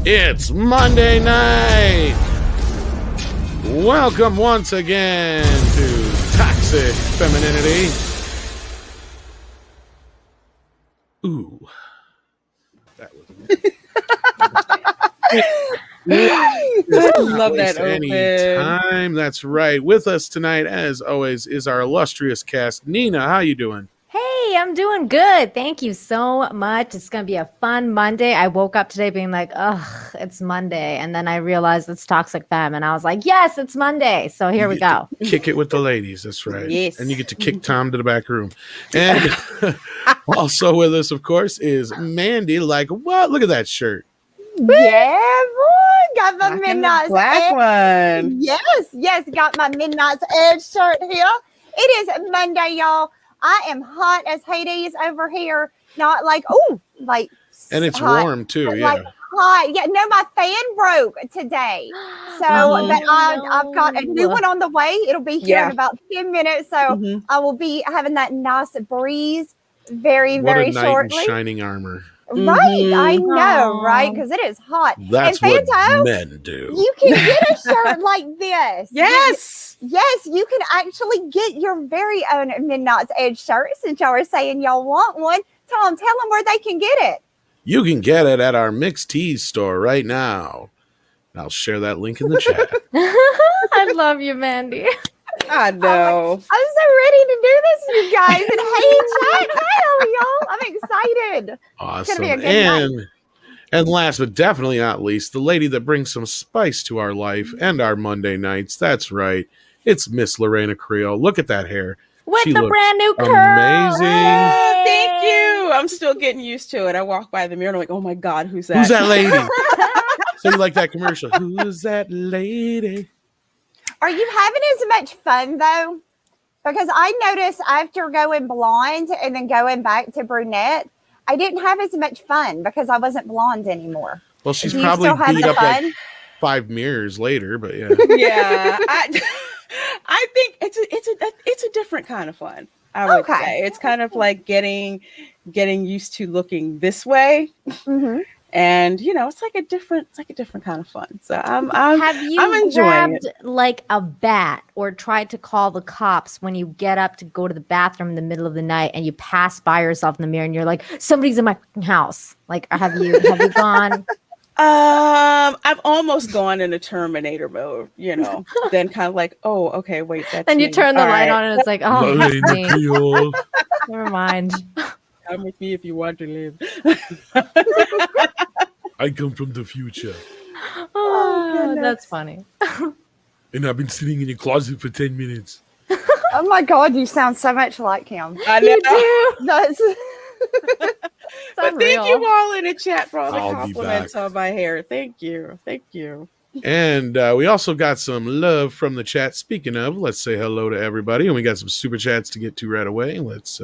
It's Monday night. Welcome once again to Toxic Femininity. Ooh. That was I love that any open. time. That's right. With us tonight, as always, is our illustrious cast. Nina, how you doing? Hey, I'm doing good. Thank you so much. It's going to be a fun Monday. I woke up today being like, ugh, it's Monday. And then I realized it's Toxic Femme. And I was like, yes, it's Monday. So here we go. Kick it with the ladies. That's right. Yes. And you get to kick Tom to the back room. And also with us, of course, is Mandy. Like, what? Look at that shirt. Yeah, boy, got my Midnight's black Edge. one. Yes, got my Midnight's Edge shirt here. It is Monday, y'all. I am hot as Hades over here. Not like, And it's hot, warm too, but yeah. like hot. Yeah, no, my fan broke today. So but I've got a new one on the way. It'll be here in about 10 minutes. So I will be having that nice breeze very What shortly. In shining armor. Right, I know, right? Because it is hot. That's and Fanto, what men do. You can get a shirt like this. Yes. Yes, you can actually get your very own Midnight's Edge shirt. Since y'all are saying y'all want one, tell them where they can get it. You can get it at our Mixed Tees store right now. I'll share that link in the chat. I love you, Mandy. I know. I'm so ready to do this, you guys. And hey, chat, hell, y'all. I'm excited. Awesome. It's gonna be a good night. And last but definitely not least, the lady that brings some spice to our life and our Monday nights. That's right. It's Miss Lorena Creole. Look at that hair. With She the looks brand new curl. amazing. Oh, thank you. I'm still getting used to it. I walk by the mirror and I'm like, oh my God, who's that? Who's that lady? So you like that commercial? Who's that lady? Are you having as much fun, though? Because I noticed after going blonde and then going back to brunette, I didn't have as much fun because I wasn't blonde anymore. Well, she's Do you probably still have beat the up fun? like 5 mirrors later, but yeah. Yeah. I think it's a different kind of fun. I would say it's kind of like getting used to looking this way. Mm-hmm. And it's like a different kind of fun. So I'm enjoying grabbed it. like a bat or tried to call the cops when you get up to go to the bathroom in the middle of the night and you pass by yourself in the mirror and you're like, somebody's in my house? Like, have you gone? I've almost gone into Terminator mode, then kind of like, oh, okay, wait, that's Then you me. turn the All light right. on and it's like, oh, that's Lorena me. Creole. Never mind. Come with me if you want to live. I come from the future. Oh, that's funny. And I've been sitting in your closet for 10 minutes. Oh my God, you sound so much like him. I know. That's But thank you all in the chat for all the I'll be compliments back. on my hair. Thank you. And we also got some love from the chat. Speaking of, let's say hello to everybody. And we got some super chats to get to right away. Let's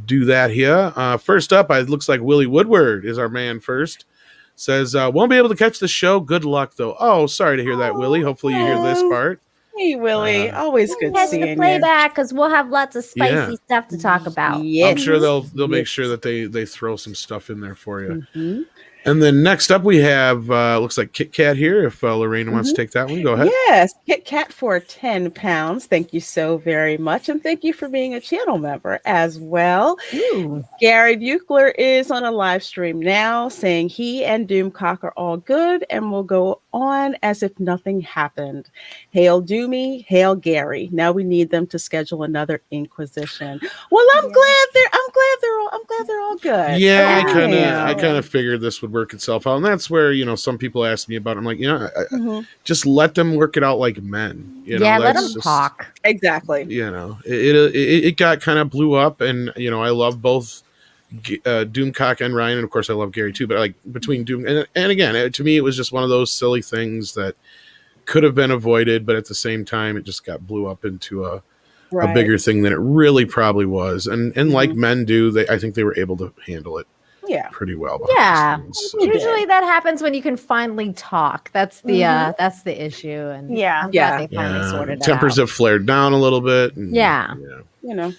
do that here. First up, it looks like Willie Woodward is our man first. Says, won't be able to catch the show. Good luck, though. Oh, sorry to hear that, Willie. Hopefully you hear this part. Hey, Willie. Always good Yes, seeing the you. playback because we'll have lots of spicy stuff to talk about. Yes. I'm sure they'll make sure that they throw some stuff in there for you. Mm-hmm. And then next up we have looks like Kit Kat here. If Lorena wants to take that one, go ahead. Yes, Kit Kat for 10 pounds. Thank you so very much. And thank you for being a channel member as well. Ooh. Gary Buechler is on a live stream now saying he and Doomcock are all good and will go on as if nothing happened. Hail Doomy, hail Gary. Now we need them to schedule another Inquisition. Well, I'm glad they're all good. Yeah, I kind of figured this would work itself out, and that's where some people ask me about it. I'm like, just let them work it out like men. Let them talk. Exactly. It got kind of blew up, and I love both Doomcock and Ryan, and of course I love Gary too. But like between Doom and again, to me it was just one of those silly things that could have been avoided, but at the same time it just got blew up into a bigger thing than it really probably was. And like men do, I think they were able to handle it pretty well. Yeah. So. Usually that happens when you can finally talk. That's the issue. And I'm glad they finally sorted it Tempers out. have flared down a little bit. And,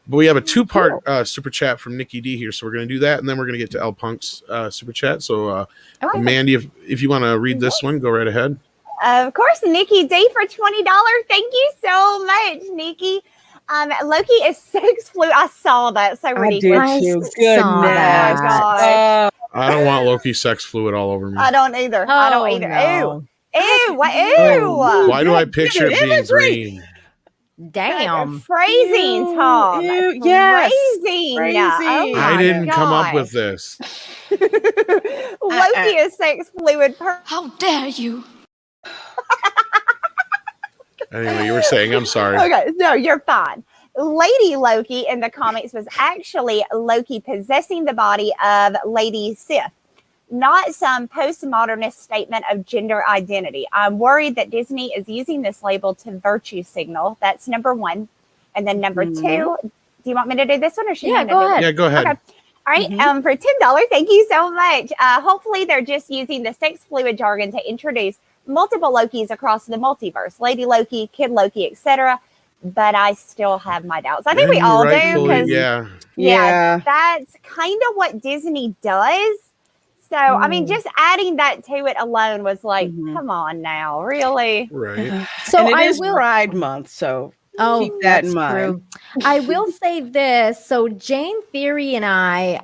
But we have a 2-part super chat from Nikki D here, so we're going to do that, and then we're going to get to L Punk's super chat. So, Mandy, if you want to read this one, go right ahead. Of course, Nikki D for $20. Thank you so much, Nikki. Loki is sex fluid. I saw that. So ridiculous. I did too. saw that. God. I don't want Loki sex fluid all over me. I don't either. I don't either. No. Ew. What? Ew. Why do I picture it being green? Damn. Phrasing, Tom. Ew, yes. Phrasing. Phrasing. I didn't come up with this. Loki is sex fluid. How dare you? Anyway, you were saying, I'm sorry. Okay, no, you're fine. Lady Loki in the comics was actually Loki possessing the body of Lady Sif, not some postmodernist statement of gender identity. I'm worried that Disney is using this label to virtue signal. That's number one. And then number two, do you want me to do this one or should Yeah, go ahead. Yeah, go ahead. Okay. All right. For $10, thank you so much. Hopefully they're just using the sex fluid jargon to introduce multiple Lokis across the multiverse, Lady Loki, Kid Loki, etc. But I still have my doubts. I think we all do. Yeah. That's kind of what Disney does. So, I mean, just adding that to it alone was like, come on now, really? Right. So and it is Pride Month, so keep that in mind. True. I will say this. So Jayne Theory and I,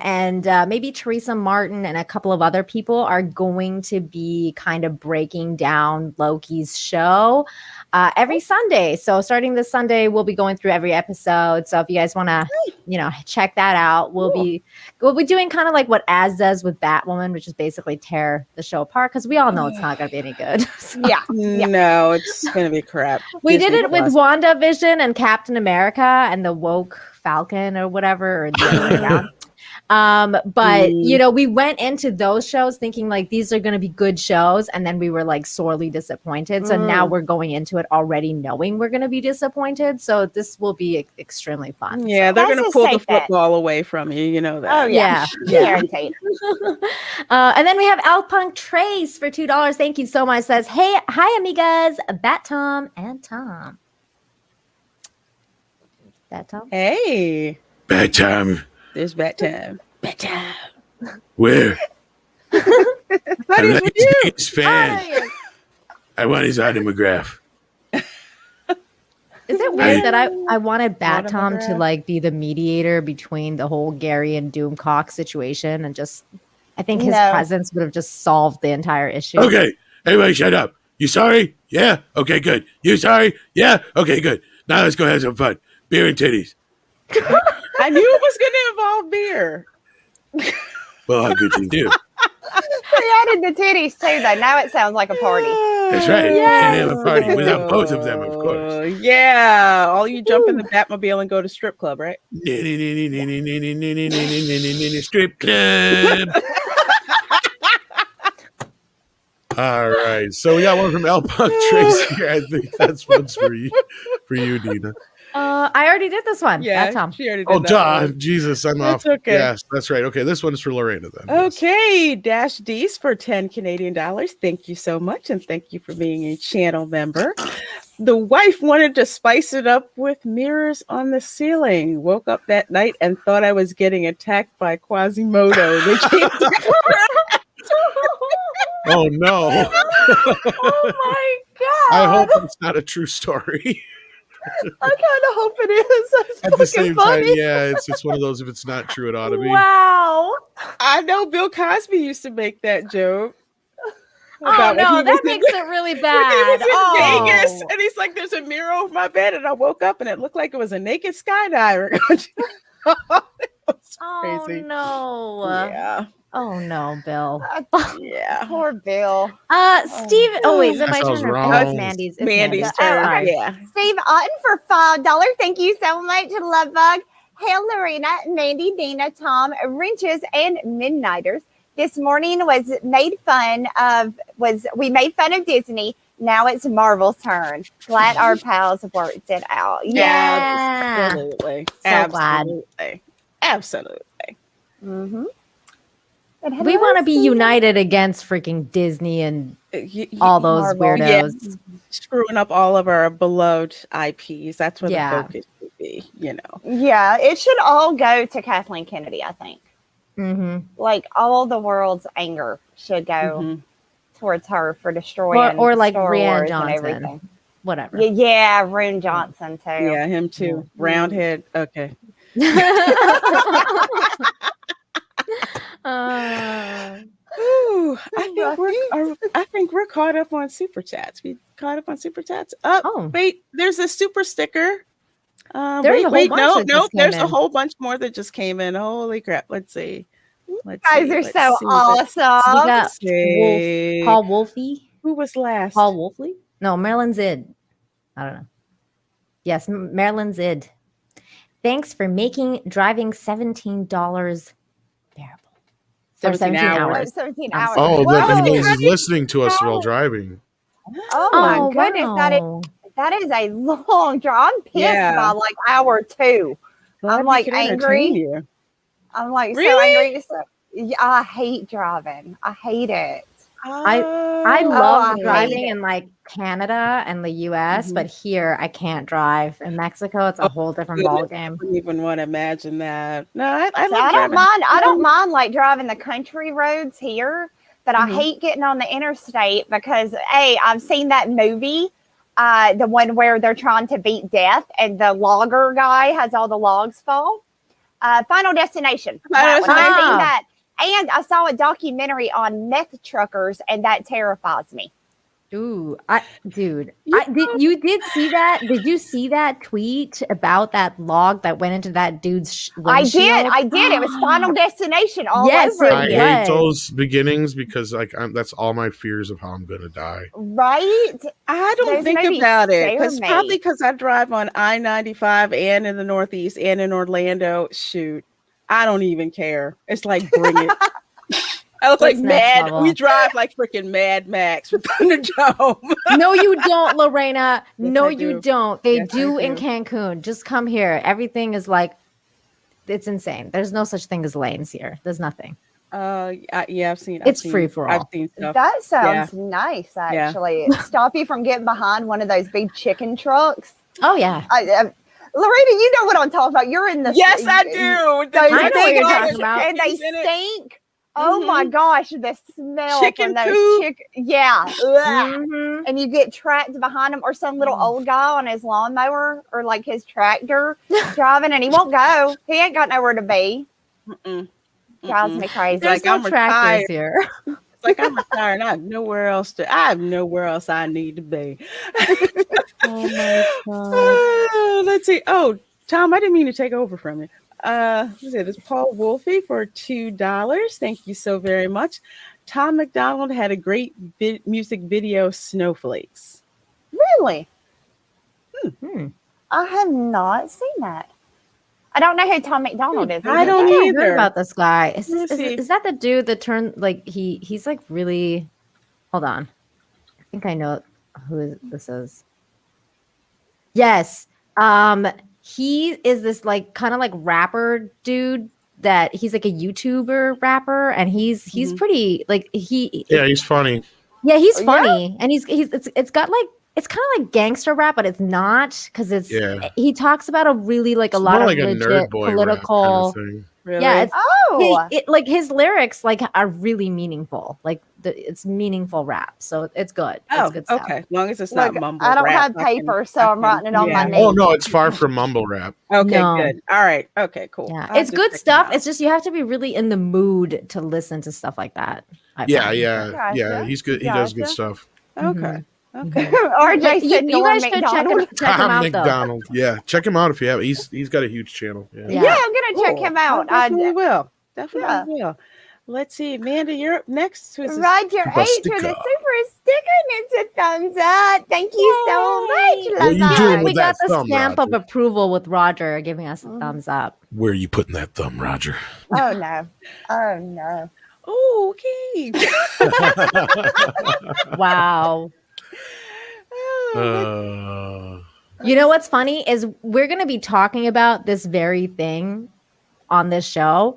and maybe Teresa Martin and a couple of other people are going to be kind of breaking down Loki's show every Sunday. So starting this Sunday, we'll be going through every episode. So if you guys want to, check that out, we'll be doing kind of like what Az does with Batwoman, which is basically tear the show apart because we all know it's not going to be any good. So. Yeah. No, it's going to be crap. We did it with WandaVision and Captain America and the woke Falcon or whatever, or the other way around. But we went into those shows thinking like these are going to be good shows, and then we were like sorely disappointed. So now we're going into it already knowing we're going to be disappointed. So this will be extremely fun. Yeah, so. they're going to pull the football away from you. You know that. Oh yeah. Guaranteed. And then we have Al Punk Trace for $2. Thank you so much. Says, hey, hi amigas, Bat Tom and Tom. Bat Tom. Hey. Bat Tom. There's Bat Time. Bat Time. Where? I'm his biggest fan. I want his autograph. Is it weird that I wanted Bat Tom to like be the mediator between the whole Gary and Doomcock situation, and just I think his presence would have just solved the entire issue. Okay, everybody, shut up. You sorry? Yeah. Okay, good. You sorry? Yeah. Okay, good. Now let's go have some fun. Beer and titties. I knew it was going to involve beer. Well, how could you do? They added the titties too, though. Now it sounds like a party. That's right. You can't have a party without both of them, of course. Yeah. All you jump in the Batmobile and go to strip club, right? Strip club. All right. So we got one from L Punk Trace here. I think that's one's for you, Dina. I already did this one. Yeah, Tom. she already did Oh, that duh. one. Jesus, I'm off. Okay. Yes, that's right. Okay, this one's for Lorena then. Okay, Dash D's for 10 Canadian dollars. Thank you so much, and thank you for being a channel member. The wife wanted to spice it up with mirrors on the ceiling. Woke up that night and thought I was getting attacked by Quasimodo. They came Oh no. Oh my god. I hope it's not a true story. I kind of hope it is. That's At the same funny. time, yeah, it's just one of those. If it's not true, it ought to be. Wow. I know Bill Cosby used to make that joke. Oh no, that makes it really bad. He was in Vegas, and he's like, "There's a mirror over my bed," and I woke up, and it looked like it was a naked skydiver. Oh crazy. no. Yeah. Oh no, Bill. Yeah. Poor Bill. Steve. Oh wait, is it my That sounds turn? wrong. It's Mandy's. It's Mandy's Mandy's. turn. Sorry. Yeah. Steve Otten for $5. Thank you so much, Love Bug. Hail Lorena, Mandy, Dina, Tom, Wrenches, and Midnighters. This morning we made fun of Disney. Now it's Marvel's turn. Glad our pals worked it out. Yeah. Absolutely. So glad. Absolutely. Mm-hmm. We want to be united against freaking Disney and all those Marvel. weirdos. Screwing up all of our beloved IPs. That's where Yeah. the focus should be, you know. Yeah, it should all go to Kathleen Kennedy, I think. Like all the world's anger should go towards her for destroying or like Star Rian Wars Johnson. and everything. Whatever. Yeah, Rune Johnson too. Yeah, him too. Roundhead. Okay. Ooh, I think we're caught up on super chats. We caught up on super chats. Oh, wait, there's a super sticker. There's there's a whole bunch more that just came in. Holy crap! Let's see. You guys are so awesome. We got Paul Wolfie. Who was last? Paul Wolfie? No, Marilyn Zid. I don't know. Yes, Marilyn Zid. Thanks for making driving $17 bearable. For 17 hours. 17 hours. Oh, that means he's listening to us while driving. Oh my goodness, wow. that is a long drive. I'm pissed by like hour 2. I'm like angry. I'm like so angry. I hate driving. I hate it. I love driving in like Canada and the US, but here I can't drive. In Mexico, it's a whole different ball game. I don't even want to imagine that. No, I don't mind like driving the country roads here, but I hate getting on the interstate because I've seen that movie, the one where they're trying to beat death and the logger guy has all the logs fall. Final Destination. I've seen that. And I saw a documentary on meth truckers, and that terrifies me. Ooh, you did see that? Did you see that tweet about that log that went into that dude's windshield? I did. It was Final Destination all over. I hate those beginnings because that's all my fears of how I'm gonna die. Right? I don't think about it because I drive on I-95 and in the Northeast and in Orlando. Shoot. I don't even care. It's like, bring it. I was like mad. Level? We drive like freaking Mad Max with Thunderdome. No, you don't, Lorena. No, you don't. They do in Cancun. Just come here. Everything is like, it's insane. There's no such thing as lanes here. There's nothing. I've seen. It's free for all. I've seen stuff. That sounds nice, actually. Stop you from getting behind one of those big chicken trucks. Oh yeah. Lorena, you know what I'm talking about. You're in the yes, I do. Those big and they stink. Oh my gosh, the smell chicken from those chicken. Yeah. And you get tracked behind him or some little old guy on his lawnmower or like his tractor driving and he won't go. He ain't got nowhere to be. Drives me crazy. There's no tractors here. It's like I'm retired. I have nowhere else I need to be. Oh my God. Let's see. Oh, Tom, I didn't mean to take over from you. Let's see. There's Paul Wolfie for $2. Thank you so very much. Tom McDonald had a great music video, Snowflakes. Really? I have not seen that. I don't know who Tom McDonald is. I don't either. Heard about this guy. Is that the dude that turned like he's like really? Hold on, I think I know who this is. Yes, he is this like kind of like rapper dude that he's like a YouTuber rapper, and he's pretty like he's funny. Yeah, he's funny, and it's got like. It's kind of like gangster rap, but it's not because he talks about a really like a lot of like legit a nerd boy political. Kind of really? Yeah, like his lyrics like are really meaningful. Like it's meaningful rap, so it's good. Oh, it's good stuff. Okay. As long as it's not mumble I don't rap, have paper, so I'm writing it on my name. Oh no, it's far from mumble rap. Okay, good. All right. Okay, cool. Yeah, it's good stuff. It's just you have to be really in the mood to listen to stuff like that. Yeah. He's good. He does good stuff. Okay. Okay. RJ said you guys should check him out. McDonald. Yeah, check him out if you have. He's got a huge channel. Yeah, I'm gonna check him out. I definitely will. Will. Let's see, Amanda, you're up next. Roger H with a super sticker and it's a thumbs up. Thank you so much. We got the stamp of approval with Roger giving us a thumbs up. Where are you putting that thumb, Roger? Oh no. Okay. Wow. You know what's funny is we're going to be talking about this very thing on this show,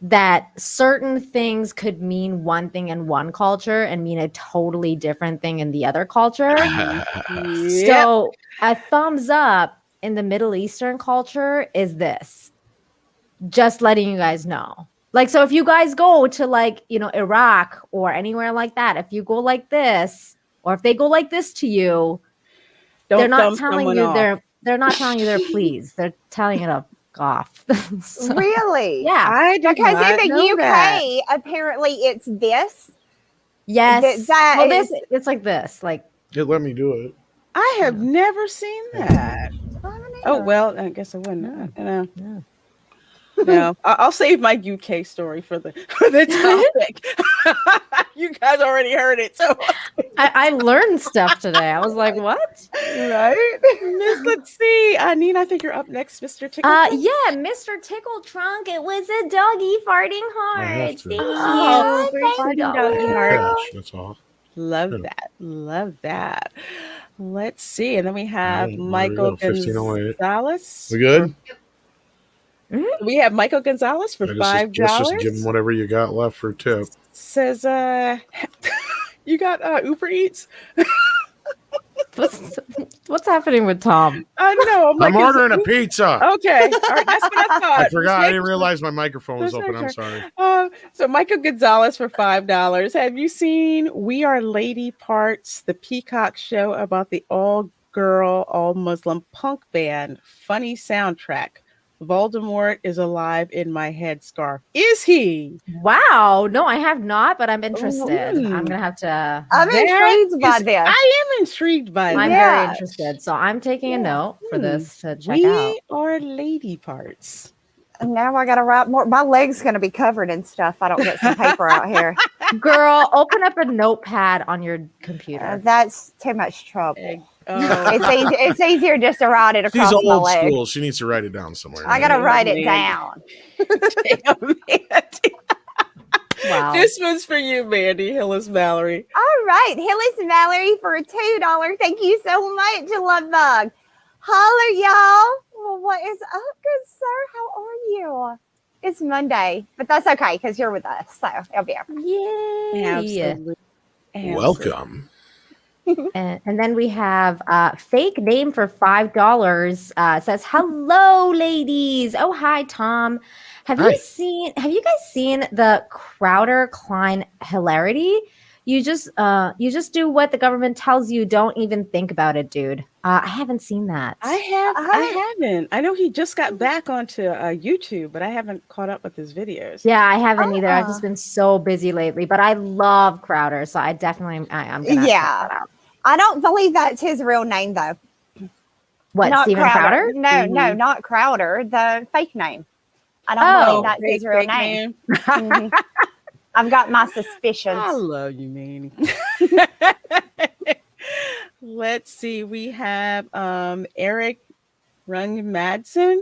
that certain things could mean one thing in one culture and mean a totally different thing in the other culture. So a thumbs up in the Middle Eastern culture is this. Just letting you guys know. Like, so if you guys go to like, Iraq or anywhere like that, if you go like this, or if they go like this to you, they're not telling you they're not telling you they're pleased. They're telling you to off. So, really? Yeah. Because in the UK, apparently it's this. Yes. It's like this. Like it let me do it. I have never seen that. Oh well, I guess I wouldn't. No, I'll save my UK story for the topic. You guys already heard it, so I learned stuff today. I was like, "What?" Right, Miss? Let's see, Nina. I think you're up next, Mr. Tickle. Yeah, Mr. Tickle Trunk. It was a doggy farting heart. Thank you, doggy heart. That's all. Love that. Let's see, and then we have Michael Gonzalez. We good? We have Michael Gonzalez for $5. Just give him whatever you got left for tip. Says, you got Uber Eats? What's happening with Tom? I know. I'm ordering a pizza. Okay. All right. That's what I thought. I forgot. I didn't realize my microphone was open. I'm sorry. So Michael Gonzalez for $5. Have you seen We Are Lady Parts, the Peacock show about the all-girl, all-Muslim punk band? Funny soundtrack. Voldemort is alive in my headscarf. Is he? Wow. No, I have not, but I'm interested. I'm gonna have to. I'm intrigued by this. I am intrigued by this. I'm very interested. So I'm taking a note for this to check out. We Are Lady Parts. Now I gotta write more. My leg's gonna be covered in stuff. I don't get some paper out here. Girl, open up a notepad on your computer. That's too much trouble. Oh. It's easier just to write it across She's my old leg. school. She needs to write it down somewhere. I gotta write it down. Damn, Mandy. Wow. This one's for you, Mandy. Hillis Mallory. All right, Hillis Mallory for $2. Thank you so much, Love Bug. Holler, y'all. Well, what is up, good sir? How are you? It's Monday, but that's okay because you're with us, so it'll be okay. Yay. Absolutely. Welcome. And then we have fake name for $5 says, "Hello, ladies." Oh, hi, Tom. Have you guys seen the Crowder Klein hilarity? You just do what the government tells you. Don't even think about it, dude. I haven't seen that. I haven't. I know he just got back onto YouTube, but I haven't caught up with his videos. Yeah, I haven't either. I've just been so busy lately, but I love Crowder, so I'm gonna check that out. I don't believe that's his real name though. What, not Steven Crowder? No, no, not Crowder. The fake name. I don't believe that's his real name. I've got my suspicions. I love you, Manny. Let's see. We have Eric Rung Madsen.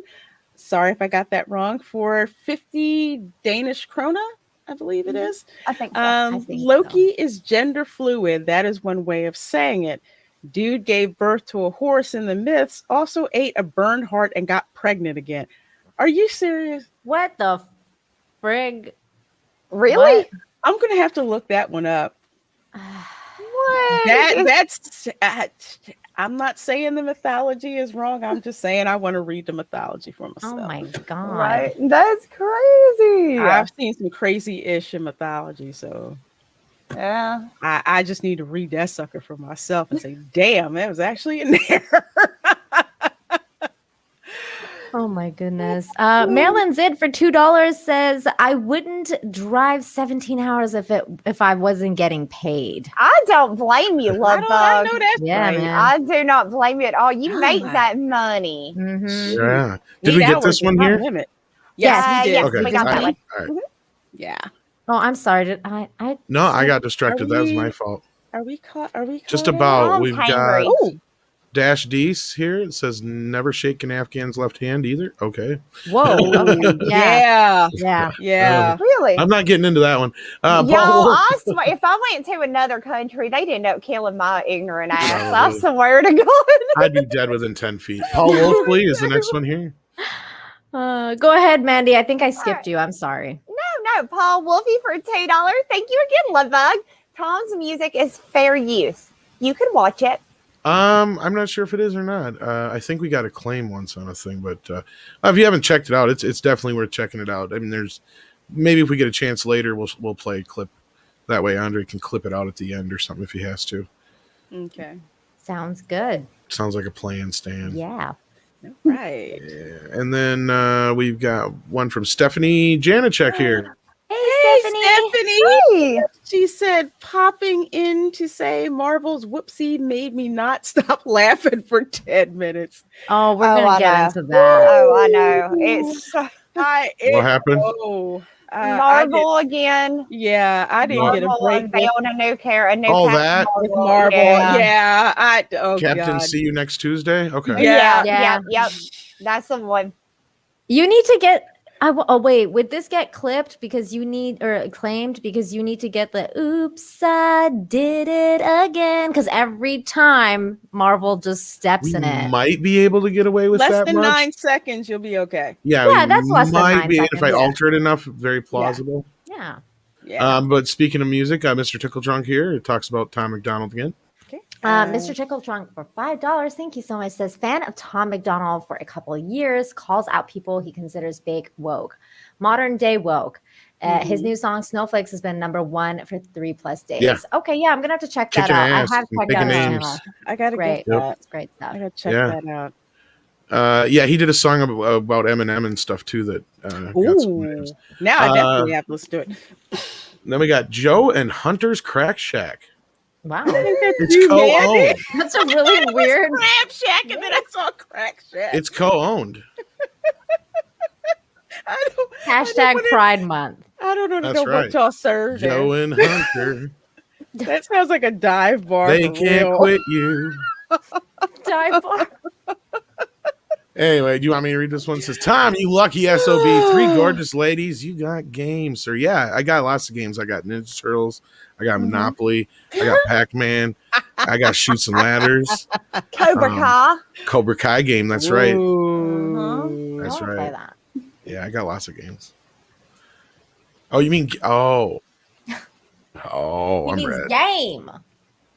Sorry if I got that wrong. For 50 Danish krona, I believe it is. I think so. Loki is gender fluid. That is one way of saying it. Dude gave birth to a horse in the myths, also ate a burned heart and got pregnant again. Are you serious? What the frig? Really? What? I'm going to have to look that one up. What? That's I'm not saying the mythology is wrong. I'm just saying I want to read the mythology for myself. Oh my God. Right? That's crazy. I've seen some crazy-ish in mythology, so yeah. I just need to read that sucker for myself and say, damn, that was actually in there. Oh my goodness. Marilyn Zid for $2 says, "I wouldn't drive 17 hours if I wasn't getting paid." I don't blame you, Love I Bug. know that's right. Man. I do not blame you at all. You make that money. Mm-hmm. Yeah. Did we get this one here? Limit. Yes, we did. yes, Okay. we got that one. All right. Yeah. Oh, I'm sorry. Did I No, I got distracted. That was we- my fault. Are we caught? Just caught about. up? I'm We've hangry. got Oh, Dash Dees here. It says never shake an Afghan's left hand either. Okay. Whoa. Okay. Yeah. yeah. Yeah. Really? I'm not getting into that one. Y'all, Paul Wolf- I swear, if I went to another country, they'd end up killing my ignorant ass. I Probably. swear to God. I'd be dead within 10 feet. Paul Wolfley is the next one here. Go ahead, Mandy. I think I skipped you. I'm sorry. No, Paul Wolfie for $2. Thank you again, Love Bug. Tom's music is fair use. You could watch it, I'm not sure if it is or not. I think we got a claim once on a thing, but if you haven't checked it out, it's definitely worth checking it out. I mean, there's maybe if we get a chance later, we'll play a clip. That way, Andre can clip it out at the end or something if he has to. Okay. Sounds good. Sounds like a plan, Stan. Yeah. Right. Yeah. And then we've got one from Stephanie Janacek here. Hey, Stephanie. Hey. She said, popping in to say Marvel's whoopsie made me not stop laughing for 10 minutes. Oh, we're Oh, gonna I get know. into that. Oh, I know. It's What happened? Oh, Marvel again. yeah, I didn't get a Marvel break with unveiled a new character. Oh, that? with Marvel. Yeah, Captain, God. see you next Tuesday. Okay. Yeah. Yep. That's the one. You need to get. Oh wait, would this get clipped because you need or claimed because you need to get the "Oops, I did it again" because every time Marvel just steps We in it. might be able to get away with Less that than much. 9 seconds, you'll be okay. Yeah, Yeah, we that's less than might 9 be if I seconds. alter it enough. Very plausible. Yeah. Yeah. But speaking of music, Mr. Tickle Trunk here. It talks about Tom McDonald again. Okay. Mr. Trickle Trunk for $5. Thank you so much. Says fan of Tom McDonald for a couple of years. Calls out people he considers big woke, modern day woke. His new song Snowflakes has been #1 for 3+ days. Yeah. Okay, yeah, I'm gonna have to check that Kicking out. ass I have and checked out taking his names. channel. I gotta Great, get that. it's great stuff. I gotta check Yeah. that out. Yeah, he did a song about Eminem and stuff too. That got some Ooh. names. Now I definitely have to listen to it. Then we got Joe and Hunter's Crack Shack. Wow, I think that's It's you, co-owned. Mandy. that's a really weird. Crab Shack, and then I saw Crack Shack. It's co-owned. I don't Hashtag what it- Pride Month. I don't know That's what right. y'all serve there. Joe and Hunter. That sounds like a dive bar. They for can't real. quit you. Dive bar. Anyway, do you want me to read this one? It says, Tom, you lucky SOB. 3 gorgeous ladies. You got games, sir. Yeah, I got lots of games. I got Ninja Turtles. I got Monopoly. I got Pac-Man. I got Shoots and Ladders. Cobra Kai. Cobra Kai game. That's right. Ooh. That's I wanna right. play that. Yeah, I got lots of games. Oh, you mean oh. Oh, He I'm means red. game.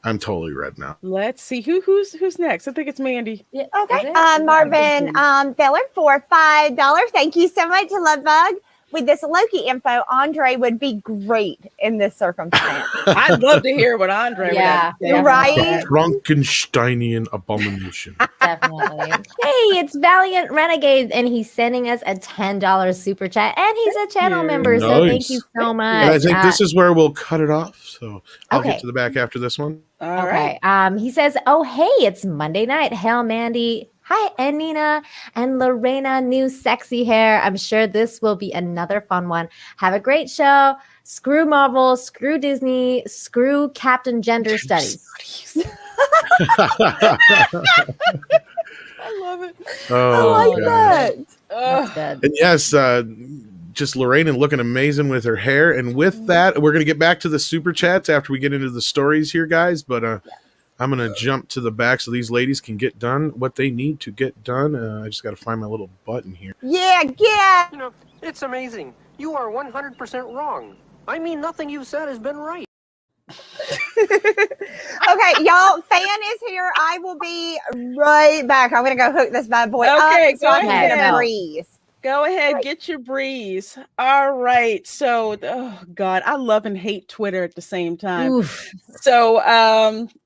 I'm totally red now. Let's see who's next. I think it's Mandy. Yeah, Okay. is it? Marvin Feller for $5. Thank you so much, Lovebug. With this Loki info, Andre would be great in this circumstance. I'd love to hear what Andre would have to say. You're right. Frankensteinian abomination. Definitely. Hey, it's Valiant Renegade, and he's sending us a $10 super chat, and he's a channel you. member. So thank Nice. you so much. And I think this is where we'll cut it off. So I'll Okay. get to the back after this one. All right. Okay. He says, "Oh hey, it's Monday night. Hail Mandy. Hi, Anina and Lorena. New sexy hair. I'm sure this will be another fun one. Have a great show. Screw Marvel. Screw Disney. Screw Captain Gender Studies." I love it. Oh, I like God. that. That's good. And yes, just Lorraine looking amazing with her hair. And with that, we're going to get back to the super chats after we get into the stories here, guys. But I'm going to jump to the back so these ladies can get done what they need to get done. I just got to find my little button here. Yeah, yeah. You know, it's amazing. You are 100% wrong. I mean, nothing you've said has been right. Okay, y'all, fan is here. I will be right back. I'm going to go hook this bad boy Okay, up so I can go get ahead. a breeze. Go ahead, get your breeze. All right. So, oh God, I love and hate Twitter at the same time. Oof. So,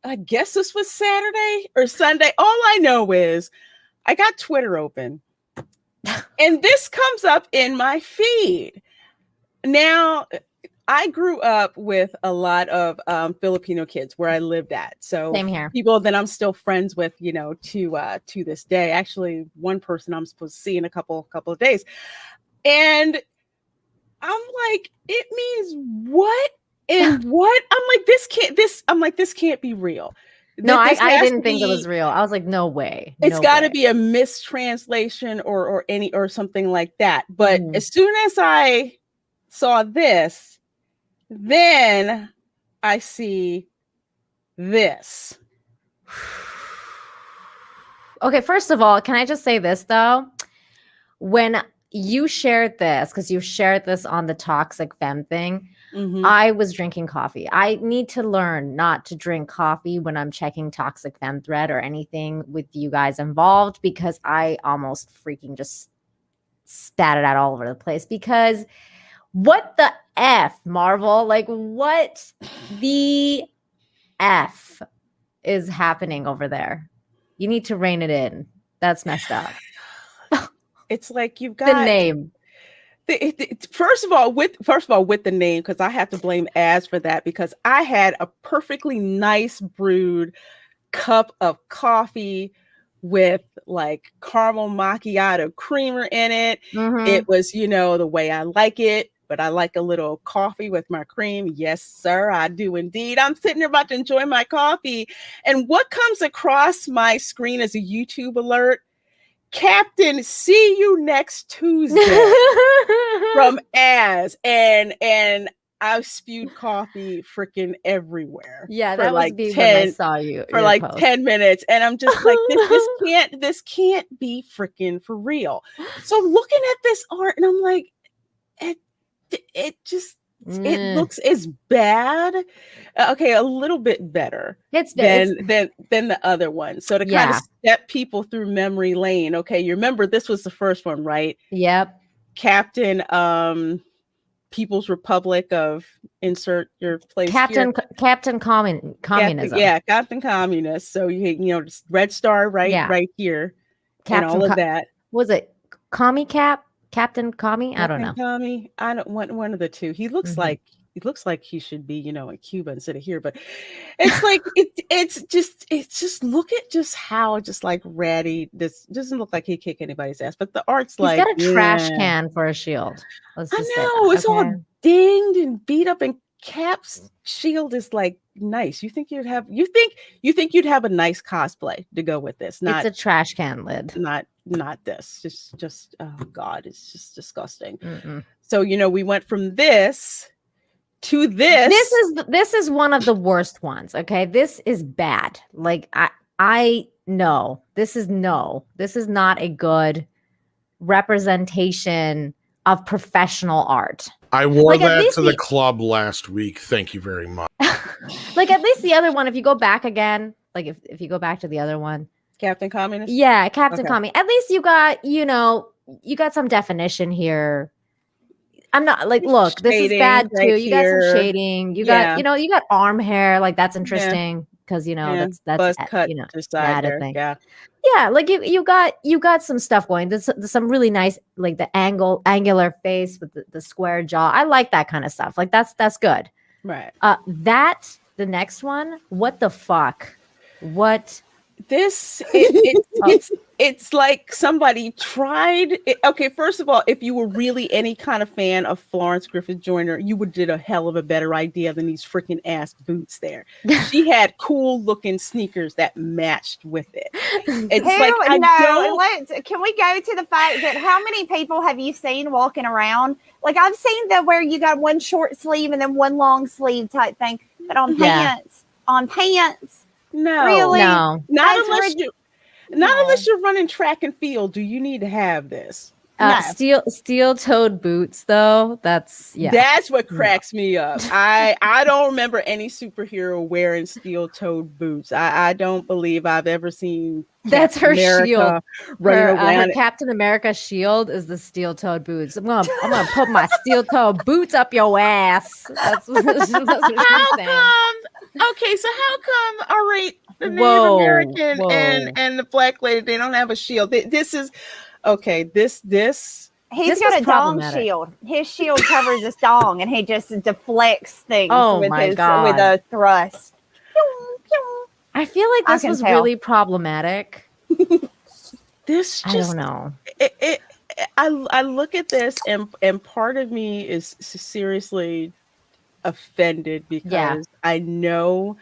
I guess this was Saturday or Sunday. All I know is I got Twitter open, and this comes up in my feed. Now, I grew up with a lot of Filipino kids where I lived at. So Same here. people that I'm still friends with, you know, to this day. Actually, one person I'm supposed to see in a couple of days. And I'm like, it means what? And what? I'm like, this can't be real. No, This I has didn't to think it be- was real. I was like, no way. It's No got to way. be a mistranslation or something like that. But as soon as I saw this, then I see this. Okay, first of all, can I just say this though? When you shared this, because you shared this on the Toxic Femme thing, I was drinking coffee. I need to learn not to drink coffee when I'm checking Toxic Femme thread or anything with you guys involved, because I almost freaking just spat it out all over the place. Because what the F, Marvel? Like, what the F is happening over there? You need to rein it in. That's messed up. It's like you've got The name. First of all, with the name, because I have to blame Az for that, because I had a perfectly nice brewed cup of coffee with like caramel macchiato creamer in it. It was, the way I like it, but I like a little coffee with my cream. Yes, sir, I do indeed. I'm sitting there about to enjoy my coffee. And what comes across my screen as a YouTube alert? Captain, see you next Tuesday from Az. And I spewed coffee freaking everywhere. Yeah, for that like was me 10, when I saw you for like post. 10 minutes. And I'm just like, this can't be freaking for real. So looking at this art, and I'm like, it just it looks as bad. Okay, a little bit better. It's than the other one. So to kind of step people through memory lane. Okay, you remember this was the first one, right? Yep. Captain People's Republic of insert your place. Captain Communism. Captain Communist. So just Red Star right here. Captain and all of that. Was it Captain Commie? I don't know. Commie. I don't want one of the two. He looks like he should be, in Cuba instead of here. But it's like it's just look at just how just like ratty. This doesn't look like he'd kick anybody's ass. But the art's He's got a trash can for a shield. Let's just it's all dinged and beat up, and Cap's shield is like nice. You think you'd have a nice cosplay to go with this? Not it's a trash can lid. Not this. Just oh god, it's just disgusting. So we went from this to this. This is one of the worst ones. Okay, this is bad. Like I know this is not a good representation of professional art. I wore that to the club last week. Thank you very much. Like at least the other one, if you go back again, like if you go back to the other one. Captain Communist? Yeah, Captain Commie. At least you got, you got some definition here. I'm not like, look, this is bad too. You got some shading. You got, you got arm hair. Like that's interesting because that's buzz cut added thing. Yeah, like you got some stuff going. There's some really nice, like the angular face with the square jaw. I like that kind of stuff. Like that's good. Right. The next one. What the fuck? What? This it's like somebody tried it. Okay, first of all, if you were really any kind of fan of Florence Griffith Joyner, you would did a hell of a better idea than these freaking ass boots there. She had cool looking sneakers that matched with it. It's can we go to the fact that how many people have you seen walking around? Like I've seen that where you got one short sleeve and then one long sleeve type thing, but on pants. No, really? No. Not unless you're running track and field. Do you need to have this? Steel-toed boots, though. That's what cracks me up. I don't remember any superhero wearing steel-toed boots. I don't believe I've ever seen. That's her shield. Her Captain America shield is the steel-toed boots. I'm gonna put my steel-toed boots up your ass. That's what she's saying. Okay, so how come? All right, the Native American and the black lady, they don't have a shield. This is okay. This He's got a dong shield. His shield covers his dong, and he just deflects things with a thrust. I feel like this was really problematic. I don't know. I look at this, and part of me is seriously offended because I know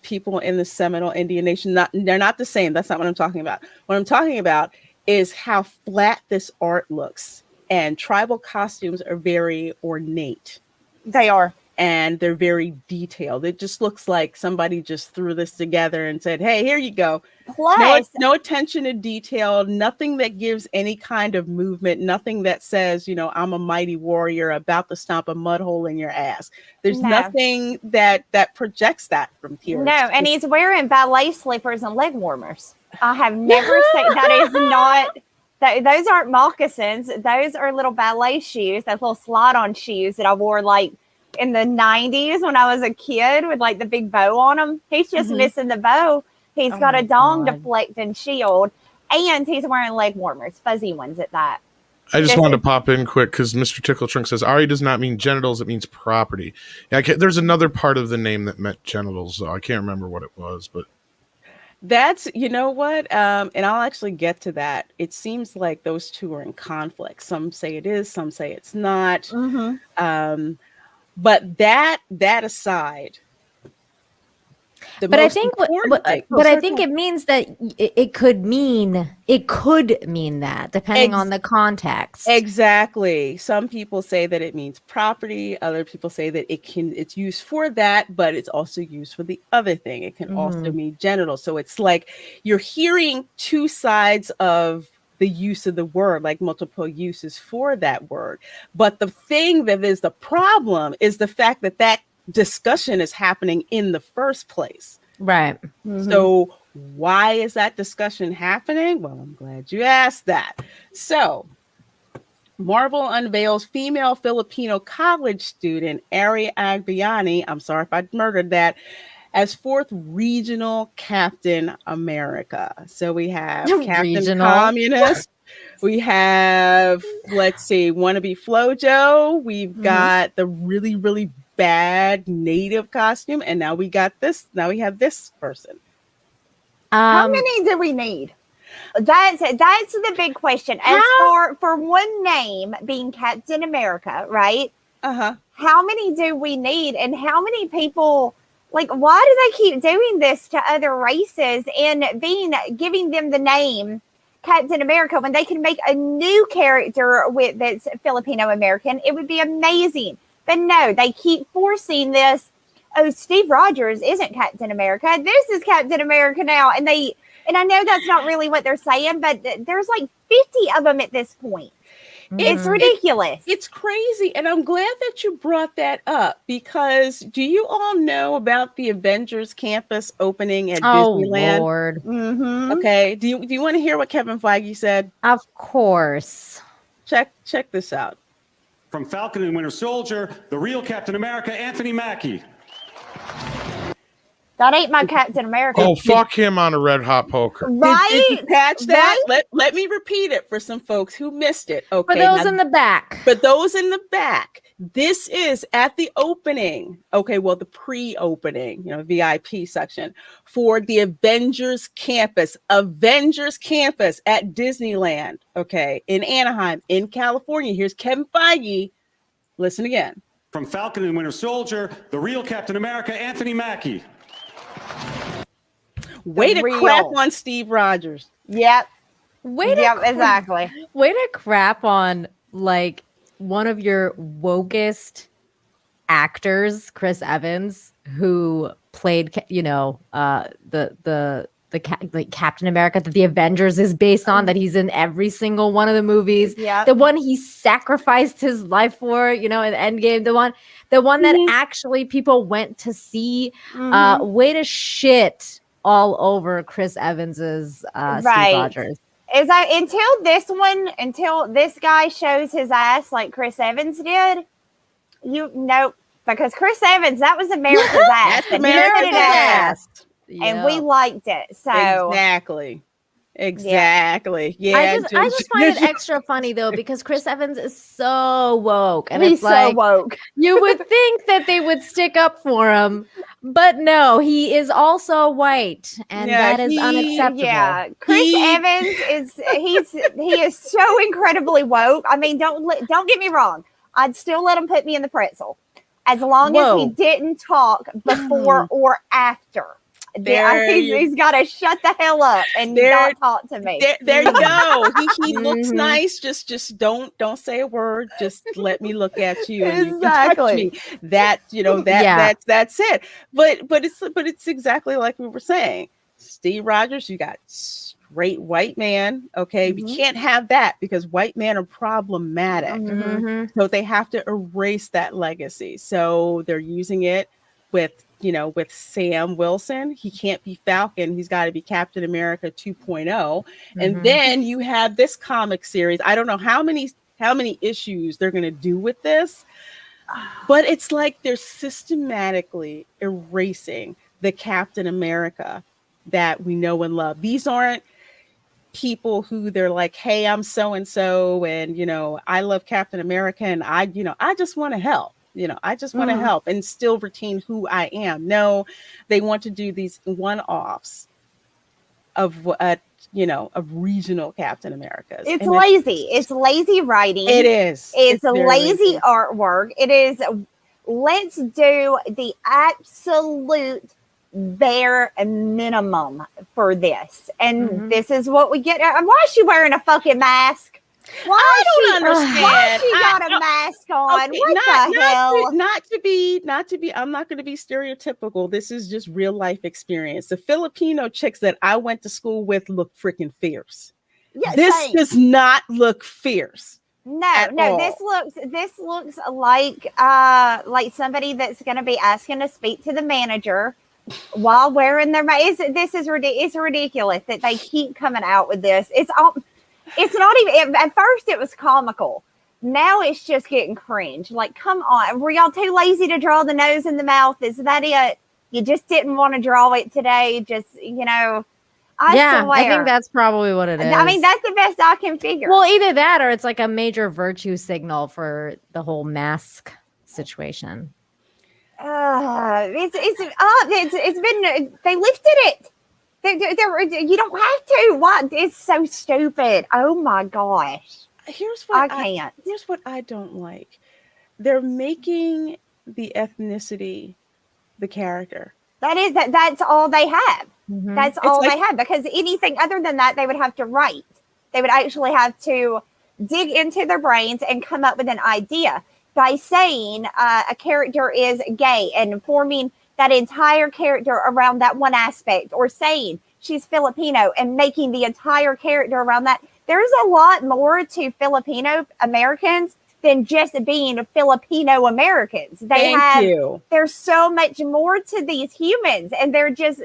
people in the Seminole Indian Nation, they're not the same. That's not what I'm talking about. What I'm talking about is how flat this art looks, and tribal costumes are very ornate. They are. and they're very detailed. It just looks like somebody just threw this together and said, hey, here you go. Plus, no attention to detail, nothing that gives any kind of movement, nothing that says, I'm a mighty warrior about to stomp a mud hole in your ass. There's nothing that projects that from Theory. No, and he's wearing ballet slippers and leg warmers. I have never seen that. Is not those aren't moccasins. Those are little ballet shoes, those little slide-on shoes that I wore like in the 90s when I was a kid with like the big bow on them. He's just missing the bow. He's got a dong deflecting shield, and he's wearing leg warmers, fuzzy ones at that. I just wanted to pop in quick because Mr. Tickle Trunk says Ari does not mean genitals; it means property. Yeah, there's another part of the name that meant genitals, though. I can't remember what it was, but that's and I'll actually get to that. It seems like those two are in conflict. Some say it is, some say it's not. But that aside. But I think it means that it could mean that depending on the context. Exactly. Some people say that it means property. Other people say that it's used for that, but it's also used for the other thing. It can also mean genital. So it's like you're hearing two sides of the use of the word, like multiple uses for that word. But the thing that is the problem is the fact that discussion is happening in the first place. Right. So why is that discussion happening? Well, I'm glad you asked that. So Marvel unveils female Filipino college student Ari Agbayani, I'm sorry if I murdered that, as fourth regional Captain America. So we have Captain Communist. We have, let's see, wannabe Flojo. We've got the really, really bad native costume, and now we got this. Now we have this person. How many do we need? That's the big question. As for one name being Captain America, right? How many do we need, and how many people? Like, why do they keep doing this to other races and giving them the name Captain America when they can make a new character that's Filipino-American? It would be amazing. But no, they keep forcing this. Oh, Steve Rogers isn't Captain America. This is Captain America now. And I know that's not really what they're saying, but there's like 50 of them at this point. It's ridiculous. It's crazy. And I'm glad that you brought that up, because do you all know about the Avengers campus opening at Disneyland? Oh, Lord. Okay. Do you want to hear what Kevin Feige said? Of course. Check this out. From Falcon and Winter Soldier, the real Captain America, Anthony Mackie. That ain't my Captain America. Oh, fuck him on a red hot poker. Right? Did you catch that? Right? Let me repeat it for some folks who missed it. Okay. For those in the back. For those in the back, this is at the opening. Okay, well, the pre-opening, VIP section for the Avengers campus at Disneyland. Okay, in Anaheim, in California. Here's Kevin Feige. Listen again. From Falcon and Winter Soldier, the real Captain America, Anthony Mackie. Way to crap on Steve Rogers. Yep. Exactly. Way to crap on like one of your wokest actors, Chris Evans, who played, the Captain America that the Avengers is based on, that he's in every single one of the movies. Yeah. The one he sacrificed his life for, in Endgame, the one that actually people went to see. Way to shit all over Chris Evans's Steve Rogers. Until this guy shows his ass like Chris Evans did, because Chris Evans, that was America's ass. That's America's ass. And we liked it. So exactly. Yeah. I just find it extra funny though, because Chris Evans is so woke, and he's so woke. You would think that they would stick up for him, but no, he is also white, and that is unacceptable. Yeah, Chris Evans he is so incredibly woke. I mean, don't get me wrong. I'd still let him put me in the pretzel as long as he didn't talk before or after. He's got to shut the hell up and not talk to me. There you go. He looks nice. Just don't say a word. Just let me look at you and you can touch me. That that's it. But it's exactly like we were saying. Steve Rogers, you got straight white man. Okay, we can't have that because white men are problematic. So they have to erase that legacy. So they're using it with Sam Wilson. He can't be Falcon. He's got to be Captain America 2.0. And then you have this comic series. I don't know how many issues they're going to do with this, but it's like they're systematically erasing the Captain America that we know and love. These aren't people who they're like, hey, I'm so and so, and I love Captain America, and I just want to help. I just want to help and still retain who I am. No, they want to do these one-offs of regional Captain Americas. It's lazy. It's lazy writing. It is. It's a lazy artwork. It is. Let's do the absolute bare minimum for this. And this is what we get. Why is she wearing a fucking mask? I don't understand. Why she got a mask on? Okay, what the hell? Not to be. I'm not going to be stereotypical. This is just real life experience. The Filipino chicks that I went to school with look freaking fierce. Yeah, this does not look fierce. No. All. This looks like somebody that's going to be asking to speak to the manager while wearing their mask. It's ridiculous that they keep coming out with this. It's not even, at first it was comical. Now it's just getting cringe. Like, come on. Were y'all too lazy to draw the nose and the mouth? Is that it? You just didn't want to draw it today? Just, I swear. I think that's probably what it is. I mean, that's the best I can figure. Well, either that or it's like a major virtue signal for the whole mask situation. It's been, they lifted it. You don't have to. What? It's so stupid. Oh my gosh. Here's what I can't. Here's what I don't like. They're making the ethnicity the character. That's all they have. That's all they have, because anything other than that, they would have to write. They would actually have to dig into their brains and come up with an idea. By saying a character is gay and forming that entire character around that one aspect, or saying she's Filipino and making the entire character around that. There's a lot more to Filipino-Americans than just being Filipino-Americans. There's so much more to these humans, and they're just,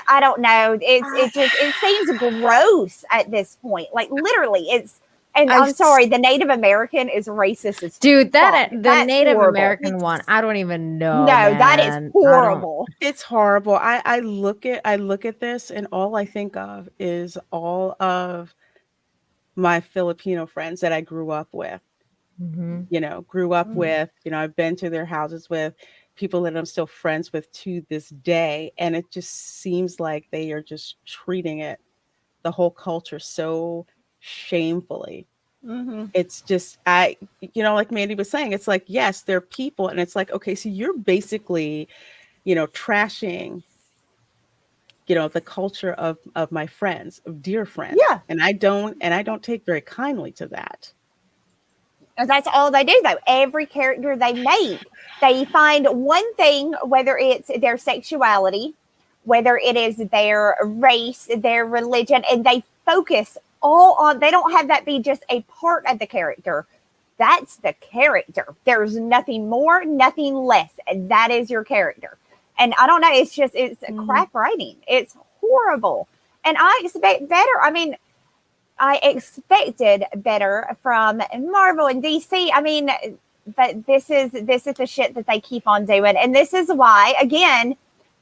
I don't know. It seems gross at this point. Like, literally, and I'm sorry, the Native American is racist as dude. That's Native horrible. American one, I don't even know. No, that is horrible. It's horrible. I look at this, and all I think of is all of my Filipino friends that I grew up with. I've been to their houses with, people that I'm still friends with to this day, and it just seems like they are just treating the whole culture so shamefully. It's just, like Mandy was saying, it's like, yes, they're people, and it's like, okay, so you're basically trashing the culture of my friends, of dear friends. Yeah. And I don't take very kindly to that. And that's all they do, though. Every character they make, they find one thing, whether it's their sexuality, whether it is their race, their religion, and they focus all on, they don't have that be just a part of the character. That's the character. There's nothing more, nothing less. And that is your character. And I don't know, it's crap writing. It's horrible. And I expect better. I mean, I expected better from Marvel and DC. I mean, but this is the shit that they keep on doing. And this is why, again,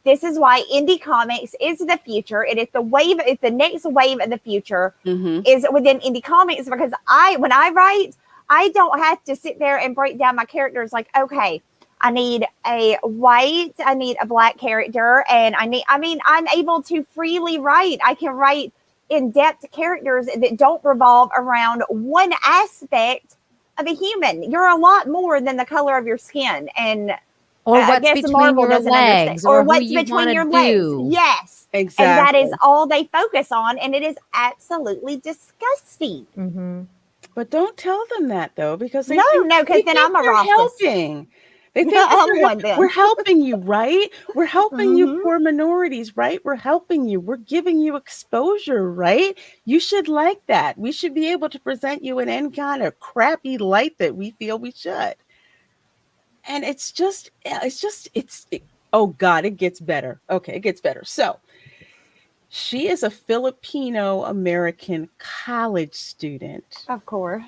indie comics is the future. It is it's the next wave of the future is within indie comics, because when I write, I don't have to sit there and break down my characters like, okay, I need a white, I need a black character, and I'm able to freely write. I can write in-depth characters that don't revolve around one aspect of a human. You're a lot more than the color of your skin. And Or I what's guess between Marvel your doesn't understand. legs, Or or who what's you between want your to legs. do. Yes. Exactly. And that is all they focus on. And it is absolutely disgusting. Mm-hmm. But don't tell them that though, because they No, think, no, because they then think I'm a you're racist. helping. They think I'm that one then. we're helping you, right? We're helping you Mhm. poor minorities, right? We're helping you. We're giving you exposure, right? You should like that. We should be able to present you in any kind of crappy light that we feel we should. And oh God, it gets better. Okay, it gets better. So she is a Filipino-American college student. Of course.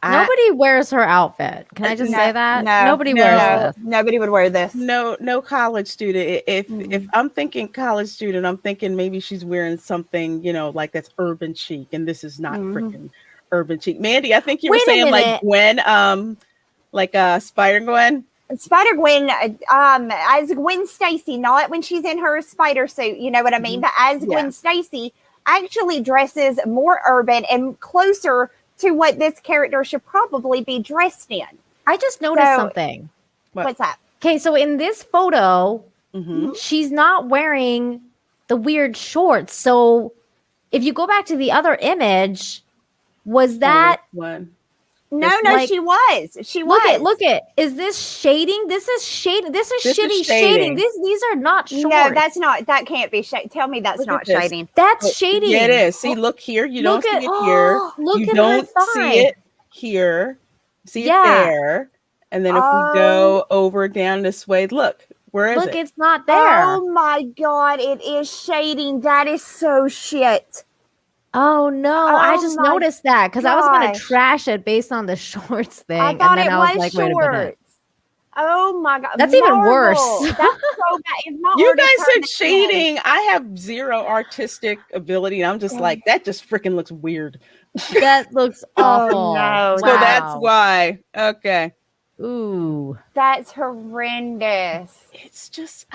Nobody wears her outfit. Can I just No, say that? no, Nobody wears no. this. Nobody would wear this. No college student. If I'm thinking college student, I'm thinking maybe she's wearing something, like that's urban chic, and this is not freaking urban chic. Mandy, I think you were Wait a saying like minute. Gwen, like Spider-Gwen. Spider-Gwen, as Gwen Stacy, not when she's in her spider suit, you know what I mean? But as Gwen Stacy actually dresses more urban and closer to what this character should probably be dressed in. I just noticed So- something. What's that? Okay, so in this photo, Mhm. she's not wearing the weird shorts. So if you go back to the other image, was that one? No, It's no, like- she was. She look was. at is this shading? This is shading. This is This is shitty shading. shading. These are not shorts. No, that's not. That can't be shading. Tell me that's Look not at this. shading. That's shading. Yeah, it is. See, look here. You don't Look see at- it here. look You at her don't thigh. see it here. See Yeah. it there. And then if we go over down this way, look, where is Look, it? it's not there. Oh my God, it is shading. That is so shit. Oh no, I Oh just my noticed that because I was going to gosh. trash it based on the shorts thing. I thought and then it I was was like, wait a minute. shorts. Oh my God. That's even worse. Marvel. That's so bad. It's not You hard to guys turn said this in. shading. I have zero artistic ability. And I'm just like, that just freaking looks weird. That looks awful. no. So that's Wow. why. Okay. Ooh. That's horrendous. It's just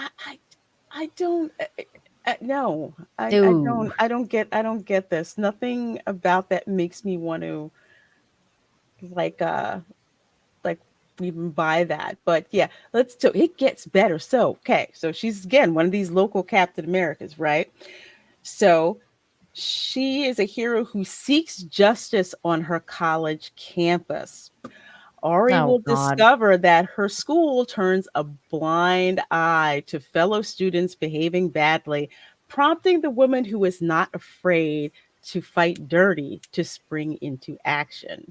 I don't no. I Ooh. don't get this. Nothing about that makes me want to like even buy that. But yeah, so it gets better. So okay, so she's again one of these local Captain Americas, right? So she is a hero who seeks justice on her college campus. Ari Oh, will God. discover that her school turns a blind eye to fellow students behaving badly, prompting the woman who is not afraid to fight dirty to spring into action.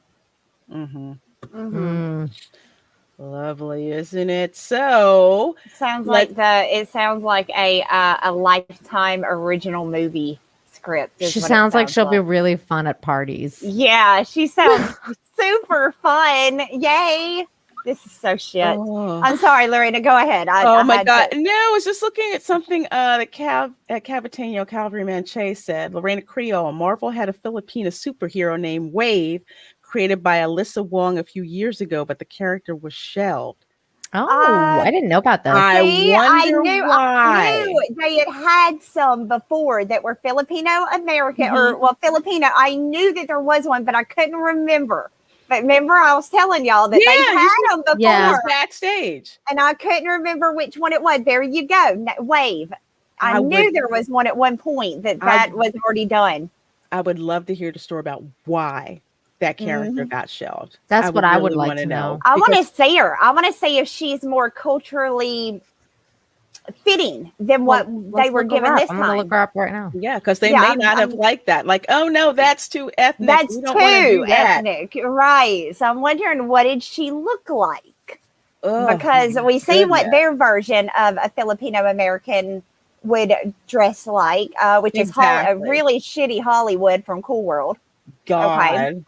Mm. Lovely, isn't it? So Sounds like it sounds like a Lifetime original movie script. is She what it sounds like she'll be like. really fun at parties. Yeah, she sounds super fun. Yay. This is so shit. Oh. I'm sorry, Lorena. Go ahead. Oh I my had God. to- No, I was just looking at something that Cavatano Cavalryman Chase said. Lorena Creole, Marvel had a Filipino superhero named Wave created by Alyssa Wong a few years ago, but the character was shelved. Oh, I didn't know about this. I wonder why. knew they had some before that were Filipino-American or Filipino. I knew that there was one, but I couldn't remember. But remember, I was telling y'all that they had them before, Yeah. Backstage. and I couldn't remember which one it was. There you go, Wave. I knew there was one at one point that was already done. I would love to hear the story about why that character got shelved. That's what I would really like wanna to know. I want to because- see her. I want to see if she's more culturally fitting than what they were given this I'm gonna time. look her up right now. Yeah, because they Yeah, may I'm- not have liked that. Like, oh no, that's too ethnic. That's We don't wanna do too that. ethnic, right? So I'm wondering, what did she look like? Ugh, Because my we see what goodness. their version of a Filipino-American would dress like, which is Exactly. really shitty Hollywood from Cool World. God.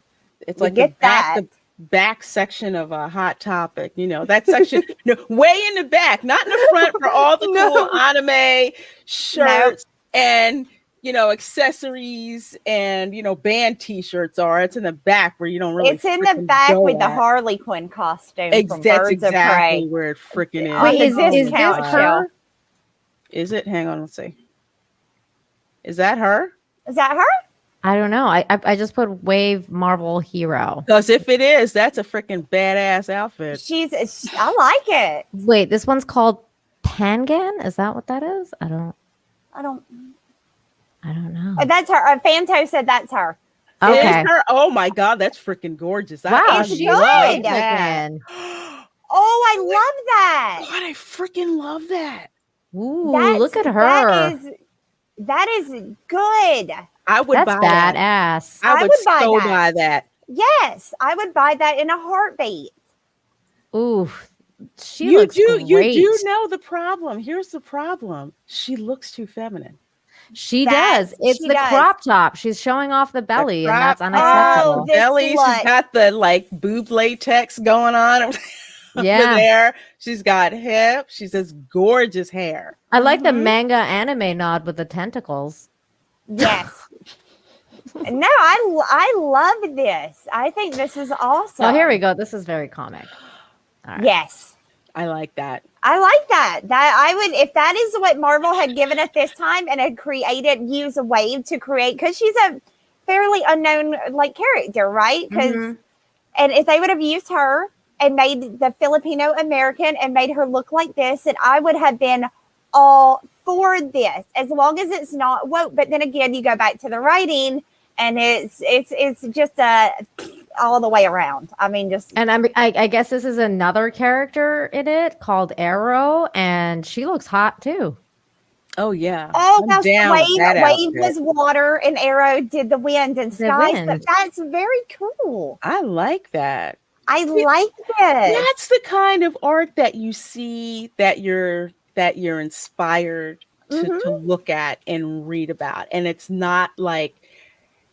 It's We like get the back section of a Hot Topic. That section, way in the back, not in the front for all the cool anime shirts and accessories and band T-shirts are. It's in the back where you don't really. It's in the freaking back go with the at. Harley Quinn costume from That's Birds of exactly Prey. where it freaking is. On Wait, the is this discount her? shelf. Is it? Hang on, let's see. Is that her? Is that her? I don't know. I just put Wave Marvel Hero. Because if it is, that's a freaking badass outfit. I like it. Wait, this one's called Pangan? Is that what that is? I don't know. That's her. Fanto said that's her. Okay. Is her? Oh my god, that's freaking gorgeous. Wow, I It's she good. love looks that. looking. Oh, I love that. God, I freaking love that. Ooh, That's- look at her. That is good. I would That's buy that. badass. I would buy so that. buy that. Yes, I would buy that in a heartbeat. Ooh, she You looks do great. you do know the problem. Here's the problem. She looks too feminine. She That's- does. It's she the does. crop top. She's showing off the belly, and that's crop- unacceptable. This Belly, slut. she's got the like boob latex going on over Yeah. there. She's got hips. She says gorgeous hair. I like the manga anime nod with the tentacles. Yes. No, I love this. I think this is awesome. Oh, here we go. This is very comic. All right. Yes. I like that. I like that. That I would, if that is what Marvel had given us this time and had use a Wave to create, because she's a fairly unknown like character, right? Because and if they would have used her and made the Filipino-American and made her look like this, and I would have been all for this, as long as it's not woke. But then again, you go back to the writing, and it's just all the way around. I mean, just And I guess this is another character in it called Arrow, and she looks hot too. Oh yeah. oh, I'm that's down with that Wave outfit. was water, and Arrow did the wind and skies. But wind. that's very cool. I like that. I like this. That's the kind of art that you see that you're inspired to look at and read about. And it's not like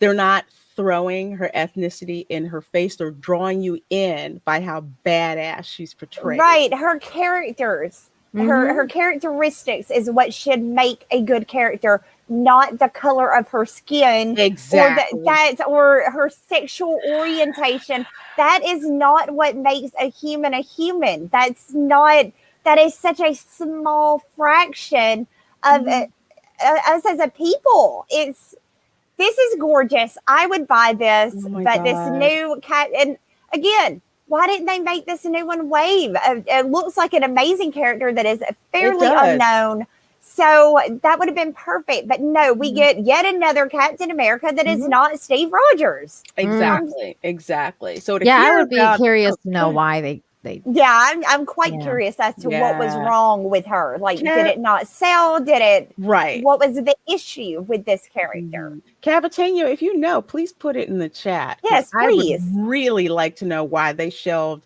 they're not throwing her ethnicity in her face. They're drawing you in by how badass she's portrayed. Right, her characters, her characteristics is what should make a good character, not the color of her skin, Exactly. or her sexual orientation. That is not what makes a human a human. That is such a small fraction of us as a people. This is gorgeous. I would buy this, Oh my but this God. new cat, and again, why didn't they make this a new one Wave? It looks like an amazing character that is fairly does. unknown. So that would have been perfect. But no, we get yet another Captain America that is not Steve Rogers. Exactly. So I would be curious to know why they Yeah, I'm quite Yeah. curious as to what was Yeah. wrong with her. Like, Yeah. did it not sell? Did it? Right. What was the issue with this character? Cavatinho, if you know, please put it in the chat. 'Cause Yes, I please. would really like to know why they shelved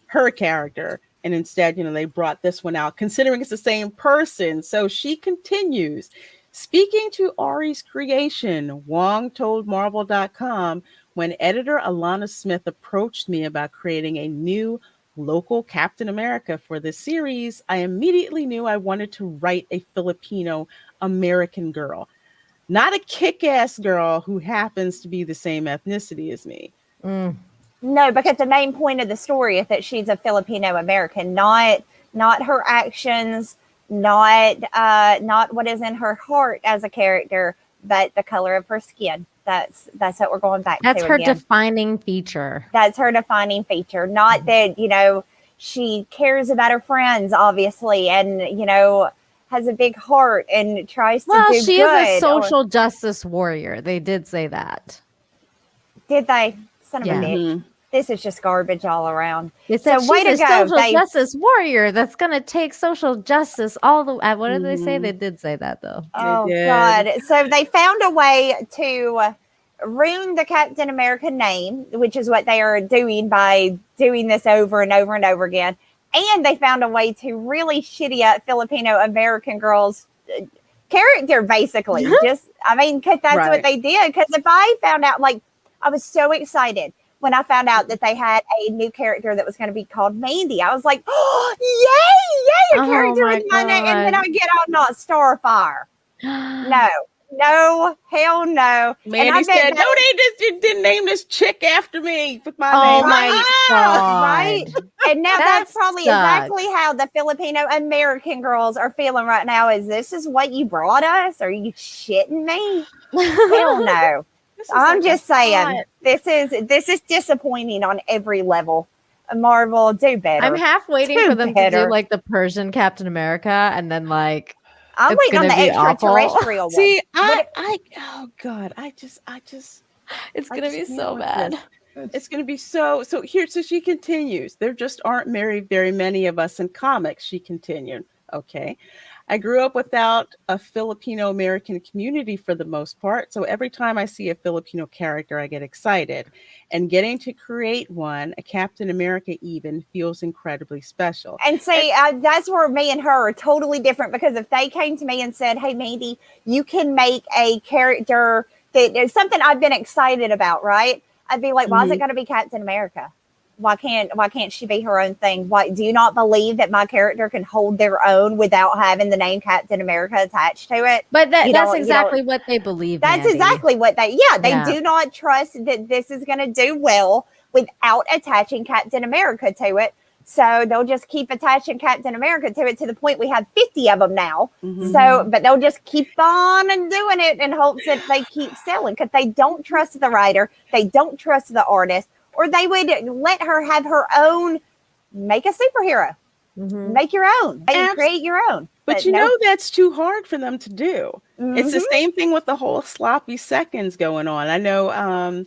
her character and instead, they brought this one out, considering it's the same person. So she continues. Speaking to Ari's creation, Wong told Marvel.com, when editor Alana Smith approached me about creating a new local Captain America for this series, I immediately knew I wanted to write a Filipino-American girl, not a kick-ass girl who happens to be the same ethnicity as me. No, because the main point of the story is that she's a Filipino-American, not her actions, not what is in her heart as a character, but the color of her skin. That's what we're going back That's to her again. defining feature. That's her defining feature. Not that, she cares about her friends, obviously, and, has a big heart and tries to do She good. is a social justice warrior. They did say that. Did they? Son of Yeah. a bitch. This is just garbage all around. It said So way she's to a go. social They- justice warrior that's going to take social justice all the way. What did they say? They did say that, though. Oh, did. God. So they found a way to ruin the Captain America name, which is what they are doing by doing this over and over and over again. And they found a way to really shitty up Filipino-American girls' character, basically. Because that's Right. what they did. Because if I found out, I was so excited when I found out that they had a new character that was going to be called Mandy. I was like, oh, yay, a Oh character my with my name. And then God. I get out, not Starfire. No, hell no. Mandy And I bet said, that- no, they didn't name this chick after me with my Oh name. my God. Right. And now That that's probably sucks. exactly how the Filipino-American girls are feeling right now. Is this what you brought us? Are you shitting me? Hell no. I'm just saying, this is disappointing on every level. Marvel, do better. I'm half waiting for them to do like the Persian Captain America, and then like I'm waiting on the extraterrestrial one. See, oh God, I just it's gonna be so bad. It's gonna be so here. So she continues. There just aren't very many of us in comics. She continued. Okay. I grew up without a Filipino-American community for the most part. So every time I see a Filipino character, I get excited. And getting to create one, a Captain America even, feels incredibly special. And see, that's where me and her are totally different, because if they came to me and said, hey, Mandy, you can make a character that is something I've been excited about, right? I'd be like, why is it going to be Captain America? Why can't she be her own thing? Why do you not believe that my character can hold their own without having the name Captain America attached to it? But that's exactly what they believe. That's Mandy. exactly what they do not trust that this is going to do well without attaching Captain America to it. So they'll just keep attaching Captain America to it to the point we have 50 of them now. So, but they'll just keep on and doing it in hopes that they keep selling, because they don't trust the writer. They don't trust the artist. Or they would let her have her own, make a superhero, make your own, create your own. But you know, that's too hard for them to do. It's the same thing with the whole sloppy seconds going on. I know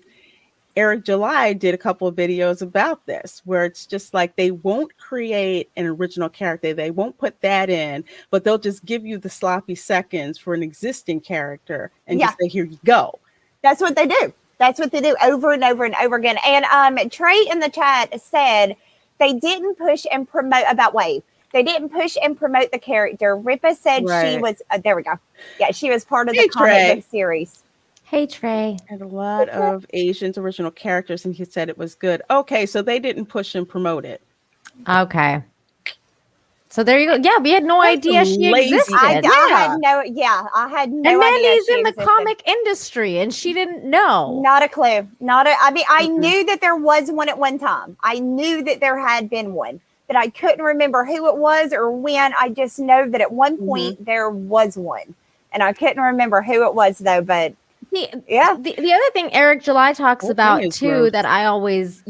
Eric July did a couple of videos about this, where it's just like they won't create an original character. They won't put that in, but they'll just give you the sloppy seconds for an existing character and just say, here you go. That's what they do. That's what they do over and over and over again. And Trey in the chat said they didn't push and promote about Wave. They didn't push and promote the character. Ripa said she was, there we go. Yeah, she was part of the comic book series. Hey, Trey. And a lot of Asians original characters, and he said it was good. Okay, so they didn't push and promote it. Okay. So there you go. Yeah, we had no idea she existed. I had no idea. And Mandy's in the comic industry, and she didn't know. Not a clue. I knew that there was one at one time. I knew that there had been one, but I couldn't remember who it was or when. I just know that at one point there was one, and I couldn't remember who it was though. But the other thing Eric July talks about too, that I always,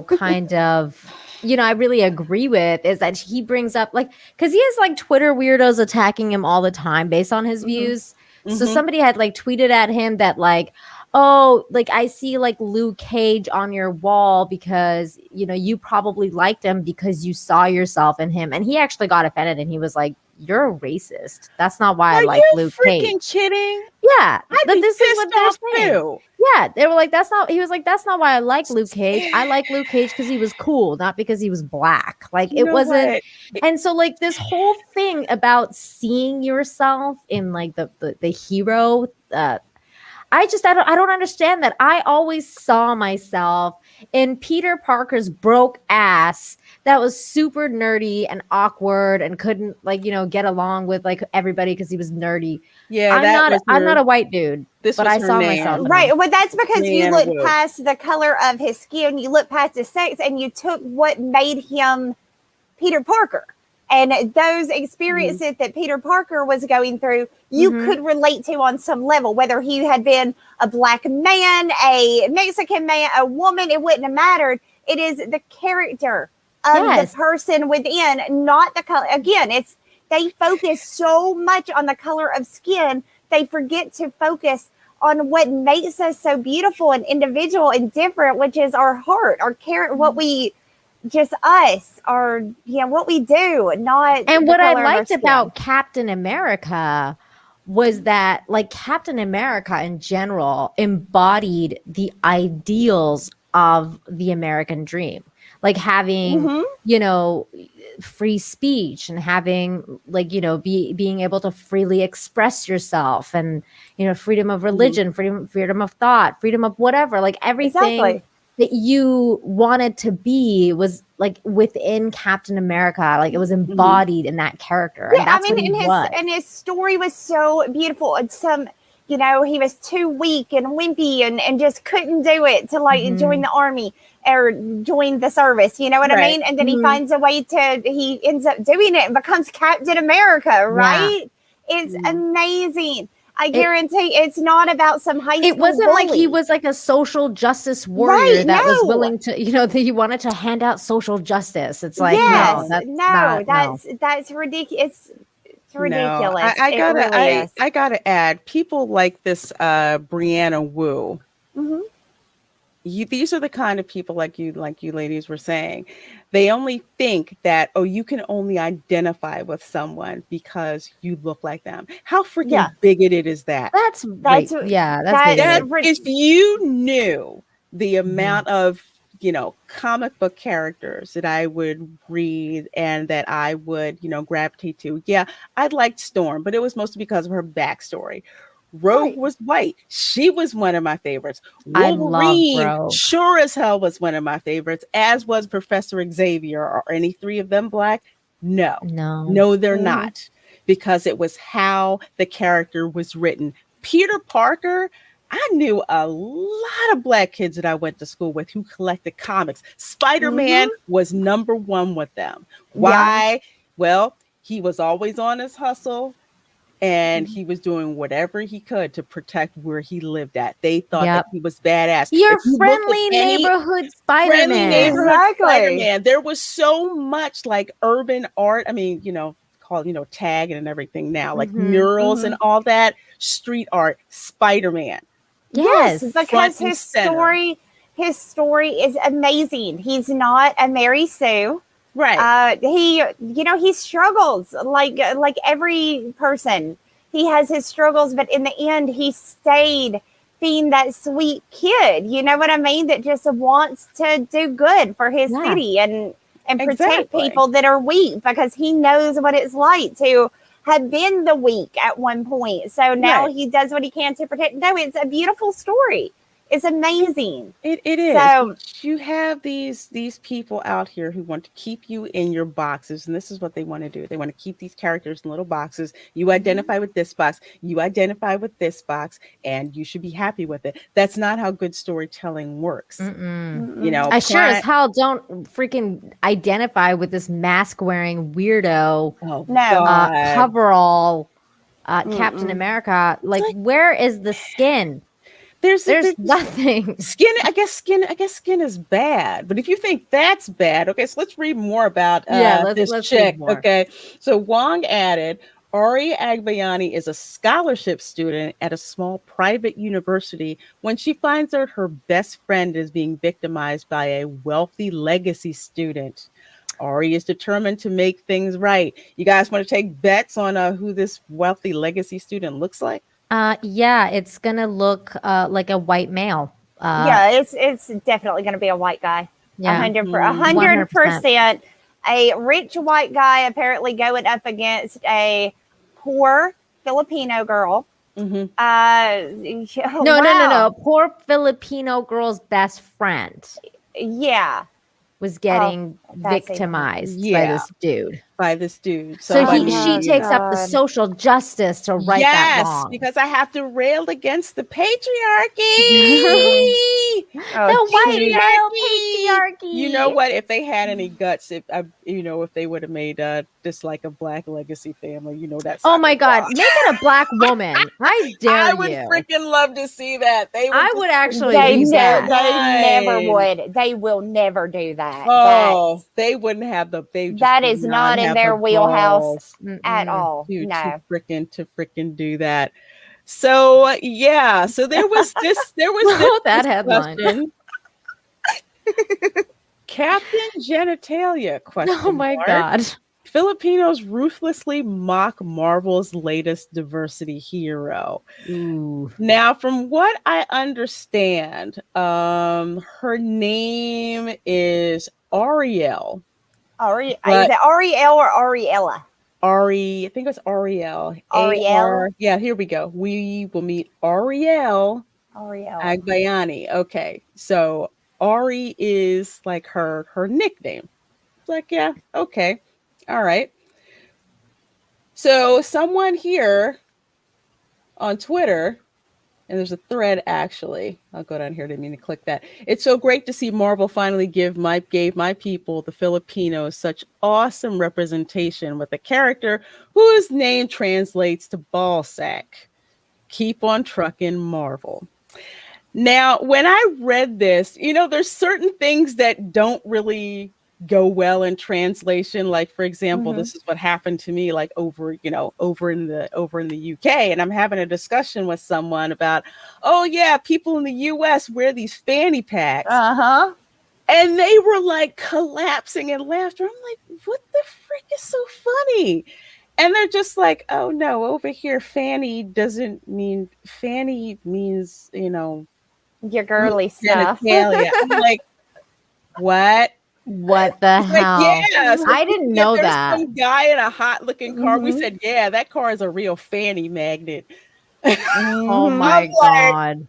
kind of. I really agree with, is that he brings up, like, because he has like Twitter weirdos attacking him all the time based on his views. So somebody had like tweeted at him that like, oh, like I see like Luke Cage on your wall because, you probably liked him because you saw yourself in him. And he actually got offended, and he was like, you're a racist. That's not why I like Luke Cage. Are you freaking kidding? Yeah. This is what they're saying. Yeah. They were like, he was like, that's not why I like Luke Cage. I like Luke Cage because he was cool, not because he was black. Like it wasn't. And so like this whole thing about seeing yourself in like the hero, I don't understand that. I always saw myself in Peter Parker's broke ass that was super nerdy and awkward and couldn't get along with like everybody because he was nerdy. Yeah, I'm not a white dude, but I saw myself. Right. Well, that's because you look past the color of his skin, you look past his sex, and you took what made him Peter Parker. And those experiences that Peter Parker was going through, you could relate to on some level, whether he had been a black man, a Mexican man, a woman, it wouldn't have mattered. It is the character of the person within, not the color. Again, they focus so much on the color of skin, they forget to focus on what makes us so beautiful and individual and different, which is our heart, our character, what we just us, or what we do, not. And what I liked about Captain America was that like Captain America in general embodied the ideals of the American dream, like having free speech and having being able to freely express yourself, and freedom of religion, freedom of thought, freedom of whatever, like everything that you wanted to be was like within Captain America, like it was embodied in that character. Yeah, and his story was so beautiful. And he was too weak and wimpy and just couldn't do it to join the army or join the service. You know what I mean? And then he finds a way he ends up doing it and becomes Captain America, right? Yeah. It's amazing. I guarantee it's not about some high school It wasn't bully. like he was like a social justice warrior Right, that was no. willing to, that he wanted to hand out social justice. It's like, yes, no, that's ridiculous. It's ridiculous. No, I gotta, it really is. I gotta add, people like this Brianna Wu. Mhm. These are the kind of people like you ladies were saying. They only think that, you can only identify with someone because you look like them. How freaking bigoted is that? That's bigoted. If you knew the amount of comic book characters that I would read and that I would gravitate to, I'd liked Storm, but it was mostly because of her backstory. Rogue was white. She was one of my favorites. Wolverine, sure as hell, was one of my favorites, as was Professor Xavier. Are any three of them black? No, they're not, because it was how the character was written. Peter Parker, I knew a lot of black kids that I went to school with who collected comics. Spider-Man was number one with them. Why? Well, he was always on his hustle. And he was doing whatever he could to protect where he lived at. They thought that he was badass. Your friendly neighborhood Spider-Man. Spider-Man. There was so much like urban art. I mean, called, tag and everything now, like murals and all that. Street art, Spider-Man. Yes, because his story is amazing. He's not a Mary Sue. Right. He struggles like every person. He has his struggles, but in the end, he stayed being that sweet kid. You know what I mean? That just wants to do good for his city and protect people that are weak, because he knows what it's like to have been the weak at one point. So now he does what he can to protect. No, it's a beautiful story. It's amazing. It is. So you have these people out here who want to keep you in your boxes, and this is what they want to do. They want to keep these characters in little boxes. You identify with this box, you identify with this box, and you should be happy with it. That's not how good storytelling works. I sure as hell don't freaking identify with this mask-wearing weirdo coverall Captain America. Like, where is the skin? There's nothing. Skin, I guess skin is bad. But if you think that's bad, okay, so let's read more about this chick. Okay, so Wong added, Ari Agbayani is a scholarship student at a small private university when she finds out her best friend is being victimized by a wealthy legacy student. Ari is determined to make things right. You guys want to take bets on who this wealthy legacy student looks like? It's gonna look like a white male. It's definitely gonna be a white guy. 100%. A rich white guy apparently going up against a poor Filipino girl. No. Poor Filipino girl's best friend. Was getting victimized by this dude. So she takes up the social justice to right that wrong. Because I have to rail against the patriarchy. The white male patriarchy. You know what? If they had any guts, if they would have made this like a black legacy family, that's. Oh my God! Make it a black woman. I dare you. I would freaking love to see that. I would actually. They never would. They will never do that. Oh, they wouldn't have the. That is not in their wheelhouse at all. To freaking do that. So so there was this that headline. Captain Genitalia question. Oh my God. Filipinos ruthlessly mock Marvel's latest diversity hero. Ooh. Now, from what I understand, her name is Ariel. Is it Ariel or Ariella? I think it's Ariel. Ariel. Yeah, here we go. We will meet Ariel Agbayani. Okay, so Ari is like her nickname. It's like, yeah, okay, all right. So someone here on Twitter, and there's a thread actually. I'll go down here. Didn't mean to click that. It's so great to see Marvel finally gave my people, the Filipinos, such awesome representation with a character whose name translates to ball sack. Keep on trucking, Marvel. Now, when I read this, there's certain things that don't really go well in translation. Like, for example, this is what happened to me, like over in the UK, and I'm having a discussion with someone about, oh yeah, people in the US wear these fanny packs. And they were like collapsing in laughter. I'm like, what the frick is so funny? And they're just like, oh no, over here, fanny means, Your girly stuff. genitalia. I'm like, what? What the He's like, hell? yeah. So I didn't know there's that. some guy in a hot looking car. We said, yeah, that car is a real fanny magnet. Oh my God.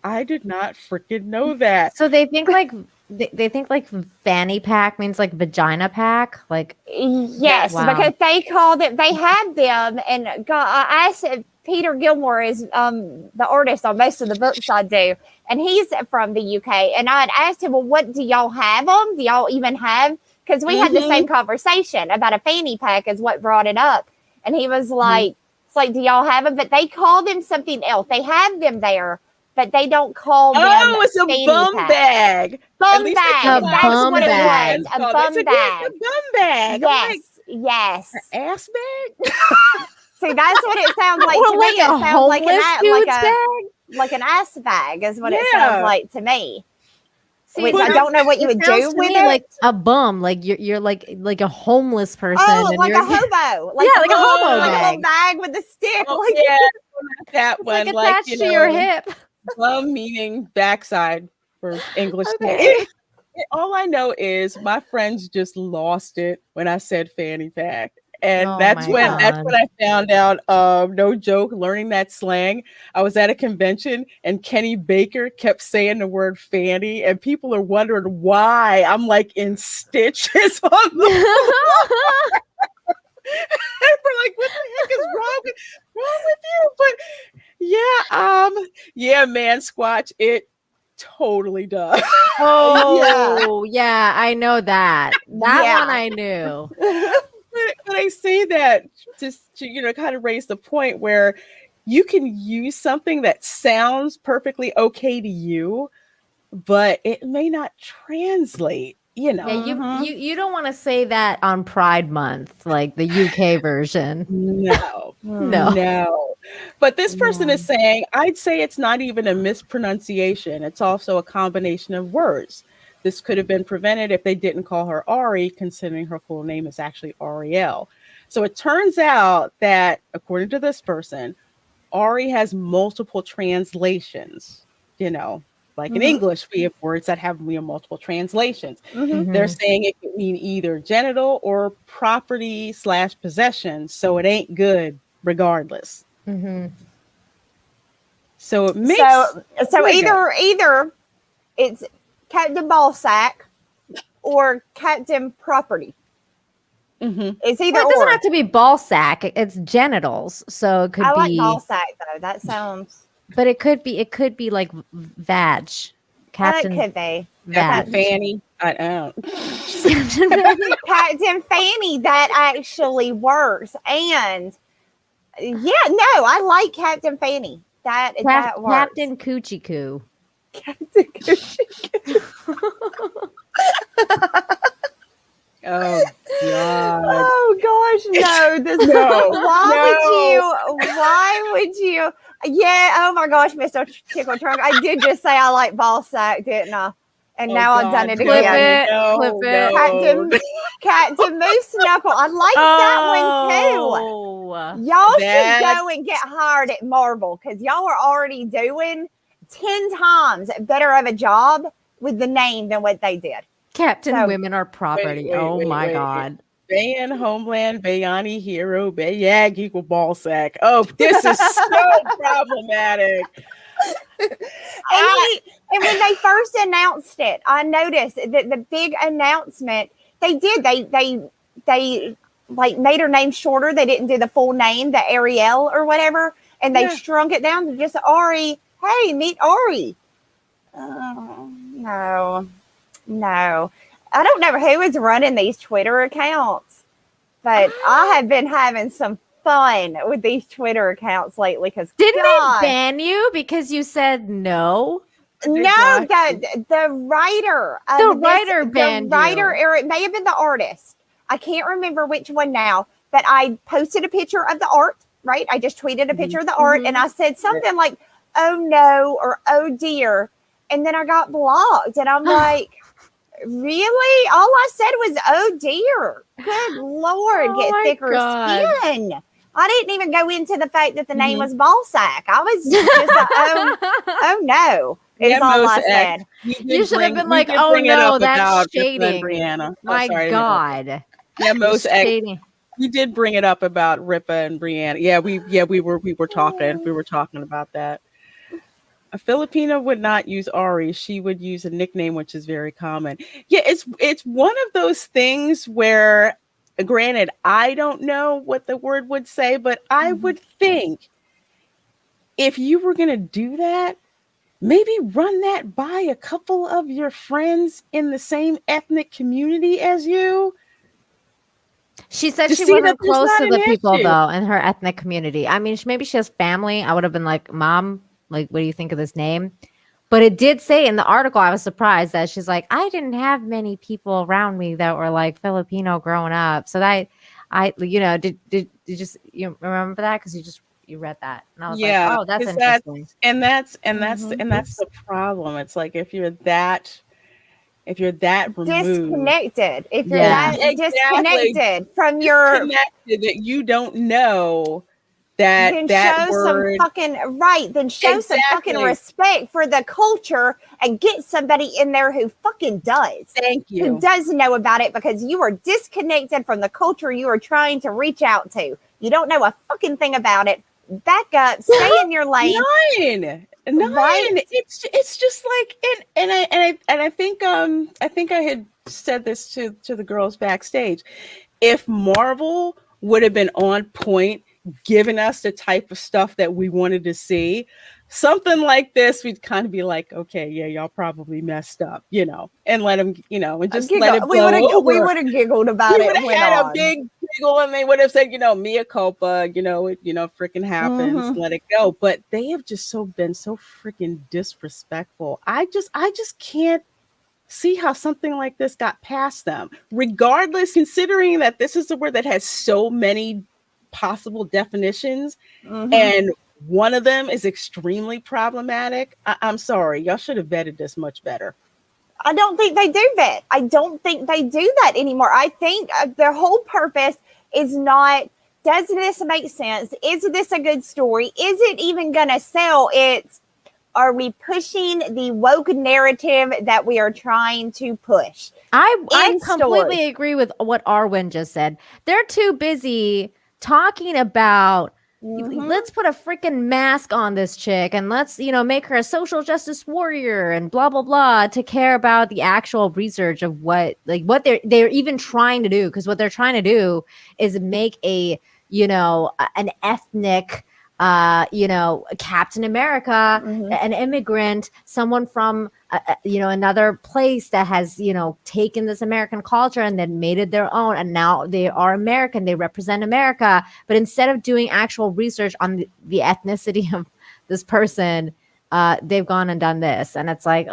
I did not freaking know that. So they think like they think like fanny pack means like vagina pack, like yes, wow. because they had them, and I said Peter Gilmore is the artist on most of the books I do, and he's from the UK, and I had asked him, well, what do y'all have them? Do y'all even have? Because we had the same conversation about a fanny pack is what brought it up, and he was like, it's like, do y'all have them? But they call them something else. They have them there, but they don't call them. Oh, it's a bum bag. Bum bag. That's what it was. A bum bag. A bum bag. Yes. An ass bag. See, that's what it sounds like to me. It sounds like an ass bag is what it sounds like to me. See, which I don't know what you would do with it. Like a bum, like you're like a homeless person. Oh, and like a hobo. Like a hobo like bag. a little bag with a stick. Oh, yeah, that one. Like attached to your hip. Bum meaning backside for English. Okay. All I know is my friends just lost it when I said fanny pack. And Oh that's my when God. I found out, no joke, learning that slang. I was at a convention and Kenny Baker kept saying the word fanny, and people are wondering why I'm like in stitches on the floor. And we're like, what the heck is wrong with you? But yeah, man, Squatch, it totally does. Oh yeah, I know that. That one I knew. But I say that just to kind of raise the point where you can use something that sounds perfectly okay to you, but it may not translate. Yeah, you don't want to say that on Pride Month, like the UK version. No. But this person is saying, I'd say it's not even a mispronunciation. It's also a combination of words. This could have been prevented if they didn't call her Ari, considering her full name is actually Ariel. So it turns out that, according to this person, Ari has multiple translations, like in English, we have words that have multiple translations. They're saying it could mean either genital or property / possession. So it ain't good regardless. So it makes so either it's Captain Ballsack or Captain Property. It's either Well, it doesn't or. have to be ball sack. It's genitals, so it could I be. like Ballsack though. That sounds. But it could be like vag. Captain That could be. Captain Fanny. I don't. Captain Fanny. That actually works. And I like Captain Fanny. That works. Captain Coochie Coo. Captain Coochie Coo. Oh God! Oh gosh, no! Why would you? Yeah. Oh my gosh, Mr. Tickle Trunk. I did just say I like ball sack, didn't I? And now I've done it Clip again. Clip it. Captain Moose Knuckle. I like that one too. Y'all should go and get hired at Marvel because y'all are already doing 10 times better of a job with the name than what they did. Captain Women Are Property. My God. Bayan, Homeland, Bayani, Hero, Bayag equal ball sack. Oh, this is so problematic. And when they first announced it, I noticed that the big announcement they like made her name shorter. They didn't do the full name, the Ariel or whatever, and they shrunk it down to just Ari. Hey, meet Ari. Oh, no. I don't know who is running these Twitter accounts, but I have been having some fun with these Twitter accounts lately because Didn't they ban you because you said no? No, the writer, the writer banned you. Or it may have been the artist. I can't remember which one now. But I posted a picture of the art. Right, I just tweeted a picture of the art, and I said something like, "Oh no" or "Oh dear," and then I got blocked, and I'm like, "Really?" All I said was, "Oh dear." Good Lord, get thicker skin. I didn't even go into the fact that the name was Ballsack. I was just oh no. Is all I said. You should have been like, "Oh no, that's shading." My God. Yeah, most shading. We did bring it up about Ripa and Brianna. Yeah, we were talking about that. A Filipino would not use Ari. She would use a nickname, which is very common. Yeah, it's one of those things where, granted, I don't know what the word would say, but I would think if you were going to do that, maybe run that by a couple of your friends in the same ethnic community as you. She said she wasn't close to the people though in her ethnic community. I mean, maybe she has family. I would have been like, "Mom, like, what do you think of this name?" But it did say in the article, I was surprised that she's like, "I didn't have many people around me that were like Filipino growing up." So that did you remember that because you read that, and I was like, "Oh, that's interesting." That's the problem. It's like if you're that removed, disconnected, if you're that disconnected from your that you don't know that then that show word, some fucking then show some fucking respect for the culture and get somebody in there who fucking does. Thank you. Who does know about it because you are disconnected from the culture you are trying to reach out to. You don't know a fucking thing about it. Back up, stay in your lane. Nine. Right? It's just like I think I had said this to the girls backstage. If Marvel would have been on point, giving us the type of stuff that we wanted to see, something like this, we'd kind of be like, okay, yeah, y'all probably messed up, and let them, and just let it we would have giggled about it. We had a big giggle, and they would have said, mea culpa, freaking happens, let it go. But they have just been so freaking disrespectful. I just can't see how something like this got past them, regardless, considering that this is a word that has so many possible definitions, and one of them is extremely problematic. I'm sorry, y'all should have vetted this much better. I don't think they do vet. I don't think they do that anymore. I think their whole purpose is not, does this make sense? Is this a good story? Is it even going to sell? Are we pushing the woke narrative that we are trying to push? I completely agree with what Arwen just said. They're too busy talking about let's put a freaking mask on this chick and let's make her a social justice warrior and blah blah blah to care about the actual research of what they're even trying to do, because what they're trying to do is make an ethnic Captain America, an immigrant, someone from another place that has taken this American culture and then made it their own, and now they are American, they represent America. But instead of doing actual research on the ethnicity of this person, they've gone and done this, and it's like,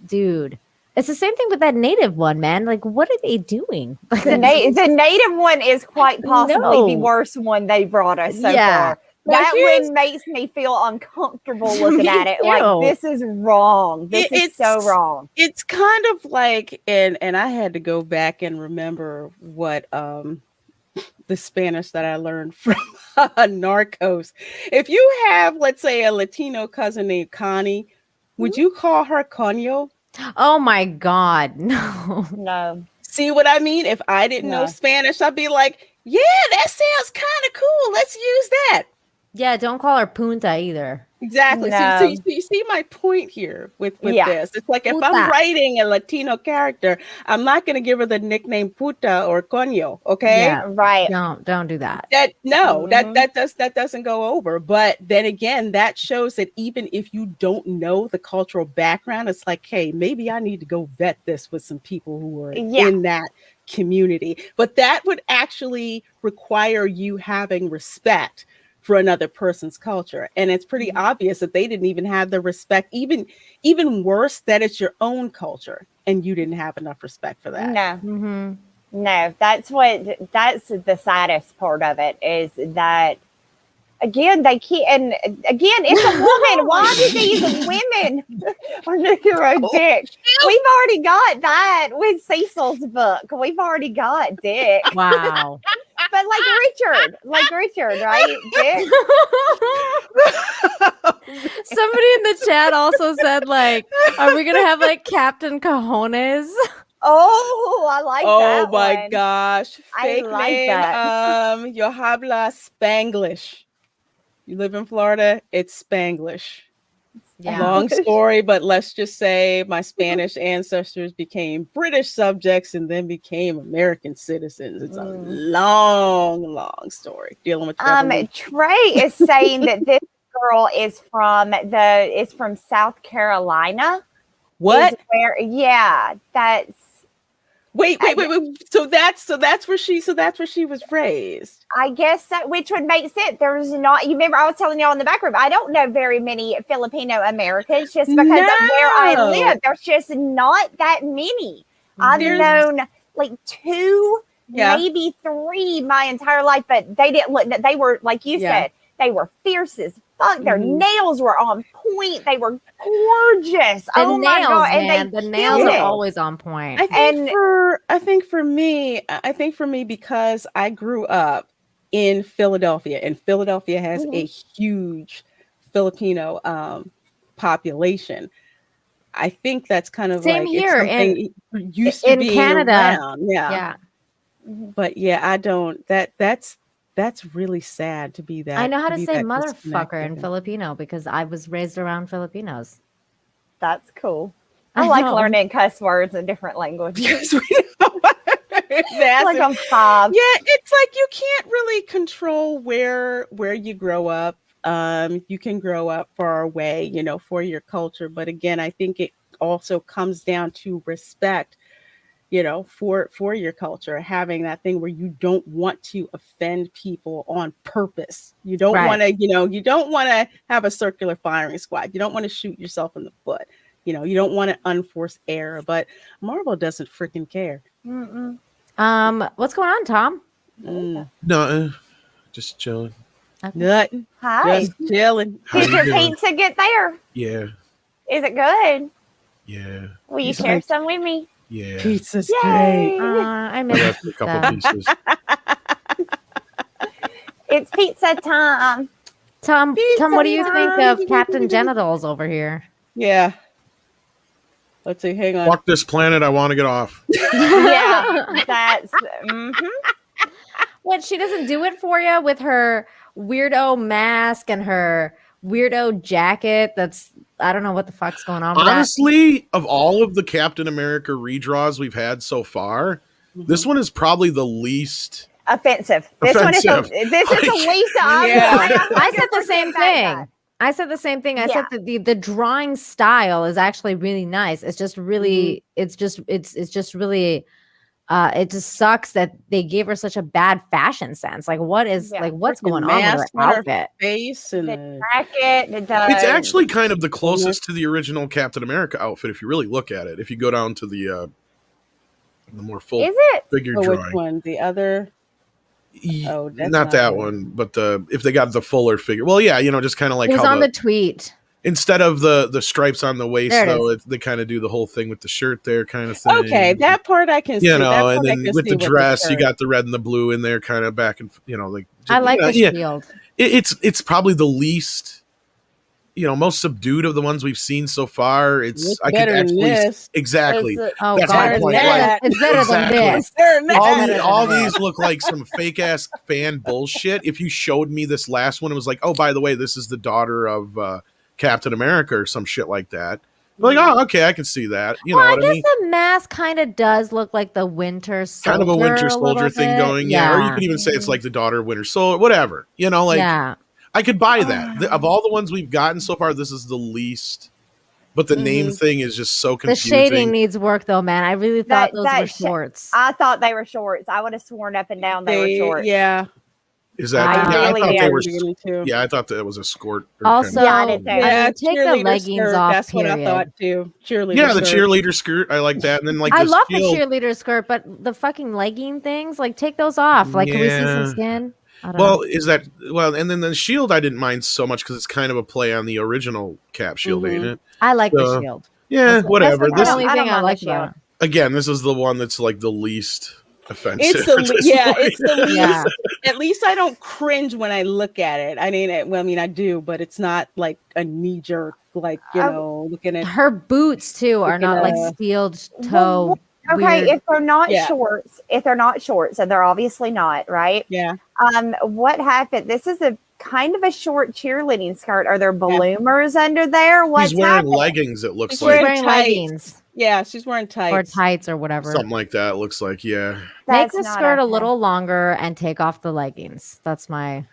dude, it's the same thing with that native one, man. Like, what are they doing? The native one is quite possibly the worst one they brought us so far. That one makes me feel uncomfortable looking at it. Like, this is wrong. This is so wrong. It's kind of like, and I had to go back and remember what the Spanish that I learned from Narcos. If you have, let's say, a Latino cousin named Connie, would you call her Coño? Oh my God, no. See what I mean? If I didn't know Spanish, I'd be like, yeah, that sounds kind of cool. Let's use that. Yeah, don't call her Punta either. Exactly. No. So you see my point here with this. It's like, if I'm writing a Latino character, I'm not going to give her the nickname Puta or Coño. Okay. Yeah, right. Don't do that. That doesn't go over. But then again, that shows that even if you don't know the cultural background, it's like, hey, maybe I need to go vet this with some people who are in that community. But that would actually require you having respect for another person's culture. And it's pretty obvious that they didn't even have the respect, even worse, that it's your own culture and you didn't have enough respect for that. No. No, that's the saddest part of it, is that again, they can't, and again, it's a woman. Why do these women are Negro dick? We've already got that with Cecil's book. We've already got dick. Wow. But like Richard, right? Dick. Somebody in the chat also said, like, are we gonna have like Captain Cajones? Oh, I like that. Oh my one. gosh. I Fake like name, that. Yo habla Spanglish. You live in Florida, it's Spanglish. Yeah. Long story, but let's just say my Spanish ancestors became British subjects and then became American citizens. It's a long story. Dealing with Trey is saying that this girl is from South Carolina. what? That's Wait. So that's where she was raised. I guess that, which would make sense. There's not, you remember I was telling y'all in the back room, I don't know very many Filipino-Americans just because of where I live. There's just not that many. I've known like 2, maybe 3 my entire life, but they didn't look, they were, like you said, they were fierce as fuck. Their nails were on point. They were gorgeous. The my nails, God. man. And The they nails killed are it. always on point. I think for me, because I grew up in Philadelphia, and Philadelphia has a huge Filipino population. I think that's kind of Same like here it's something used to in be Canada. around. Yeah. But I don't. That's really sad to be that. I know how to say that motherfucker in disconnected. Filipino because I was raised around Filipinos. That's cool. I I like know. learning cuss words in different languages. Because we know Like I'm 5. Yeah, it's like you can't really control where you grow up. You can grow up far away, for your culture. But again, I think it also comes down to respect, for your culture, having that thing where you don't want to offend people on purpose. You don't want to, you don't want to have a circular firing squad. You don't want to shoot yourself in the foot. You don't want to unforce error. But Marvel doesn't freaking care. What's going on, Tom? No, just chilling. Nothing. Hi. Just chilling. How Did you your doing? pizza get there? Yeah, Is it good? yeah, Will you He's share like- some with me? yeah. Pizza's Yay! great. I I missed left a couple pieces. It's pizza time. Tom, what do you think time. of Captain Genitals over here? Yeah. Let's see. Hang on. Fuck this planet. I want to get off. Yeah, that's. What, she doesn't do it for you with her weirdo mask and her weirdo jacket? I don't know what the fuck's going on with that. Honestly, of all of the Captain America redraws we've had so far, this one is probably the least Offensive. This Offensive. one is this is the least. I said the same thing. I said Yeah. that the drawing style is actually really nice. It's just really, it's just really, it just sucks that they gave her such a bad fashion sense. Like, what's going on with her Mask on her outfit? face and The jacket. It's actually kind of the closest to the original Captain America outfit if you really look at it. If you go down to the more full Is it? figure which drawing. one? The other? Oh, that's not not that good. one, but if they got the fuller figure. Well, yeah, just kind of like It was how on the tweet. instead of the stripes on the waist, There it though, they kind of do the whole thing with the shirt there, kind of thing. Okay, that part I can see. You That know, part and I then can with see the dress, you shirt. got the red and the blue in there, kind of back and like. I like the yeah. shield. It's probably the least, most subdued of the ones we've seen so far. It's I could better than actually this. exactly. Oh That's God, my it's point. better, Like, it's better than exactly. this. Better than all, that. these, all these look like some fake ass fan bullshit. If you showed me this last one, it was like, oh, by the way, this is the daughter of Captain America or some shit like that. Like, oh, okay, I can see that. You know Well, I what guess I mean? the mask kind of does look like the Winter Soldier. Kind of a Winter a Soldier little thing bit. going, yeah. Or you could even say it's like the daughter of Winter Soldier, whatever. yeah. I could buy that. Of all the ones we've gotten so far, this is the least but the name thing is just so The confusing. shading needs work, though, man. I really thought those were shorts. I thought they were shorts. I would have sworn up and down they were shorts. Yeah. Is that? I I really thought did. they were. Beginning too. Yeah, I thought that was a skirt. Also, Yeah, I did too. I mean, take the cheerleader leggings skirt, off. That's period. what I thought too. Cheerleader. Yeah, the skirt. cheerleader skirt. I like that, and then like I the love shield. the cheerleader skirt, but the fucking legging things, like, take those off. Like, can we see some Yeah. skin? I don't Well, know. is that and then the shield I didn't mind so much because it's kind of a play on the original Cap shield, ain't it? I like the So, shield. Yeah, That's whatever. That's the This only I don't thing I mind the like shield. about it. again, this is the one that's like the least offensive. It's the at this yeah, point. it's the least. Yeah. At least I don't cringe when I look at it. I mean, I do, but it's not like a knee jerk, like looking at. Her boots too are not like steel toe. Okay, weird. if they're not Yeah. shorts, and they're obviously not, right? Yeah. What happened? This is a kind of a short cheerleading skirt. Are there bloomers under there? What's He's wearing happening? leggings. It looks She's like wearing tights. leggings Yeah, she's wearing tights. or tights or whatever. something like that. It looks like yeah. Make That's the not skirt a okay. little longer and take off the leggings. That's my.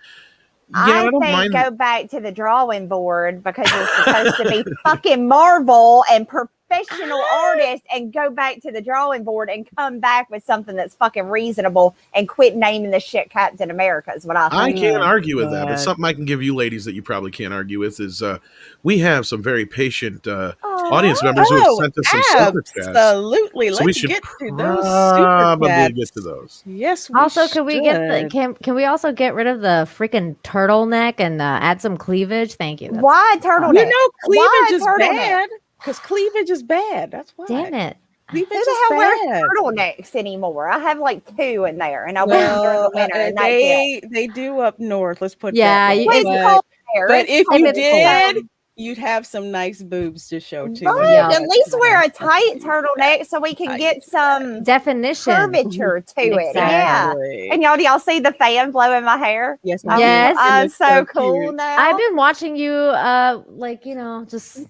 Yeah, I don't think mind. go back to the drawing board because you're supposed to be fucking Marvel and professional artists and go back to the drawing board and come back with something that's fucking reasonable and quit naming the shit Captain America is what I I think. can't argue with that, but God. something I can give you ladies that you probably can't argue with is we have some very patient audience members who have sent us some super chats. Absolutely. So we Let's should get to those super probably chats. get to those. Yes. We Also, can we get the should. can we also get rid of the freaking turtleneck and add some cleavage? Thank you. That's- Why turtleneck? You know, Why cleavage is turtleneck? bad because cleavage is bad. That's why. Damn it. Cleavage Who is the hell wears bad. turtlenecks anymore? I have like 2 in there, and I wear them during the winter. And that's it. they do up north. Let's put Yeah, that. you- way. It's But- cold there. But It's if cold you it's did, cold. you'd have some nice boobs to show too. But Yeah. at least wear a tight turtleneck so we can get some Definition. curvature to it. Yeah. Exactly. And y'all, do y'all see the fan blowing my hair? Yes. I'm, Yes. I'm It's so cool cute. now. I've been watching you like, just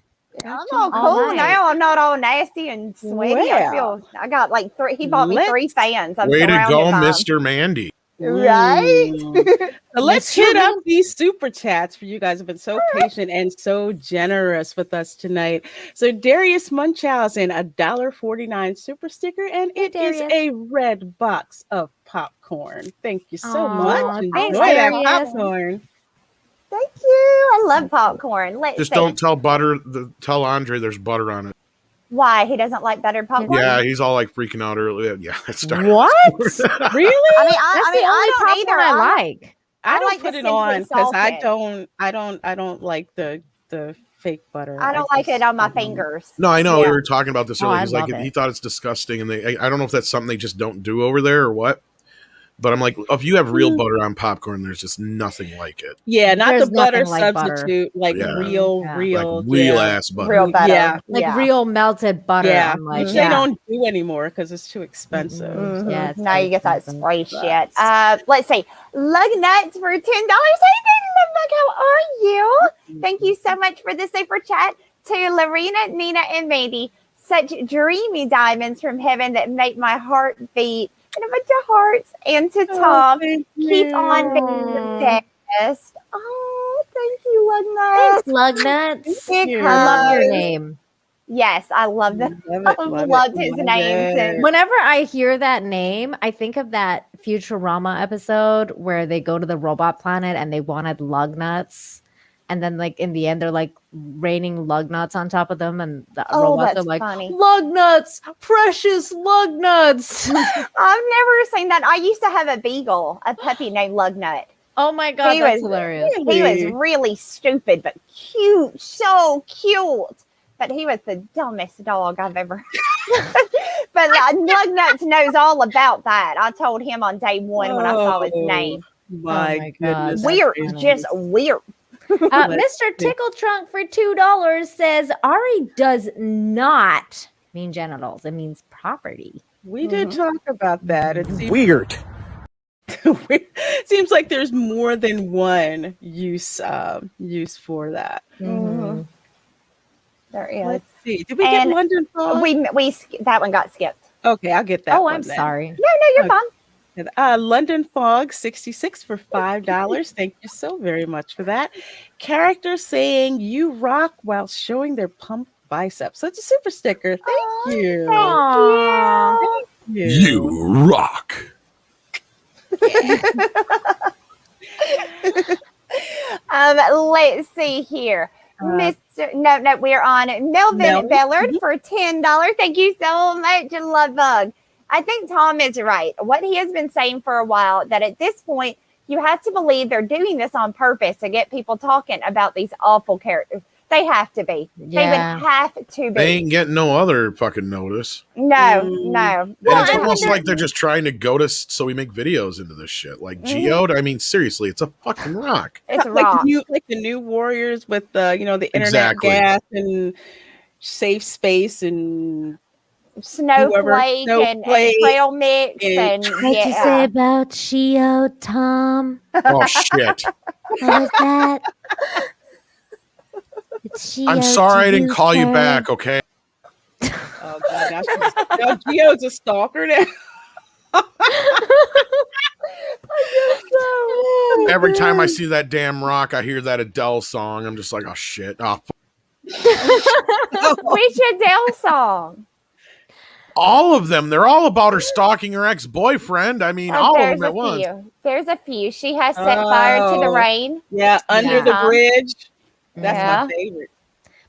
I'm all all cool night. now. I'm not all nasty and sweaty. Well, I got like 3. He bought me 3 let's- fans. I'm Way to surrounded go, by 'em. Mr. Mandy. Right? So let's hit up these super chats for you guys have been so patient and so generous with us tonight. So Darius Munchausen, $1.49 super sticker, and Hey, it is Darius. a red box of popcorn. Thank you so Aw, much. thanks, Enjoy that Darius. popcorn. Thank you. I love popcorn. Let's Just see. don't tell Andre there's butter on it. Why? He doesn't like buttered popcorn? Yeah, he's all like freaking out earlier. Yeah, that started. What? Really? I mean, that's I the only don't either. popcorn I like. I don't like put the it on simply because salted. I don't like the fake butter. I don't like it on my fingers. No, I know Yeah. we were talking about this Oh, earlier. I He's like, love he it. thought it's disgusting, and I don't know if that's something they just don't do over there or what. But I'm like, if you have real butter on popcorn, there's just nothing like it. Yeah, not There's the butter nothing like butter. substitute, like Yeah. real, Yeah. real, Like real yeah. ass butter. Real butter. Yeah. Like yeah. real melted butter. Yeah, I'm like, which yeah. they don't do anymore because it's too expensive. Mhm. Yeah, it's now too you get that expensive. spray shit. Let's see. Lug nuts for $10. Hey, Mug, how are you? Thank you so much for the super chat to Lorena, Nina, and Mandy. Such dreamy diamonds from heaven that make my heart beat. And a bunch of hearts. And to Tom, keep on being the best. Oh, thank you, Lug nuts. Thanks, lug nuts. Big I love your hugs. name. Yes, I love that. Love Loved his name it. too. Whenever I hear that name, I think of that Futurama episode where they go to the robot planet and they wanted lug nuts. And then, like, in the end, they're like raining lug nuts on top of them, and the robots are that's like, funny. lug nuts, precious lug nuts. I've never seen that. I used to have a beagle, a puppy named Lugnut. Oh my God, He that's was- hilarious. He was really stupid, but cute, so cute. But he was the dumbest dog I've ever. But Lugnut knows all about that. I told him on day 1 when I saw his name. My my God. goodness. Weird, that's just weird. Mr. Tickle Trunk for $2 says Ari does not mean genitals. It means property. We did talk about that. It seems Weird. seems like there's more than one use for that. Mhm. There is. Let's see. Did we And get London Fog? That one got skipped. Okay, I'll get that. Oh, one I'm then. sorry. No, you're Okay. fine. London Fog 66 for $5. Thank you so very much for that. Character saying you rock while showing their bicep. Such a super sticker. Thank you. Aw. Thank you. You rock. Let's see here. Mr. No, we're on Melvin Bellard for $10. Thank you so much, Love Bug. I think Tom is right. What he has been saying for a while, that at this point, you have to believe they're doing this on purpose to get people talking about these awful characters. They have to be. They would have to be. They ain't getting no other fucking notice. No. And it's almost like they're just trying to goad us so we make videos into this shit. Like Geode, I mean, seriously, it's a fucking rock. It's a like rock. The new Warriors with the the internet gas and safe space and Snowflake and trail mix and What'd you say about Geode, Tom? Oh shit. What was that? I'm sorry I didn't call you back, okay? Oh god, Geode's a stalker now. Every time I see that damn rock, I hear that Adele song. I'm just like, oh shit. Oh, which Adele song? all of them. They're all about her stalking her ex-boyfriend. I mean, all of them at once. There's a few. She has set fire to the rain. Yeah, Under the Bridge. That's my favorite.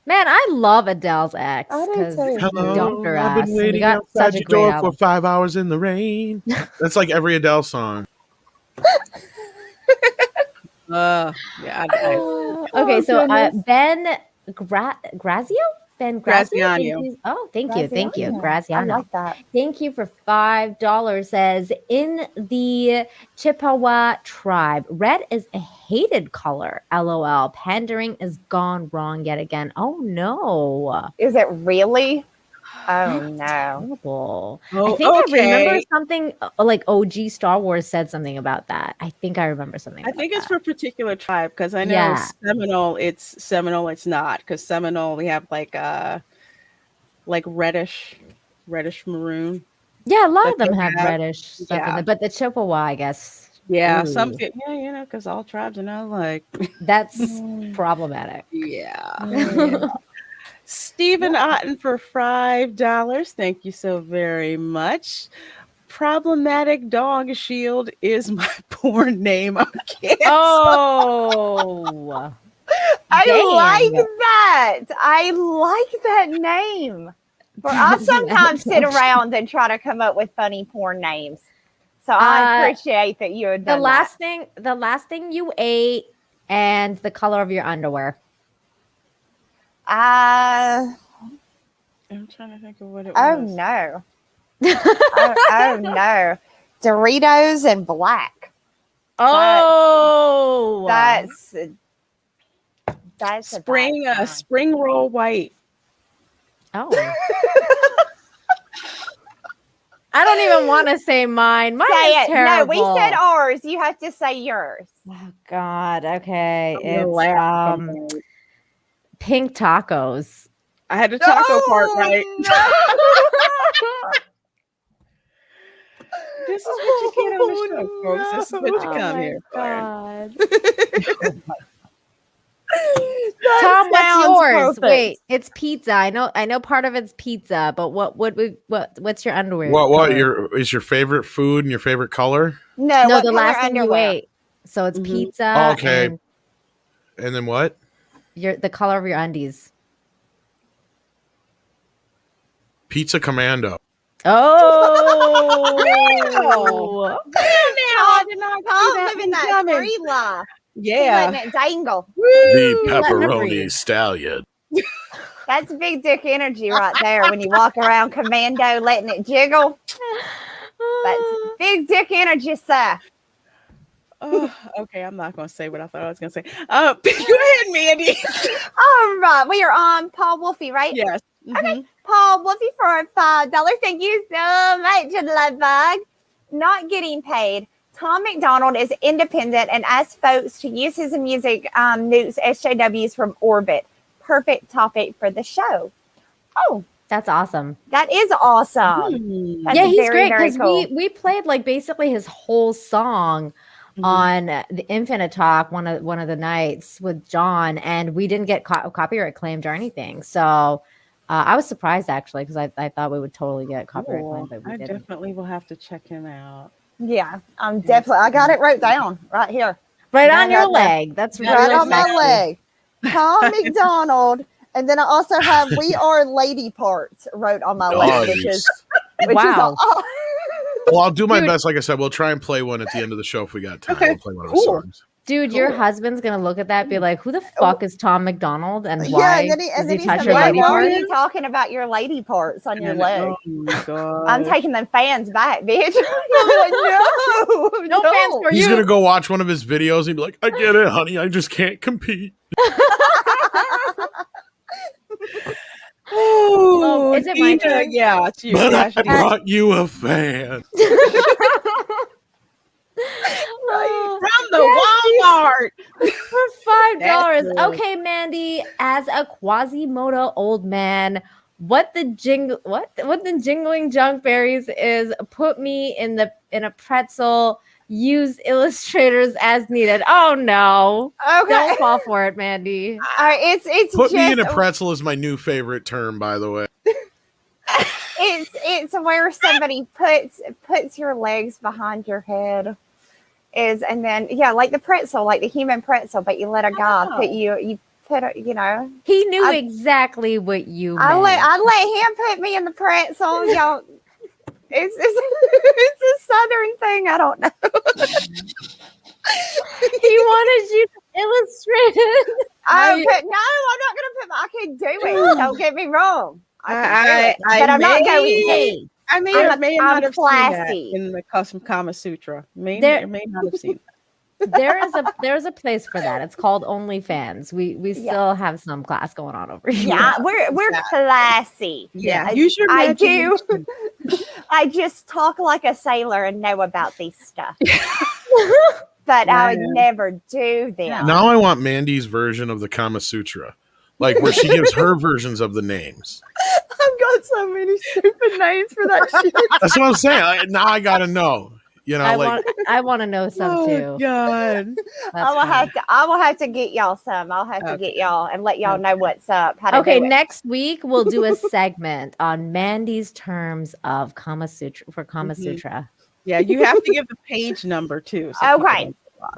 Man, I love Adele's ex. Hello, I've been waiting outside your door for 5 hours in the rain. That's like every Adele song. Okay, so Ben Grazio? Ben Graziano. Oh, thank you. Graziano. I like that. Thank you for $5. Says, in the Chippewa tribe, red is a hated color. LOL. Pandering is gone wrong yet again. Oh, no. Is it really? Oh, no. Horrible. Oh, I think I remember something like OG Star Wars said something about that. I think I remember something I think it's for a particular tribe because I know Seminole, it's not because Seminole, we have like reddish maroon. Yeah, a lot of them have reddish stuff in it, but the Chippewa, I guess. Yeah, because all tribes are not alike. That's problematic. Yeah. Stephen Otten for $5. Thank you so very much. Problematic Dog Shield is my porn name on campus. Oh, I like that. I like that name. I sometimes sit around and try to come up with funny porn names. So I appreciate that you had done the last thing you ate and the color of your underwear. I'm trying to think of what it was. Oh no. oh no. Doritos and black. Oh, that's spring roll white. Oh. I don't even want to say mine. Mine is terrible. No, we said ours. You have to say yours. Oh God. Okay. It's pink tacos. I had the taco part right. No. This is what you get on the show, folks. This is what you come here for. Tom, what's yours? Perfect. Wait, it's pizza. I know part of it's pizza, but what's your underwear? What is your favorite food and your favorite color? No, the last thing you ate. So it's pizza. Oh, okay. And then what? The color of your undies. Pizza Commando. Oh, I did not living that free life. Yeah, letting it dangle. The pepperoni stallion. That's big dick energy right there. When you walk around commando, letting it jiggle. That's big dick energy, sir. Oh, okay, I'm not going to say what I thought I was going to say. Go ahead, Mandy. All right, we are on Paul Wolfie, right? Yes. Mm-hmm. Okay, Paul Wolfie for $5. Thank you so much, Love Bug. Not getting paid. Tom McDonald is independent and asks folks to use his music nukes SJWs from orbit. Perfect topic for the show. Oh, that's awesome. That is awesome. That's he's great because cool. we played like basically his whole song on the Infinite Talk one of the nights with John, and we didn't get copyright claimed or anything. So I was surprised actually because I thought we would totally get copyright claim, but we I didn't. definitely will have to check him out. Yeah, I'm definitely. I got it wrote down right here. Right I on your got that. leg. That's Right Right really on my sexy. leg. Tom McDonald. And then I also have "We Are Lady Parts" wrote on my leg, which is Wow. Well, I'll do my best. Like I said, we'll try and play one at the end of the show if we got time. Okay, We'll play one of cool. his songs. Dude, your husband's gonna look at that and be like, who the fuck is Tom McDonald and Yeah, why and then, does he he's touch gonna your be like, lady "Why are part? you talking about your lady parts on your And, leg?" oh my god! I'm taking them fans back, bitch. I'm like, no, No fans for He's you. gonna go watch one of his videos and be like, "I get it, honey. I just can't compete." Oh, is it my Nina, turn? yeah, it's you. But I Ashley. brought you a fan. From the Walmart. For $5. That's good. Okay, Mandy, as a Quasimodo old man, what the jingling junk berries is put me in a pretzel. Use illustrators as needed. Oh no. Okay. Don't fall for it, Mandy. All right, it's Put just me in a pretzel is my new favorite term, by the way. it's where somebody puts your legs behind your head. And then like the pretzel, like the human pretzel, but you let a guy put you put a, He knew exactly what you meant. I let him put me in the pretzel. Y'all, it's a southern thing. I don't know. He wanted you to illustrate it. I'm not gonna put. I can do it. Don't get me wrong. I can do it, but I'm not going. Hey, I may I'm or may not have classy. seen that in the custom Kama Sutra. May not have seen that. There's a place for that. It's called OnlyFans. We still have some class going on over here. Yeah, we're classy. Yeah, use your I do. imagination. I just talk like a sailor and know about these stuff. But I would never do them. Now I want Mandy's version of the Kama Sutra, like where she gives her versions of the names. I've got so many stupid names for that shit. That's what I'm saying. Now I gotta know. I want to know some too. God. I will have to get y'all some. I'll have to get y'all and let y'all know what's up. How to do it. Next week we'll do a segment on Mandy's terms of Kama Sutra for Kama Sutra. Yeah, you have to give the page number too. So Okay,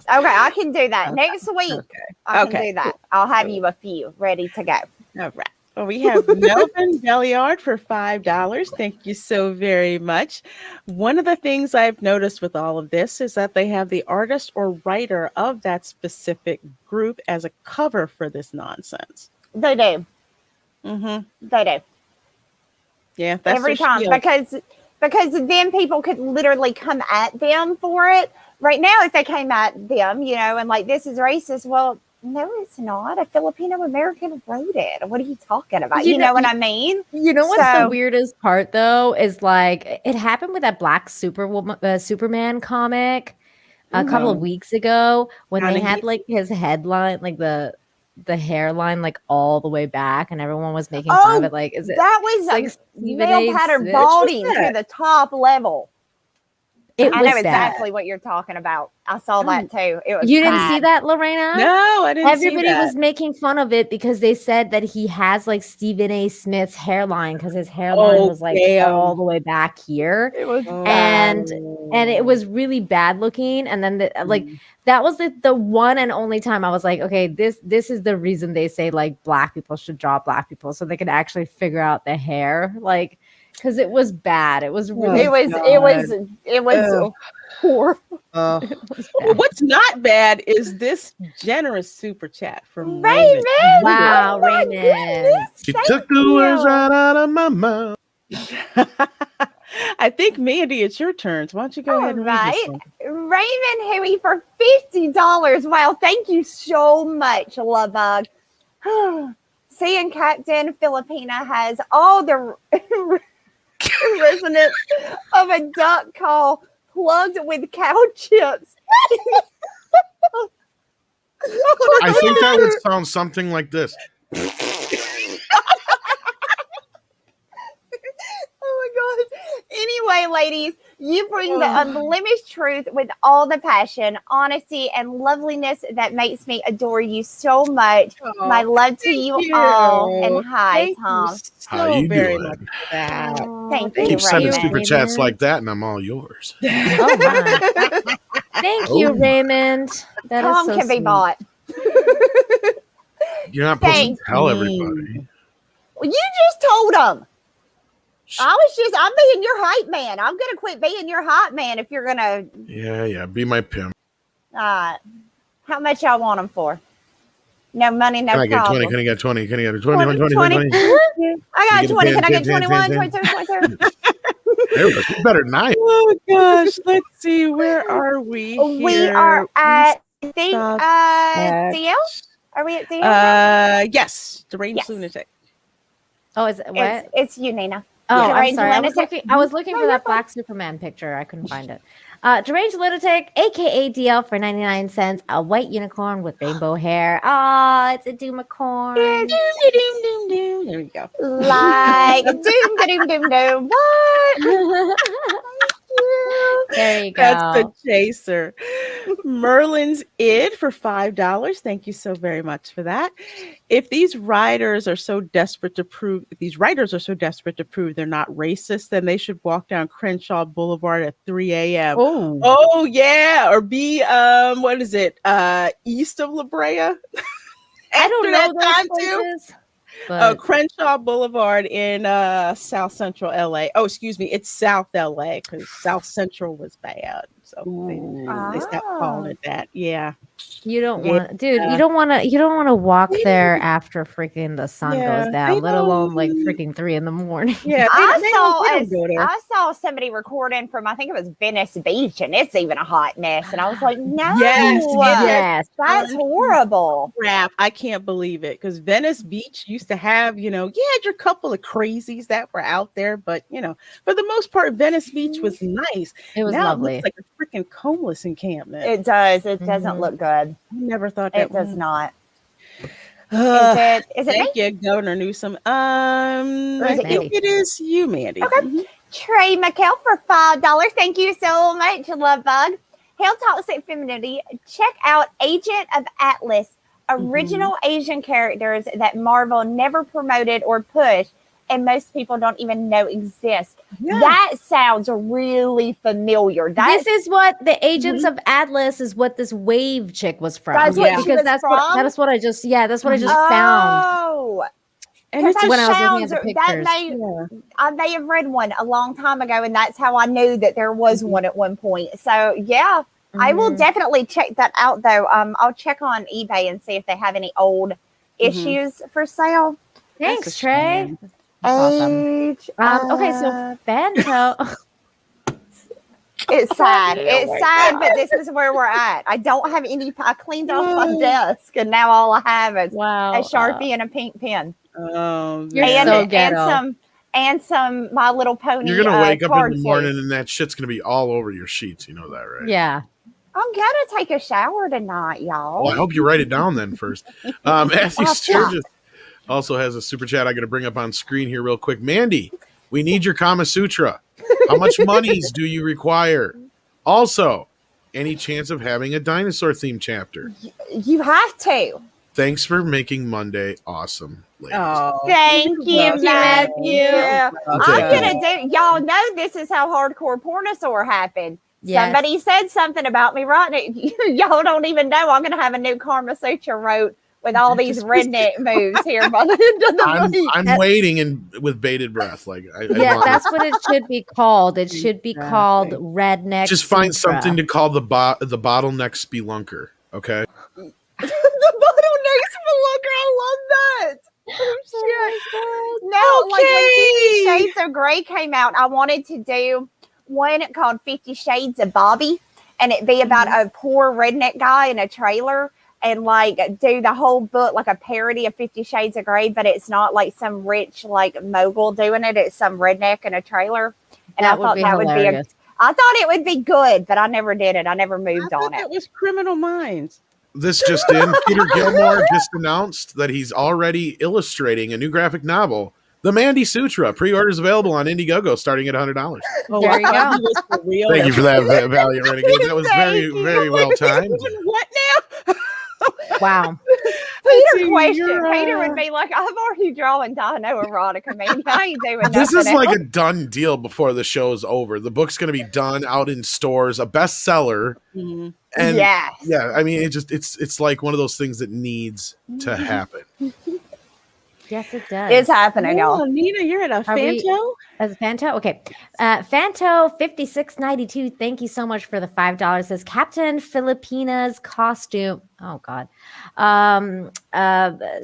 I can do that next week. I can do that. I'll have you a few ready to go. All right. Well, we have Melvin Belliard for $5. Thank you so very much. One of the things I've noticed with all of this is that they have the artist or writer of that specific group as a cover for this nonsense. They do. They do. Yeah, that's every their time spiel. because then people could literally come at them for it. Right now, if they came at them, and like, this is racist. Well, no, it's not. A Filipino-American wrote it. What are you talking about? You know what I mean? You know what's the weirdest part though is like it happened with that Black Superman comic a couple of weeks ago when they had like his headline, like the hairline, like all the way back, and everyone was making fun of it. Like, is it that was like male pattern balding to the top level? I know exactly what you're talking about. I saw that too. It was you didn't see that, Lorena? No, I didn't. Everybody see that. was making fun of it because they said that he has like Stephen A. Smith's hairline because his hairline was like all the way back here. It was and it was really bad looking. And then that was the one and only time I was like, okay, this is the reason they say like Black people should draw Black people so they can actually figure out the hair, like. Because it was bad. It was really. It was horrible. What's not bad is this generous super chat from Raymond. Wow, Raymond. She took the words right out of my mouth. I think, Mandy, it's your turn. Why don't you go ahead and read this one? Raymond Huey for $50. Wow, thank you so much, love bug. Seeing Captain Filipina has all the resonance of a duck call plugged with cow chips. I think that would sound something like this. Oh my god. Anyway, ladies, You bring the unblemished truth with all the passion, honesty, and loveliness that makes me adore you so much. My love to you all. And hi, Tom. How you very doing? much for that. Thank Keep you, sending Raymond. super chats like that, and I'm all yours. Oh my. Thank you, Raymond. That is Tom so can be sweet. bought. You're not supposed to Thank tell everybody. Well, you just told them. I'm being your hype man. I'm going to quit being your hype man if you're going to. Yeah. Be my pimp. How much y'all want them for? No money, no Can I get problem. 20? Can I get 20? Can I get 20? 20? 20? I got 20. Can I get 10, 21, 10, 22, 22? There we go. She's better than I am. Oh gosh, let's see. Where are we? We here? are at, I think, stopped at- DL? Are we at DL? Yes, deranged Yes. lunatic. Oh, is it what? It's you, Nina. Oh, I'm Deranged sorry. lunatic. I was looking No, for you're that Black Superman picture. I couldn't find it. Deranged Lunatic, aka DL for 99 cents. A white unicorn with rainbow hair. Ah, it's a doomicorn. There we go. Like doom. What? There you go. That's the chaser. Merlin's Id for $5. Thank you so very much for that. If these writers are so desperate to prove they're not racist, then they should walk down Crenshaw Boulevard at 3 a.m. Oh yeah, or be what is it? East of La Brea. I don't know those time places. But Crenshaw Boulevard in South Central LA. Oh, excuse me, it's South LA because South Central was bad. So they stopped calling it that. Yeah. you don't want, dude. You don't want to walk there after freaking the sun goes down, let alone like freaking 3 a.m. Yeah, I saw somebody recording from, I think it was Venice Beach, and it's even a hot mess. And I was like, no, Yes. that's horrible. Crap, I can't believe it because Venice Beach used to have, you had your couple of crazies that were out there, but for the most part, Venice Beach was nice. It was now lovely. It looks like a freaking homeless encampment. It does. It doesn't look good. I never thought that It does not. Is Thank it me? you, Governor Newsom. I it think it is you, Mandy. Okay. Trey McHale for $5. Thank you so much, Love Bug. Hail Toxic Femininity. Check out Agent of Atlas, original Asian characters that Marvel never promoted or pushed, and most people don't even know exist. Yeah. That sounds really familiar. This is what the Agents of Atlas is. What this Wave chick was from. That's what she because was that's from? that's what I just found. Oh, And it's when I was looking at the pictures. I may have read one a long time ago, and that's how I knew that there was one at one point. So yeah, I will definitely check that out. Though I'll check on eBay and see if they have any old issues for sale. Thanks, Trey. Awesome. Okay, so Fanto. It's sad. It's sad, but this is where we're at. I don't have any. I cleaned off my desk, and now all I have is a Sharpie and a pink pen. You're so ghetto. And some My Little Pony. You're gonna wake up in the card morning case. and that shit's gonna be all over your sheets. You know that, right? Yeah. I'm gonna take a shower tonight, y'all. Well, I hope you write it down then first. Matthew Sturgis also has a super chat I got to bring up on screen here real quick. Mandy, we need your Kama Sutra. How much monies do you require? Also, any chance of having a dinosaur themed chapter? You have to. Thanks for making Monday awesome, ladies. Thank you, Matthew. I'll I'm take gonna do. Y'all know this is how hardcore pornosaur happened. Yes. Somebody said something about me right now. Y'all don't even know I'm gonna have a new Karma Sutra wrote with all these redneck moves here by the end of the week. I'm waiting and with bated breath. Like, That's what it should be called. It should be called Redneck. Just find Sutra. something to call the bottleneck spelunker. Okay. The bottleneck spelunker. I love that. Oh, shit. No, like when 50 Shades of Grey came out, I wanted to do one called 50 Shades of Bobby, and it'd be about a poor redneck guy in a trailer, and like do the whole book like a parody of 50 Shades of Grey, but it's not like some rich like mogul doing it. It's some redneck in a trailer. And I thought that would be I thought it would be good, but I never did it. I never moved on it. It was Criminal Minds. This just in, Peter Gilmore just announced that he's already illustrating a new graphic novel The Mandy Sutra pre-orders available on Indiegogo starting at $100. Oh, There you I go. thought he was for real. Thank you for that, Valiant Renegade. That was very, Thank you. very well timed. What now? Wow. Peter see, question. you're, Peter would be like, I'm already drawing Dino erotica, man. I ain't doing This nothing is like else. a done deal before the show's over. The book's going to be done out in stores, a bestseller. Mhm. And Yes. yeah, I mean, it's like one of those things that needs to happen. Yes, it does. It's happening, y'all. Oh, Nina, you're at a Are we- Fanto? As Fanto, okay. Fanto 5692. Thank you so much for the $5. Says Captain Filipina's costume. Oh God,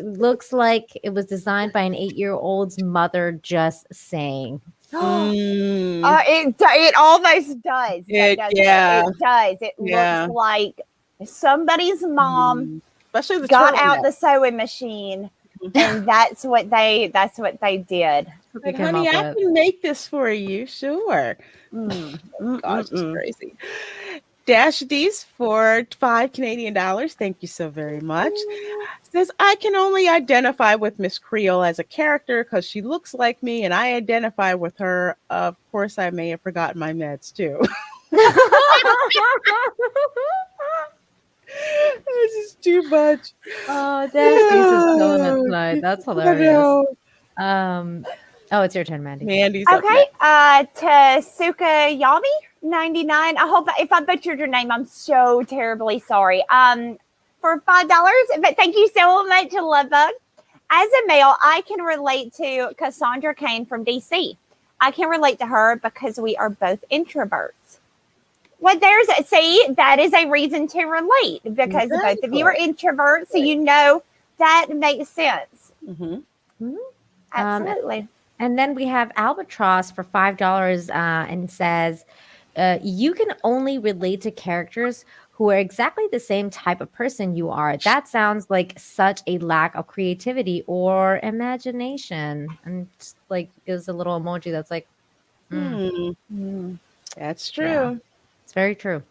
looks like it was designed by an 8-year-old's mother. Just saying. Mm. It almost does. It- doesn't yeah. It does. It Yeah. looks like somebody's mom Especially the got turtleneck. out the sewing machine, and that's what they did. What they Like, came honey, up I with. can make this for you. Sure. Gosh, it's crazy. Dash D's for $5 Canadian. Thank you so very much. Says, I can only identify with Miss Creole as a character because she looks like me and I identify with her. Of course, I may have forgotten my meds too. This is too much. Oh, Dash is killing it tonight. That's I hilarious. know. Oh, it's your turn, Mandy. Mandy's up Okay, next. Tasuka Yami 99. I hope if I butchered your name, I'm so terribly sorry. For $5, but thank you so much, Lovebug. As a male, I can relate to Cassandra Cain from DC. I can relate to her because we are both introverts. Well, that is a reason to relate because both of you are introverts, so you know that makes sense. Absolutely. And then we have Albatross for $5 and says, you can only relate to characters who are exactly the same type of person you are. That sounds like such a lack of creativity or imagination. And just like gives a little emoji that's like, That's true. Yeah. It's very true.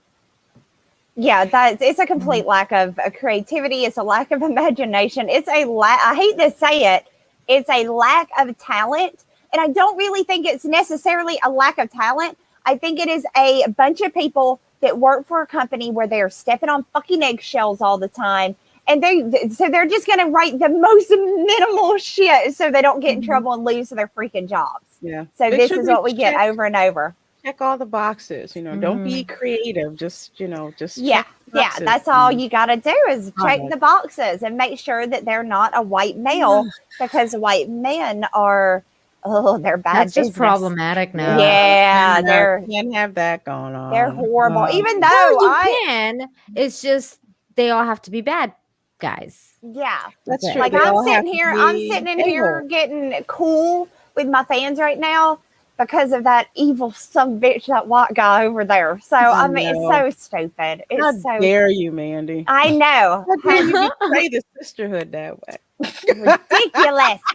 Yeah, it's a complete lack of creativity. It's a lack of imagination. It's I hate to say it. It's a lack of talent. And I don't really think it's necessarily a lack of talent. I think it is a bunch of people that work for a company where they're stepping on fucking eggshells all the time. And they're just going to write the most minimal shit so they don't get in trouble and lose their freaking jobs. Yeah. So It this should is be what we get checked. over and over. Check all the boxes. Don't be creative. Just Yeah, check the boxes. that's all you got to do is check Got it. the boxes and make sure that they're not a white male because white men are, they're bad. That's just business. problematic now. Yeah, they're can't have that going on. they're horrible. Even though No, you can. It's just they all have to be bad guys. yeah, That's true. like They all I'm have sitting to in be here able. getting cool with my fans right now because of that evil son bitch, that white guy over there. So I mean, it's so stupid. How It's so dare you, Mandy? I know. How dare you betray the sisterhood that way?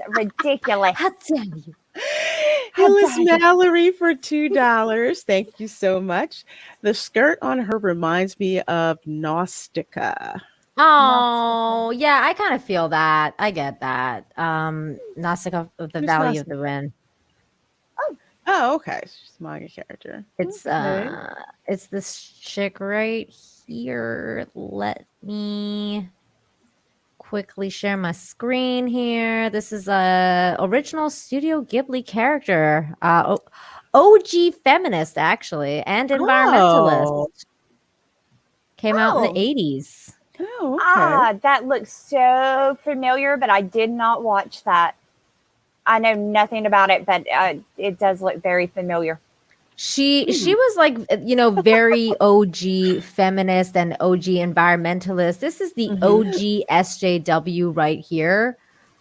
Ridiculous. How dare you? Hillis Mallory for $2. Thank you so much. The skirt on her reminds me of Naustica. Oh, yeah, I kind of feel that. I get that. Nausicaa of the Who's Valley Nausicaa? of the Wind. Oh, okay. She's a manga character. It's it's this chick right here. Let me quickly share my screen here. This is a original Studio Ghibli character. OG feminist actually and environmentalist. Oh. Came out in Oh. the 80s. Oh, okay. That looks so familiar, but I did not watch that. I know nothing about it, but it does look very familiar. She was like, very OG feminist and OG environmentalist. This is the OG SJW right here,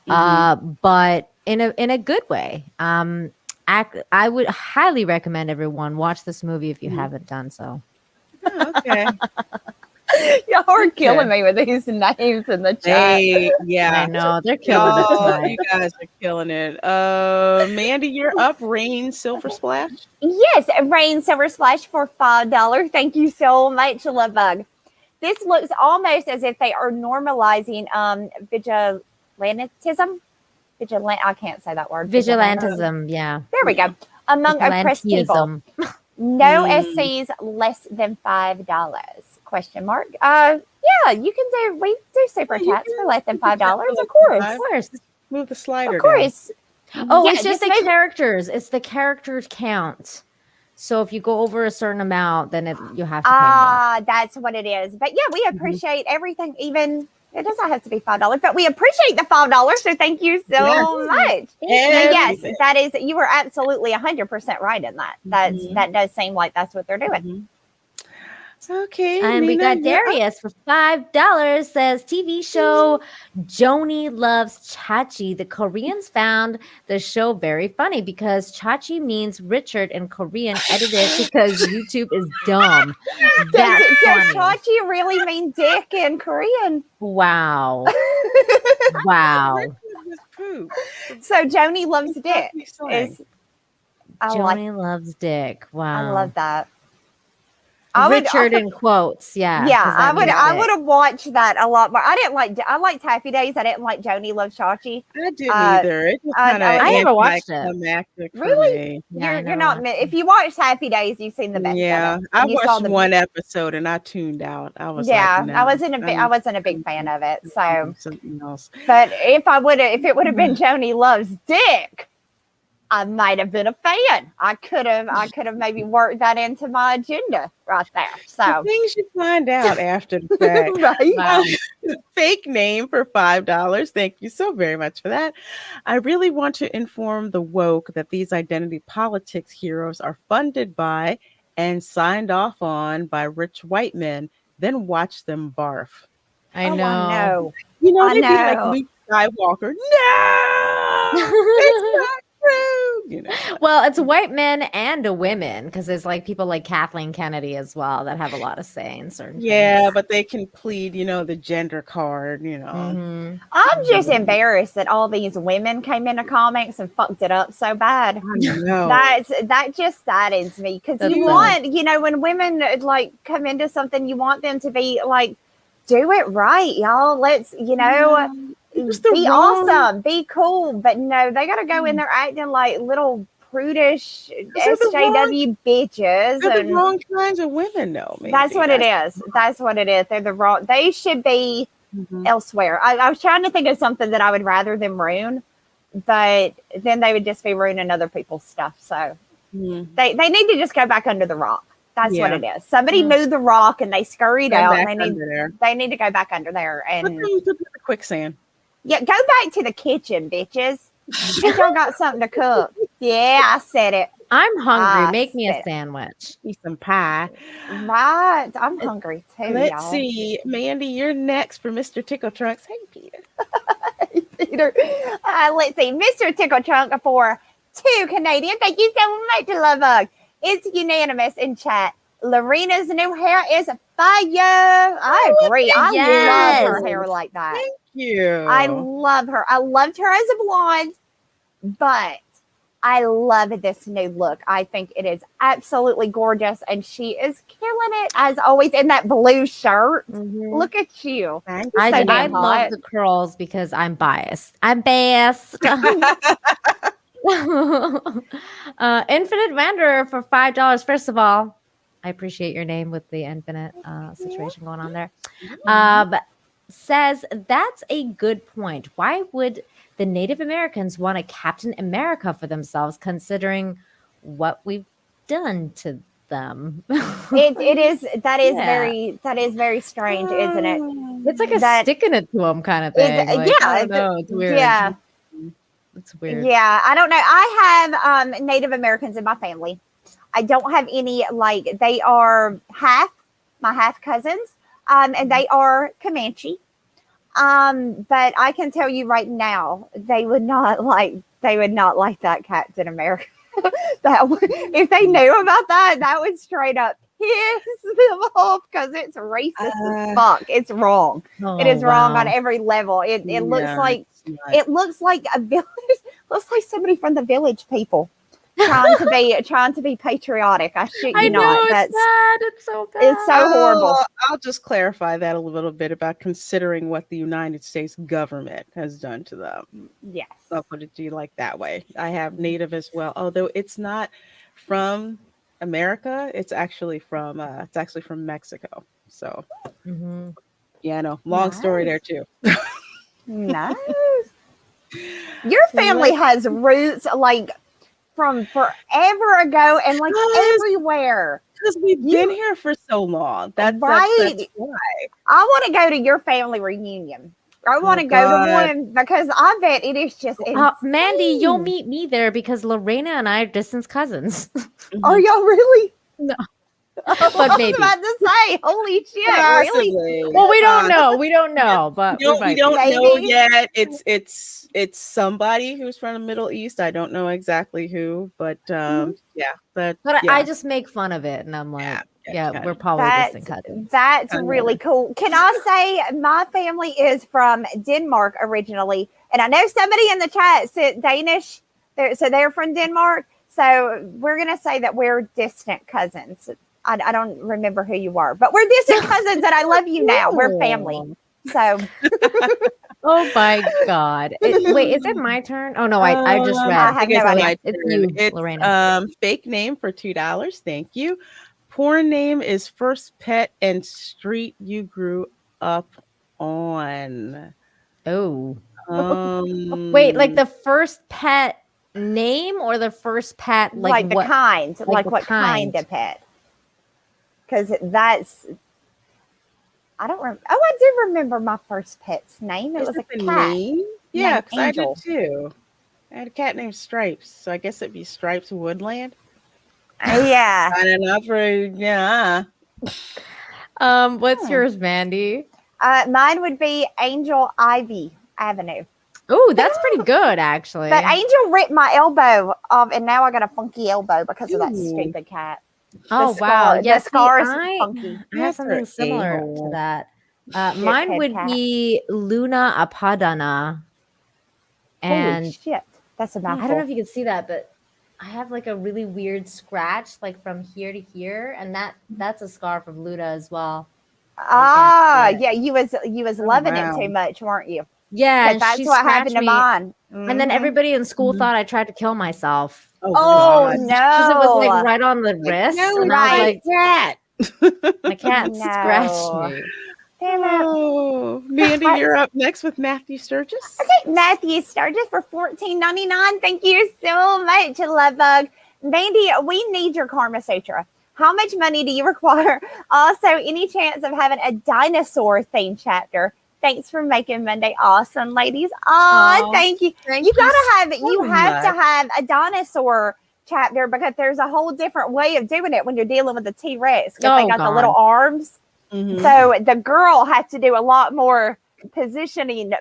but in a good way. I would highly recommend everyone watch this movie if you haven't done so. Oh, okay. Y'all are killing me with these names in the chat. Yeah. I know they're killing it Oh, tonight. you guys are killing it. Mandy, you're up. Rain Silver Splash. Yes, Rain Silver Splash for $5. Thank you so much, Lovebug. This looks almost as if they are normalizing vigilantism. Vigilant. I can't say that word. Vigilantism, yeah. There we go. Among oppressed people. Vigilantism. No SCs less than $5? Question mark. Yeah, you can do. We do super chats for less than $5. Of course. Of course. Move the slider. Of course. Oh, Yeah, it's just the maybe- characters. It's the character count. So if you go over a certain amount, then you have to pay more. That's what it is. But yeah, we appreciate everything. Even it doesn't have to be $5, but we appreciate the $5. So thank you so much. Yes, that is. You were absolutely 100% right in that. That does seem like that's what they're doing. Okay. And we got Darius for $5 says TV show Joni Loves Chachi. The Koreans found the show very funny because Chachi means Richard in Korean, edited because YouTube is dumb. Does Chachi really mean dick in Korean? Wow. Wow. So Joni loves dick. Joni loves dick. Wow. I love that. Richard in quotes, yeah. Yeah, I would have watched that a lot more. I liked Happy Days. I didn't like Joni Loves Chachi. I didn't either. It was kind of I never watched it. Really? You're not. If you watched Happy Days, you've seen the best. Yeah, I watched one episode and I tuned out. I was I wasn't a big fan of it. So something else. But if it would have been Joni Loves Dick, I might have been a fan. I could have maybe worked that into my agenda right there. So the things you find out after the fact. Right. Wow. Fake name for $5. Thank you so very much for that. I really want to inform the woke that these identity politics heroes are funded by and signed off on by rich white men. Then watch them barf. I know. I know. You know, I they'd know. be like Luke Skywalker. No, it's not true. You know. Well, it's white men and women because there's like people like Kathleen Kennedy as well that have a lot of say in certain things. But they can plead, the gender card, I'm just embarrassed that all these women came into comics and fucked it up so bad. I know. That just saddens me because you want, when women like come into something, you want them to be like, do it right, y'all. Let's, be awesome, be cool. But no, they got to go in there acting like little prudish SJW bitches. They're the wrong kinds of women, though. That's what it is. That's what it is. They're the wrong. They should be elsewhere. I was trying to think of something that I would rather them ruin, but then they would just be ruining other people's stuff. So they need to just go back under the rock. That's what it is. Somebody moved the rock and they scurried out. They need to go back under there and put them in the quicksand. Yeah, go back to the kitchen, bitches. Y'all got something to cook. Yeah, I said it. I'm hungry. Make me a sandwich. Eat some pie. Right. I'm hungry too. Let's see. Mandy, you're next for Mr. Tickle Trunks. Hey, Peter. Hey, Peter. Let's see. Mr. Tickle Trunk for $2 Canadian. Thank you so much, Love Bug. It's unanimous in chat. Lorena's new hair is fire. I agree. I love her hair like that. Thank you. I love her. I loved her as a blonde, but I love this new look. I think it is absolutely gorgeous, and she is killing it as always in that blue shirt. Look at you. I love the curls because I'm biased. I'm biased. Infinite Wanderer for $5. First of all, I appreciate your name with the infinite situation going on there. Says that's a good point. Why would the Native Americans want a Captain America for themselves, considering what we've done to them? That is very strange, isn't it? It's like a sticking it to them kind of thing. I don't know. It's weird. Yeah. It's weird. Yeah, I don't know. I have Native Americans in my family. I don't have any, they are my half cousins, and they are Comanche. But I can tell you right now, they would not like that Captain America. If they knew about that, that would straight up piss them off because it's racist as fuck. It's wrong. It is wrong on every level. It looks like a village. Looks like somebody from the Village People. trying to be patriotic. I shit you I know not. it's That's bad. It's so bad. it's so horrible. I'll just clarify that a little bit about considering what the United States government has done to them. Yes. I'll put it to you like that way. I have Native as well, although it's not from America. It's actually from Mexico. So Mhm. yeah, no, long story there too. Nice. Your family has roots like from forever ago and like Yes. everywhere. Because we've been here for so long. That's Right. That's why. I want to go to your family reunion. I want to go to God. one because I bet it is just Mandy, you'll insane. meet me there because Lorena and I are distant cousins. Are y'all really? No. I But was maybe. about to say, holy shit, really? Possibly. Well, we don't know. We don't know, but We don't might know Maybe. yet. It's somebody who's from the Middle East. I don't know exactly who, but yeah. But yeah. I just make fun of it, and I'm like, yeah, we're probably distant cousins. That's really cool. Can I say my family is from Denmark originally, and I know somebody in the chat said Danish, so they're from Denmark. So we're gonna say that we're distant cousins. I don't remember who you are, but we're distant cousins, and I love you now. We're family. So, Oh my God! Wait, is it my turn? Oh no, I just read. I have no idea. It's you, Lorena. Fake name for $2. Thank you. Porn name is first pet and street you grew up on. Oh, Wait, like the first pet name or the first pet, like the what? kind, like the what kind of pet? Because that's. I don't remember. Oh, I do remember my first pet's name. It was a cat. Name? Yeah, named because I did Angel. too. I had a cat named Stripes, so I guess it'd be Stripes Woodland. Yeah. I don't know for yeah. What's yours, Mandy? Mine would be Angel Ivy Avenue. Oh, that's pretty good, actually. But Angel ripped my elbow off, and now I got a funky elbow because of that stupid cat. Oh The wow! scar- Yes, the scar is I funky. have something similar to that. Mine Shithead would cat. be Luna Apadana, Holy and shit, that's a mouthful. I don't know if you can see that, but I have like a really weird scratch, like from here to here, and that's a scar from Luna as well. Ah, yeah, you was loving it wow. too much, weren't you? Yeah, But that's she what happened to scratched me. mine. And then everybody in school thought I tried to kill myself Oh God. no! because it was like right on the wrist, No, and I was right. like, my cat No. scratched me. Damn it. Oh, Mandy, you're up next with Matthew Sturgis. Okay, Matthew Sturgis for $14.99. Thank you so much, Lovebug. Mandy, we need your Karma Sutra. How much money do you require? Also, any chance of having a dinosaur themed chapter? Thanks for making Monday awesome, ladies. Oh, thank you. You have to have a dinosaur chapter because there's a whole different way of doing it when you're dealing with the T-Rex. Because they got the little arms. Mm-hmm. So the girl has to do a lot more positioning.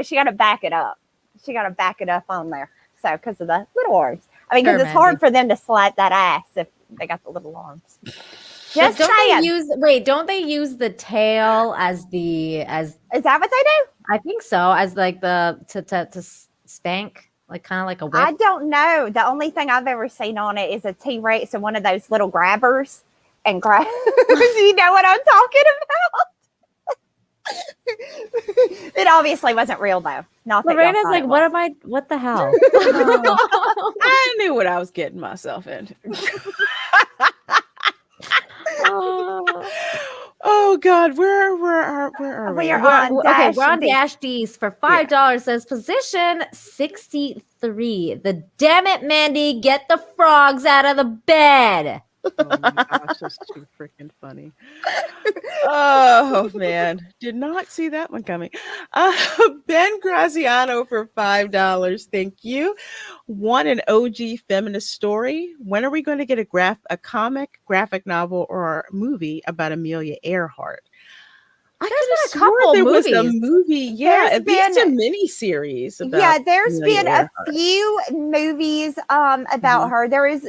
She got to back it up. She got to back it up on there. So because of the little arms. I mean, because it's hard for them to slap that ass if they got the little arms. Just saying. Don't they use the tail as is that what they do? I think so. As like the to spank, like kind of like a whip. I don't know. The only thing I've ever seen on it is a T-Rex and one of those little grabbers and grab. You know what I'm talking about? It obviously wasn't real though. Not that Lorena's like, what the hell? I knew what I was getting myself into. Oh God, where are we? We're on Dash D's for $5. Says position 63. The damn it, Mandy, get the frogs out of the bed. Oh my gosh, that's too freaking funny. Oh man, did not see that one coming. Ben Graziano for $5. Thank you. Want an OG feminist story? When are we going to get a comic, graphic novel, or movie about Amelia Earhart? I could have sworn there was a movie. Yeah, at least a mini series. Yeah, there's been a few movies about her. There is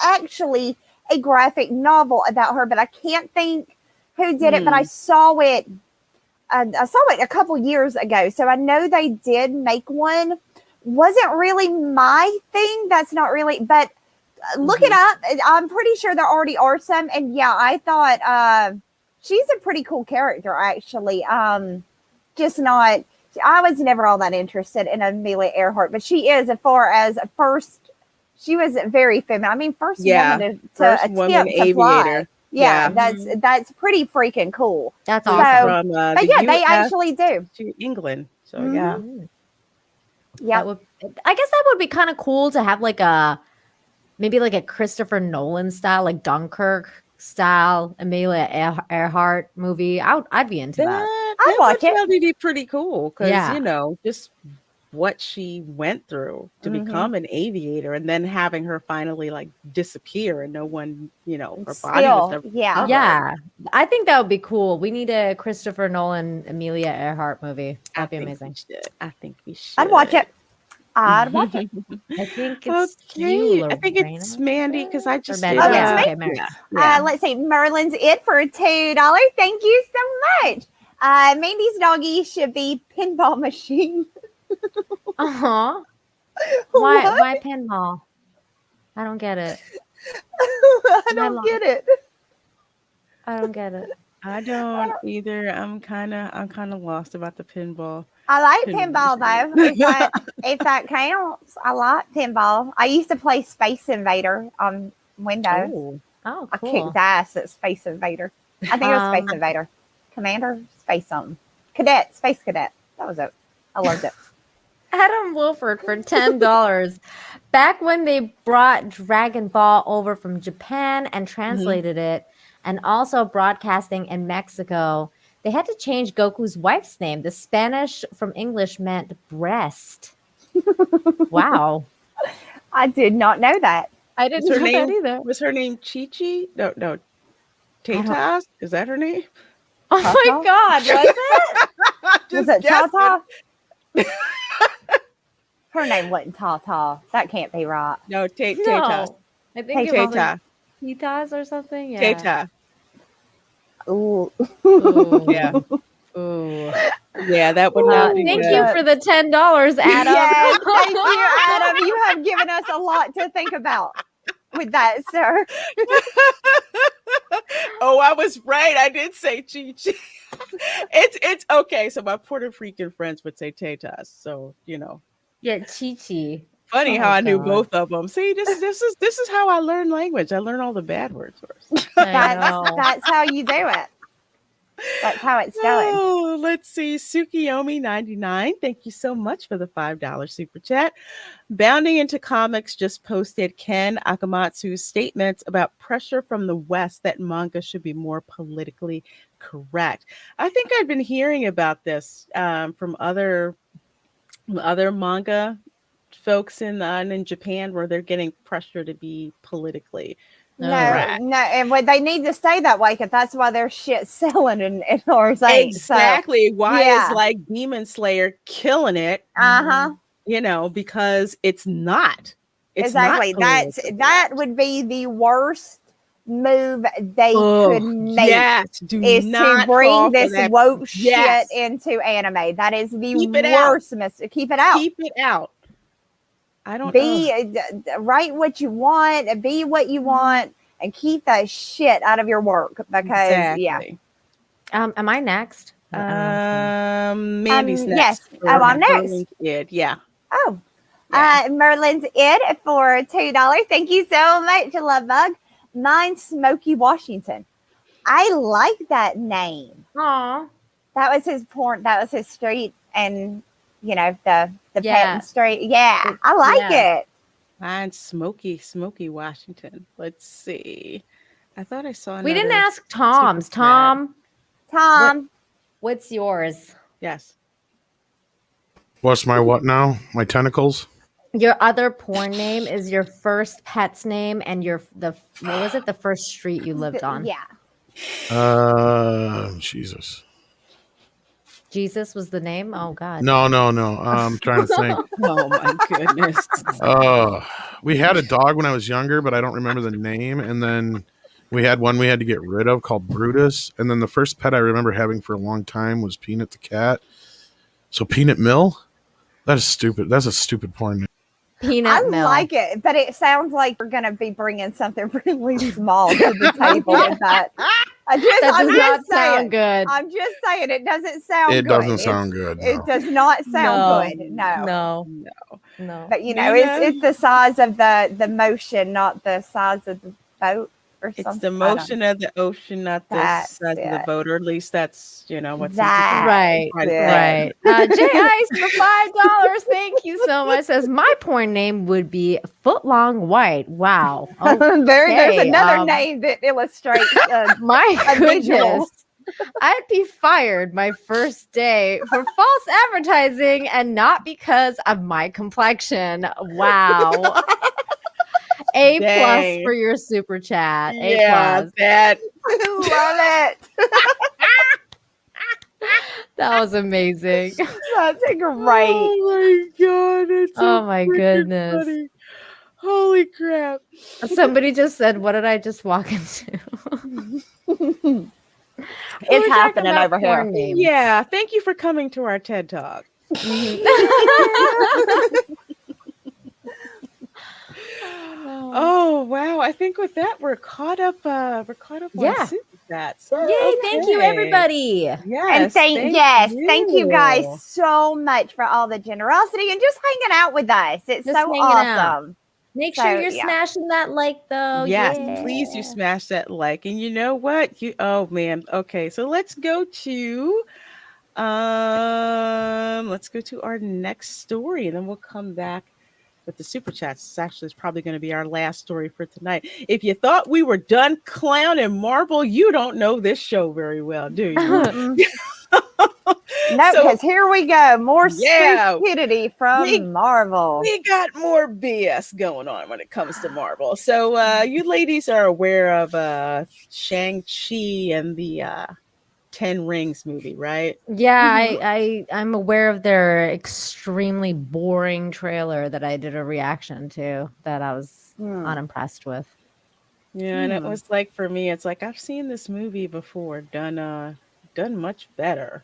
actually a graphic novel about her, but I can't think who did it. But I saw it. I saw it a couple years ago, so I know they did make one. Wasn't really my thing. That's not really. But look it up. I'm pretty sure there already are some. And yeah, I thought she's a pretty cool character, actually. Just not, I was never all that interested in Amelia Earhart, but she is, as far as she was very feminine. I mean, first woman to attempt to fly. Yeah, that's pretty freaking cool. That's awesome. From, but yeah, they actually do. To England. So yeah. I guess that would be kind of cool to have maybe like a Christopher Nolan style, like Dunkirk style Amelia Earhart movie. I'd be into that. I'd watch it. That would be pretty cool because just what she went through to become an aviator, and then having her finally like disappear and no one, her body was never yeah. Yeah, I think that would be cool. We need a Christopher Nolan Amelia Earhart movie. That'd be amazing. I think we should. I'd watch it. I think it's okay. I think it's Mandy because I just did. Okay, Mary. Let's see. Merlin's it for $2. Thank you so much. Mandy's doggy should be pinball machine. Why pinball? I don't get it. I don't get it. I don't get it. I don't either. I'm kind of lost about the pinball. I like pinball though. If that counts, I like pinball. I used to play Space Invader on Windows. Oh, cool. I kicked ass at Space Invader. I think it was Space Invader. Commander, Space something. Cadet, Space Cadet. That was it. I loved it. Adam Wilford for $10. Back when they brought Dragon Ball over from Japan and translated it, and also broadcasting in Mexico, they had to change Goku's wife's name. The Spanish from English meant breast. Wow. I did not know that. I didn't know that either. Was her name Chi-Chi? No. Tata? Is that her name? Oh my God, was it? Was it Tata? Her name wasn't Tata. That can't be right. No, Tata. No. I think it was Tata. Titas or something. Yeah. Tata. Ooh. Yeah. Ooh. Yeah, that would not be Thank good. you for the $10, Adam. Yes, thank you, Adam. You have given us a lot to think about with that, sir. Oh, I was right. I did say Chi-Chi. It's okay. So my Puerto Rican friends would say Tetas. So, Yeah, Chi-Chi. Funny how I knew both of them. See, this is how I learn language. I learn all the bad words first. That's how you do it. That's how it's done. Oh, let's see. Sukiyomi99, thank you so much for the $5 super chat. Bounding into Comics just posted Ken Akamatsu's statements about pressure from the West that manga should be more politically correct. I think I've been hearing about this from other manga folks in Japan, where they're getting pressure to be politically no, and they need to stay that way because that's why their shit's selling in RSA. Exactly. So, why is like Demon Slayer killing it? Because it's not. Exactly. That would be the worst move they could make. Yes, to bring this woke shit into anime. That is the worst mistake. Keep it out. Keep it out. I don't write what you want, be what you want, and keep that shit out of your work because Am I next? Mandy's next. Yes. I'm next. Yeah. Oh. Yeah. Merlin's it for $2. Thank you so much, Love Bug. Mine's Smokey Washington. I like that name. Aw. That was his street, and the patent street. Yeah, I like it. Mine's Smokey Washington. Let's see. I thought I saw. We didn't ask Tom's. Tom. What's yours? Yes. What's my what now? My tentacles? Your other porn name is your first pet's name and what was it? The first street you lived on? Yeah. Jesus. Jesus was the name? Oh God. No. I'm trying to think. Oh my goodness. We had a dog when I was younger, but I don't remember the name. And then we had one we had to get rid of called Brutus. And then the first pet I remember having for a long time was Peanut the cat. So Peanut Mill? That is stupid. That's a stupid porn name. Peanut I milk. like it, but it sounds like we're going to be bringing something really small to the table with that. That does not sound good. I'm just saying it doesn't sound It good. doesn't sound good. It No. does not sound No. good. No. No. But you know, Nina? it's the size of the motion, not the size of the boat or It's something. the motion of the ocean, not the That's size of the it. boat, or at least that's what's Right, Right. Jay Ice for $5. Thank you so much. Says my porn name would be Footlong White. Wow. There's Okay, another name that illustrates my a visual. goodness. I'd be fired my first day for false advertising and not because of my complexion. Wow. A+ Dang. for your super chat. Yeah, A+. that. Love it. That was amazing. That's great. Oh my god! It's so Oh my freaking goodness. funny. Holy crap! Somebody just said, what did I just walk into? It's happening over here. Yeah, thank you for coming to our TED Talk. Oh wow! I think with that we're caught up. We're caught up Yeah. on super chats. Yay! Thank you, Okay. everybody. Yes, And thank you guys so much for all the generosity and just hanging out with us. It's Just so hanging out. awesome. Make So, sure you're yeah. smashing that like, though. Yes, Yeah. please do smash that like. And you know what? Oh man. Okay, so let's go to our next story, and then we'll come back with the super chats. It's actually probably going to be our last story for tonight. If you thought we were done clowning Marvel, you don't know this show very well, do you? No, because here we go. More Yeah. stupidity from Marvel. We got more BS going on when it comes to Marvel. So you ladies are aware of Shang-Chi and the 10 Rings movie, right? Yeah, I'm aware of their extremely boring trailer that I did a reaction to that I was unimpressed with. Yeah, and it was like, for me, it's like I've seen this movie before, done much better.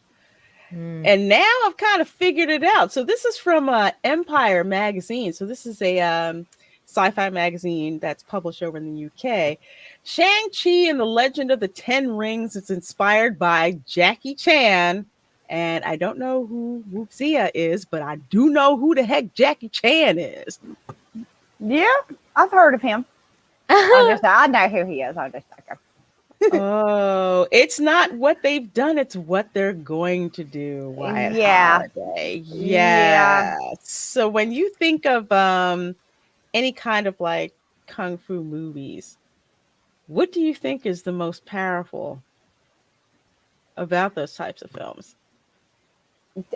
And now I've kind of figured it out. So this is from Empire magazine. So this is a sci-fi magazine that's published over in the UK. Shang-Chi and the Legend of the Ten Rings is inspired by Jackie Chan. And I don't know who Wuxia is, but I do know who the heck Jackie Chan is. Yeah, I've heard of him. I know who he is. I'm just like, Oh, it's not what they've done, it's what they're going to do. Wyatt Holiday. Yeah. So when you think of any kind of like kung fu movies, what do you think is the most powerful about those types of films?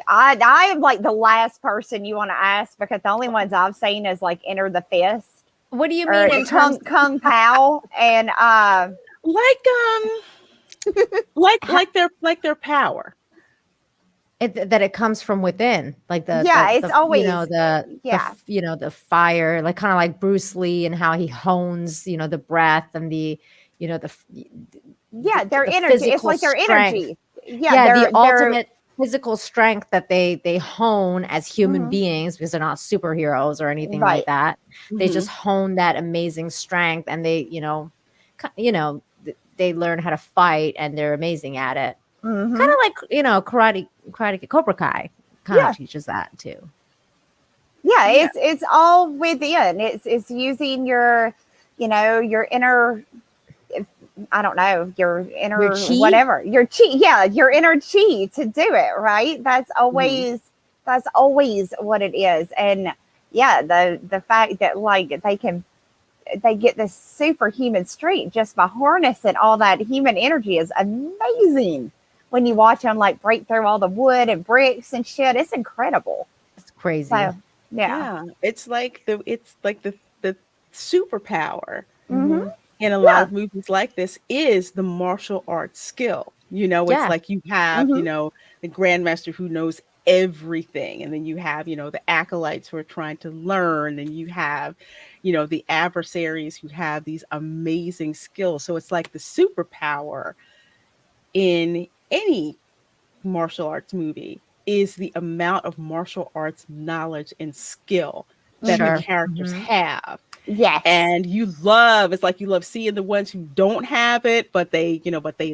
I am like the last person you want to ask because the only ones I've seen is like Enter the Fist. What do you mean in terms Kung Pao and like their power. that it comes from within, like it's always the fire, like kind of like Bruce Lee and how he hones the breath and the their energy. It's like their energy. The ultimate physical strength that they hone as human beings, because they're not superheroes or anything like that. They just hone that amazing strength, and they they learn how to fight, and they're amazing at it. Kind of like karate Cobra Kai kind of teaches that too. It's all within. It's using your your inner, I don't know, your inner whatever, your chi, your inner chi to do it, right? That's always what it is. And the fact that like they get this superhuman strength just by harnessing all that human energy is amazing. When you watch them like break through all the wood and bricks and shit, it's incredible. It's crazy. So, it's like the superpower in a lot of movies like this is the martial arts skill. It's like you have the grandmaster who knows everything, and then you have the acolytes who are trying to learn, and you have the adversaries who have these amazing skills. So it's like the superpower in any martial arts movie is the amount of martial arts knowledge and skill that Sure. the characters have. Yes. And it's like you love seeing the ones who don't have it, but they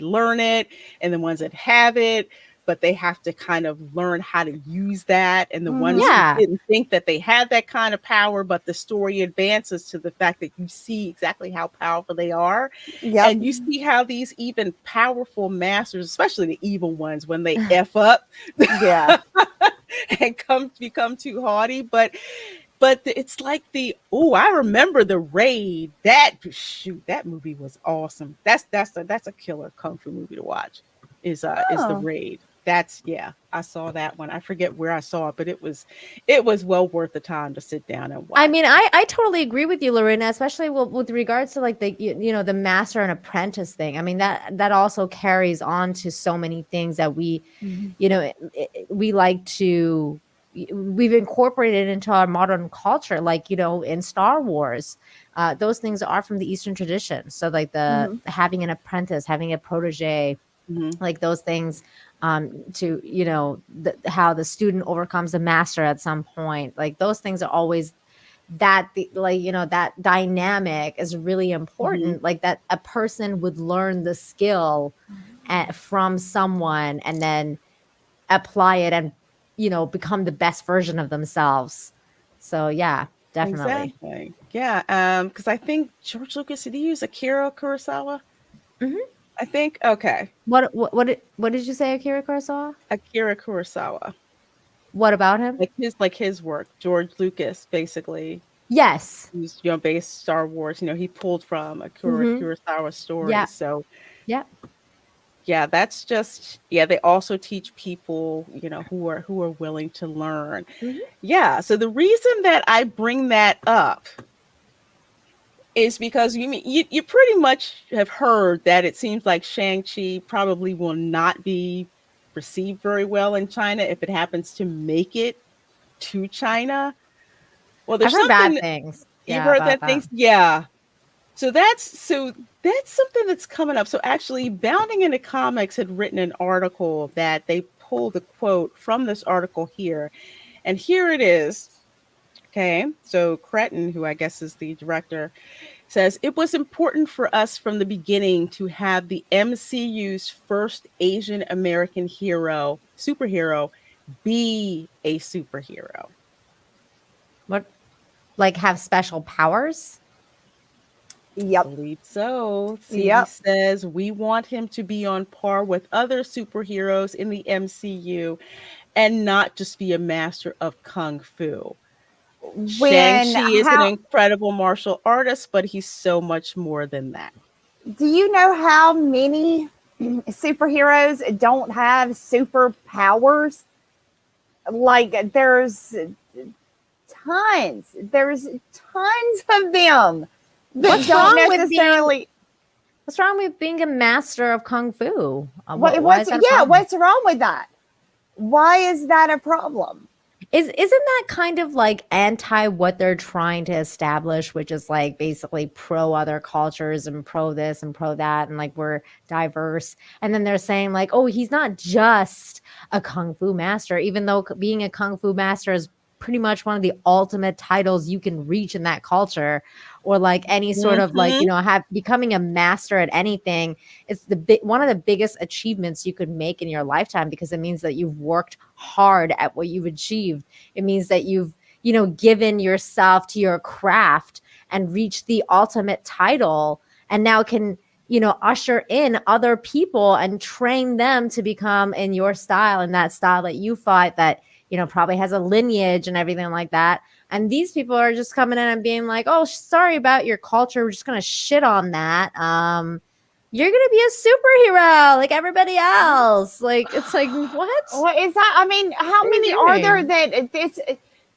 learn it, and the ones that have it, but they have to kind of learn how to use that. And the ones Yeah. who didn't think that they had that kind of power, but the story advances to the fact that you see exactly how powerful they are. Yep. And you see how these even powerful masters, especially the evil ones, when they F up Yeah. and become too haughty. But it's like I remember the Raid. That movie was awesome. That's a killer kung fu movie to watch. Is the Raid. I saw that one. I forget where I saw it, but it was well worth the time to sit down and watch. I mean, I totally agree with you, Lorena, especially with regards to like the the master and apprentice thing. I mean, that also carries on to so many things that we we like to. We've incorporated into our modern culture, like in Star Wars, those things are from the Eastern tradition. So like the having an apprentice, having a protege, like those things, to how the student overcomes the master at some point. Like those things are always that that dynamic is really important. Like that a person would learn the skill from someone and then apply it and become the best version of themselves. So yeah, definitely. Exactly. Yeah. Because I think George Lucas, did he use Akira Kurosawa? I think. Okay. What did you say, Akira Kurosawa? Akira Kurosawa. What about him? Like his work, George Lucas, basically. Yes. He's based Star Wars. He pulled from Akira Kurosawa stories. Yeah. So yeah. Yeah, that's just they also teach people, who are willing to learn. Yeah. So the reason that I bring that up is because you pretty much have heard that it seems like Shang-Chi probably will not be received very well in China if it happens to make it to China. Well, there's I've heard something bad things. you've heard about that things. Yeah. So that's something that's coming up. So actually, Bounding into Comics had written an article that they pulled a quote from this article here. And here it is. Okay. So Cretton, who I guess is the director, says, "It was important for us from the beginning to have the MCU's first Asian American superhero, be a superhero." What, like have special powers? Yep. I believe so. See, Yep. He says, "We want him to be on par with other superheroes in the MCU and not just be a master of Kung Fu. Shang-Chi is an incredible martial artist, but he's so much more than that." Do you know how many superheroes don't have superpowers? Like there's tons of them that What's don't wrong with necessarily. What's wrong with being a master of Kung Fu? What's wrong with that? Why is that a problem? Isn't that kind of like anti what they're trying to establish, which is like basically pro other cultures and pro this and pro that, and like we're diverse. And then they're saying like, oh, he's not just a Kung Fu master, even though being a Kung Fu master is pretty much one of the ultimate titles you can reach in that culture, or like any sort of like, becoming a master at anything. It's one of the biggest achievements you could make in your lifetime, because it means that you've worked hard at what you've achieved. It means that you've, given yourself to your craft and reached the ultimate title, and now can, usher in other people and train them to become in your style, and that style that you fought, that probably has a lineage and everything like that. And these people are just coming in and being like, oh, sorry about your culture, we're just going to shit on that. You're going to be a superhero like everybody else. Like, it's like, what is that? I mean, how many are there that it's,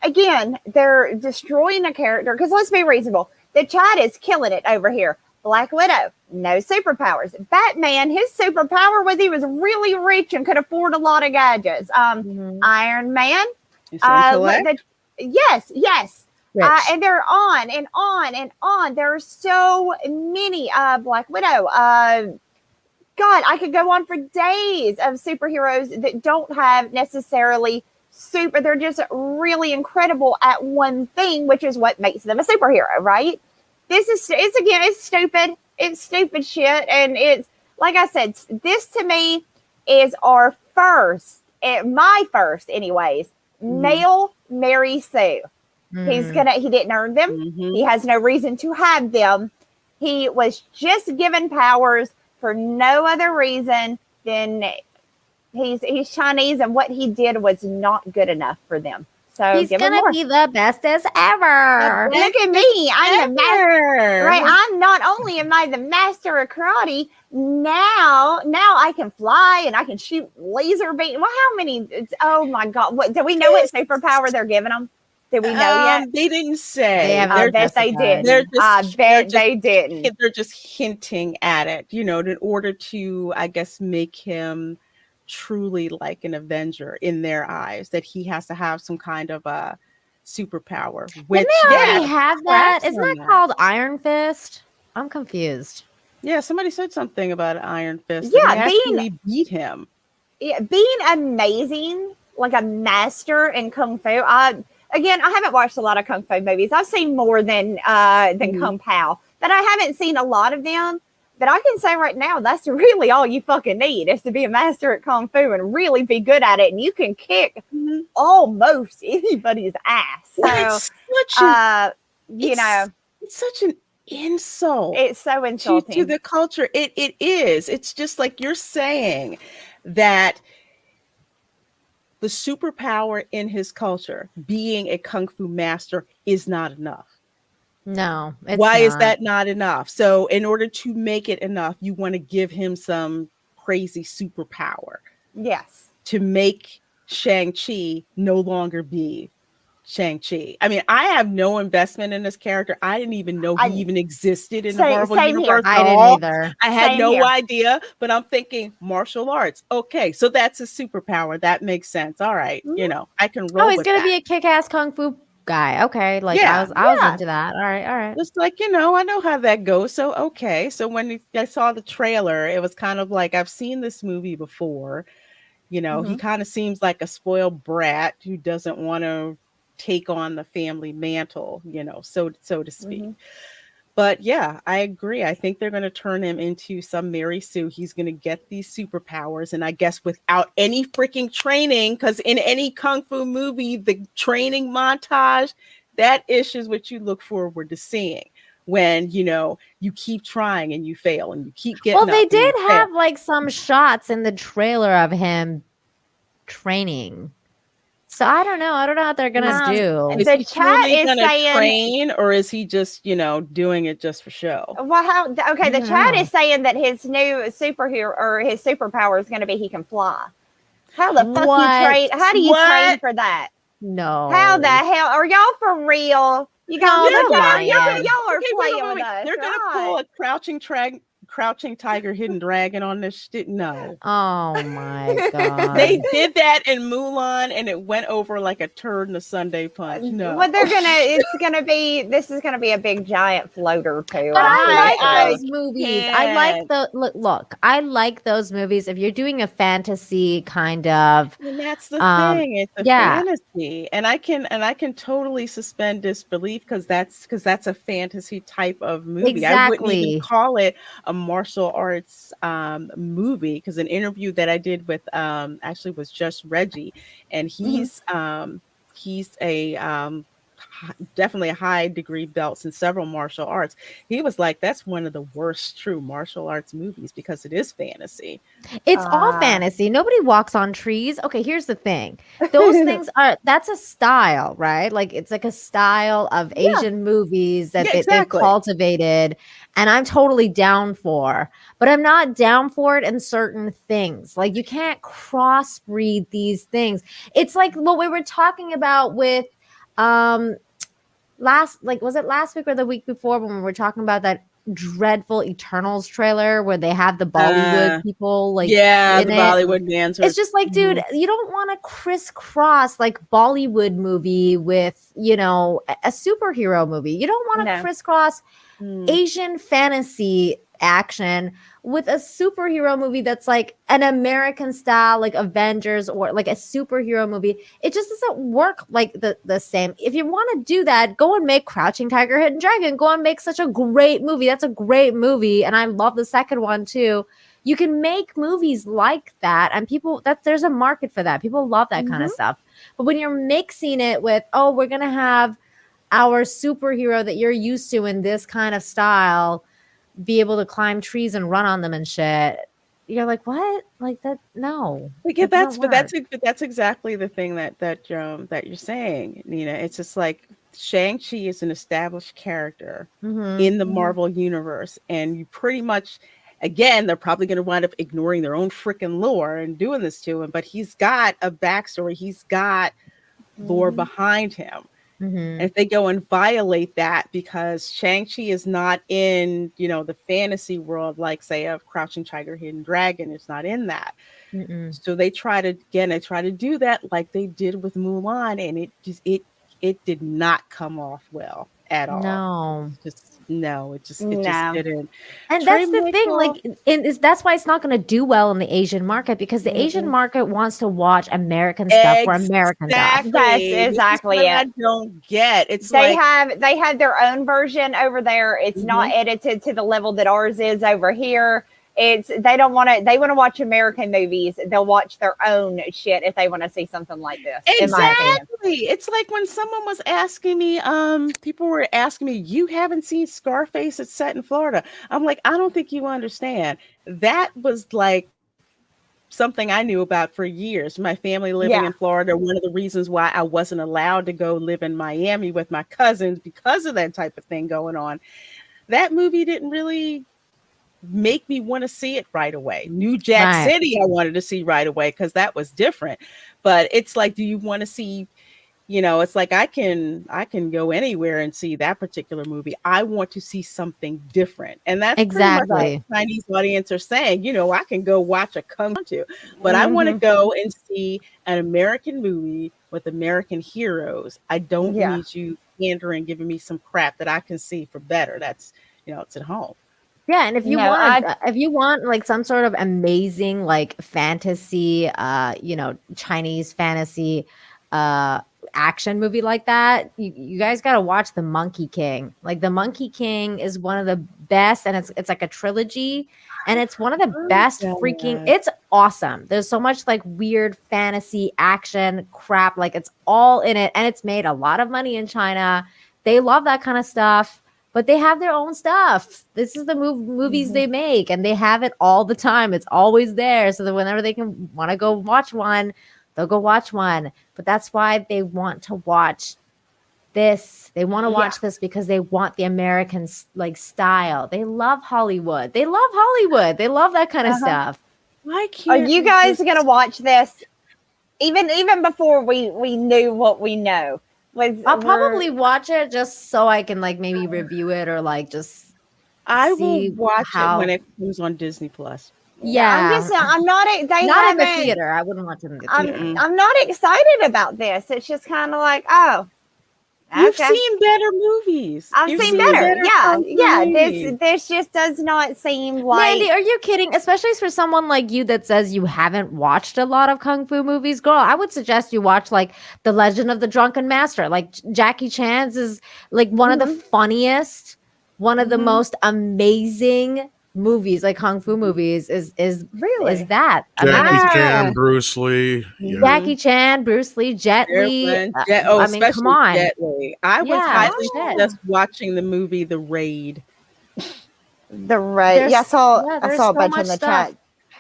again, they're destroying a character? Because let's be reasonable. The chat is killing it over here. Black Widow, no superpowers. Batman, his superpower was he was really rich and could afford a lot of gadgets. Iron Man, yes. And they're on and on and on. There are so many. Black Widow. God, I could go on for days of superheroes that don't have necessarily they're just really incredible at one thing, which is what makes them a superhero, right? It's stupid. It's stupid shit. And it's, like I said, this to me is our first, my first anyways, male Mary Sue. He didn't earn them. He has no reason to have them. He was just given powers for no other reason than he's Chinese, and what he did was not good enough for them. So he's gonna be the bestest ever. Look at me. I'm the master. Right. Not only am I the master of karate, now I can fly and I can shoot laser beam. Well, how many? Oh my God. Do we know what superpower they're giving them? Did we know yet? They didn't say. I bet they didn't. They didn't. They're just hinting at it, in order to, I guess, make him truly like an Avenger in their eyes, that he has to have some kind of a superpower. Which they already have that. Isn't that called Iron Fist? I'm confused. Yeah, somebody said something about Iron Fist. Yeah, we beat him. Yeah, being amazing, like a master in Kung Fu. Again, I haven't watched a lot of Kung Fu movies. I've seen more than Kung Pao, but I haven't seen a lot of them. But I can say right now, that's really all you fucking need, is to be a master at Kung Fu and really be good at it. And you can kick almost anybody's ass. So, it's such an insult. It's so insulting to the culture. It is. It's just like you're saying that the superpower in his culture, being a Kung Fu master, is not enough. No. Why is that not enough? So in order to make it enough, you want to give him some crazy superpower. Yes. To make Shang-Chi no longer be Shang-Chi. I mean, I have no investment in this character. I didn't even know he even existed in the Marvel universe. I didn't either. I had no idea, but I'm thinking martial arts. Okay, so that's a superpower. That makes sense. All right, I can roll. He's gonna be a kick-ass kung fu guy. Okay, I was into that. All right. It's like, I know how that goes. So okay, so when I saw the trailer, it was kind of like, I've seen this movie before. He kind of seems like a spoiled brat who doesn't want to take on the family mantle, so to speak. But yeah, I agree. I think they're going to turn him into some Mary Sue. He's going to get these superpowers, and I guess without any freaking training, because in any kung fu movie, the training montage, that is what you look forward to seeing. When you keep trying and you fail and you keep getting. Well, they did have like some shots in the trailer of him training. So I don't know what they're gonna do. Is he truly gonna train, or is he just doing it just for show? Well, the chat is saying that his new superhero or his superpower is going to be he can fly. How the fuck you train? How do you train for that? No. How the hell are y'all for real? You guys, y'all are playing with us. They're gonna pull a crouching tiger, hidden dragon on this shit. No. Oh my God. They did that in Mulan and it went over like a turd in a Sunday punch. No. What this is gonna be a big giant floater too. But I like those movies. I like look, I like those movies. If you're doing a fantasy kind of, and that's the thing. It's a fantasy. And I can totally suspend disbelief because that's a fantasy type of movie. Exactly. I wouldn't even call it a martial arts movie, because an interview that I did with actually was just Reggie, and he's a definitely a high degree belts in several martial arts. He was like, that's one of the worst true martial arts movies because it is fantasy. It's all fantasy. Nobody walks on trees. Okay, here's the thing. Those things that's a style, right? Like it's like a style of Asian movies that they've cultivated, and I'm totally down for. But I'm not down for it in certain things. Like you can't crossbreed these things. It's like what we were talking about with was it last week or the week before when we were talking about that dreadful Eternals trailer where they have the Bollywood people the Bollywood dancers. It's just like, dude, you don't want to crisscross like Bollywood movie with a superhero movie. You don't want to crisscross Asian fantasy action with a superhero movie that's like an American style, like Avengers or like a superhero movie. It just doesn't work like the same. If you want to do that, go and make Crouching Tiger, Hidden Dragon. Go and make such a great movie. That's a great movie. And I love the second one too. You can make movies like that, and there's a market for that. People love that kind of stuff. But when you're mixing it with, oh, we're gonna have our superhero that you're used to in this kind of style be able to climb trees and run on them and shit, you're like, what? Like that? No. Yeah, that's exactly the thing that you're saying, Nina. It's just like Shang-Chi is an established character in the Marvel universe, and you pretty much, again, they're probably going to wind up ignoring their own freaking lore and doing this to him, but he's got a backstory. He's got lore behind him. And if they go and violate that because Shang-Chi is not in, the fantasy world, like say of Crouching Tiger, Hidden Dragon, it's not in that. So they try to do that like they did with Mulan, and it did not come off well at all. No. It just didn't. And that's the thing, like, that's why it's not going to do well in the Asian market, because the Asian market wants to watch American stuff for American stuff. That's exactly it. I don't get. They have their own version over there. It's not edited to the level that ours is over here. They want to watch American movies. They'll watch their own shit if they want to see something like this. Exactly. It's like when someone was asking me, people were asking me, you haven't seen Scarface? It's set in Florida. I'm like, I don't think you understand. That was like something I knew about for years. My family living in Florida, one of the reasons why I wasn't allowed to go live in Miami with my cousins because of that type of thing going on. That movie didn't really make me want to see it right away. New Jack City, I wanted to see right away because that was different. But it's like, do you want to see, it's like I can go anywhere and see that particular movie. I want to see something different. And that's exactly what the Chinese audience are saying. I can go watch a Kung Fu, but I want to go and see an American movie with American heroes. I don't need you pandering, giving me some crap that I can see for better. That's, it's at home. Yeah, and if you want like some sort of amazing like fantasy, Chinese fantasy action movie like that, you guys got to watch The Monkey King. Like The Monkey King is one of the best, and it's like a trilogy, and it's one of the best freaking. It's awesome. There's so much like weird fantasy action crap, like it's all in it, and it's made a lot of money in China. They love that kind of stuff. But they have their own stuff. This is the movies they make, and they have it all the time. It's always there. So that whenever they can want to go watch one, they'll go watch one. But that's why they want to watch this. They want to watch this because they want the American like style. They love Hollywood. They love that kind of stuff. Are you guys gonna watch this? Even before we knew what we know. I'll probably watch it just so I can like maybe review it or like just. I will watch it when it comes on Disney Plus. Yeah, I'm not. They not in the theater. I wouldn't watch it in the theater. I'm not excited about this. It's just kind of like, oh, you've seen better movies. I've seen better. Yeah. This just does not seem like. Mandy, are you kidding? Especially for someone like you that says you haven't watched a lot of kung fu movies, girl. I would suggest you watch like The Legend of the Drunken Master. Like Jackie Chan's is like one of the funniest, one of the most amazing movies, like kung fu movies, is that Jackie Chan, Bruce Lee, Jackie Chan, Bruce Lee, Jet Li. I mean, come on. Jet Li. I was highly just watching the movie The Raid. I saw a bunch in the chat.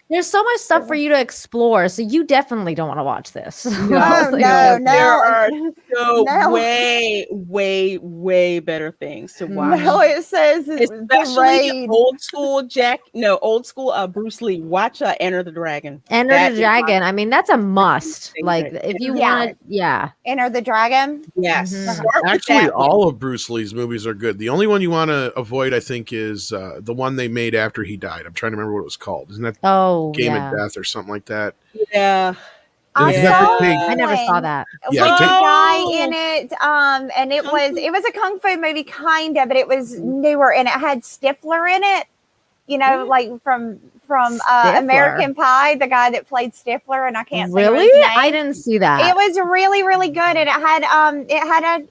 There's so much stuff for you to explore, so you definitely don't want to watch this. No. There are way better things to watch. No, it says especially old school Bruce Lee. Watch Enter the Dragon. Enter the Dragon. I mean, that's a must. Like if you want to, Enter the Dragon. Yes. Actually, all of Bruce Lee's movies are good. The only one you want to avoid, I think, is the one they made after he died. I'm trying to remember what it was called. Isn't that Game of Death or something like that? Yeah. I never saw that. Yeah, was a guy in it, and it was a kung fu movie, kind of, but it was newer, and it had Stifler in it. You know, like from Stifler. American Pie, the guy that played Stifler, and I can't think of Really? his name. I didn't see that. It was really, really good, and it had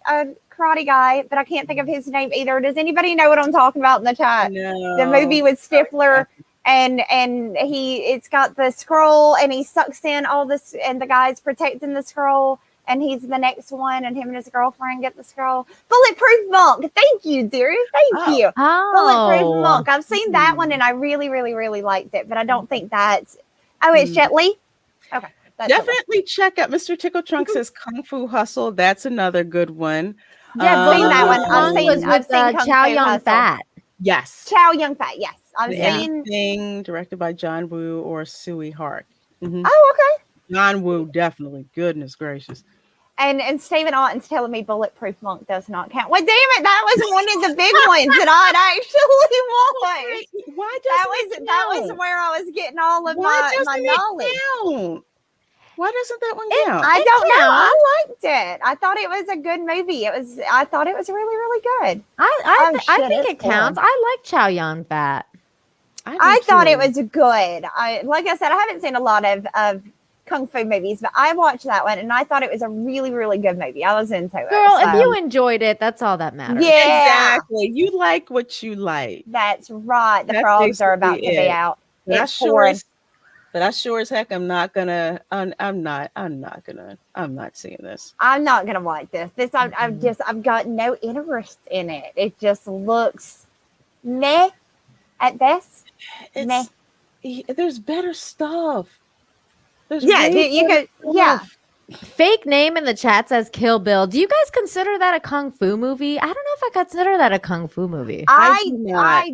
a karate guy, but I can't think of his name either. Does anybody know what I'm talking about in the chat? No. The movie with Stifler, and it's got the scroll, and he sucks in all this, and the guy's protecting the scroll, and he's the next one, and him and his girlfriend get the scroll. Bulletproof Monk. Thank you, dear. Thank you. Bulletproof Monk. I've seen that one, and I really, really, really liked it, but I don't think that's. Oh, it's Jet Li. Okay. Definitely check out Mr. Tickle Trunk says Kung Fu Hustle. That's another good one. Yeah, I've seen that one. I've seen Kung Chow Fu Yun Hustle. Fat. Yes. Chow Yun Fat. Yes, I've seen. Anything directed by John Woo or Sui Hart. Mm-hmm. Oh, okay. John Woo, definitely. Goodness gracious. And Stephen Alton's telling me Bulletproof Monk does not count. Well, damn it, that was one of the big ones that I'd actually watched. Why doesn't That was where I was getting all of my knowledge. Count? Why doesn't that one count? I don't know. I liked it. I thought it was a good movie. I thought it was really, really good. I think it counts. I like Chow Yun Fat. I thought it was good. Like I said, I haven't seen a lot of Kung Fu movies, but I watched that one and I thought it was a really, really good movie. I was into it. Girl, if you enjoyed it, that's all that matters. Yeah. Exactly. You like what you like. That's right. The That's frogs are about to basically be it. out. But It's pouring. I sure as heck I'm not gonna I'm not seeing this. I'm not gonna watch this. I've got no interest in it. It just looks meh at best. Meh. There's better stuff. There's Yeah, way you better could. Yeah, stuff. Fake name in the chat says Kill Bill. Do you guys consider that a kung fu movie? I don't know if I consider that a kung fu movie. I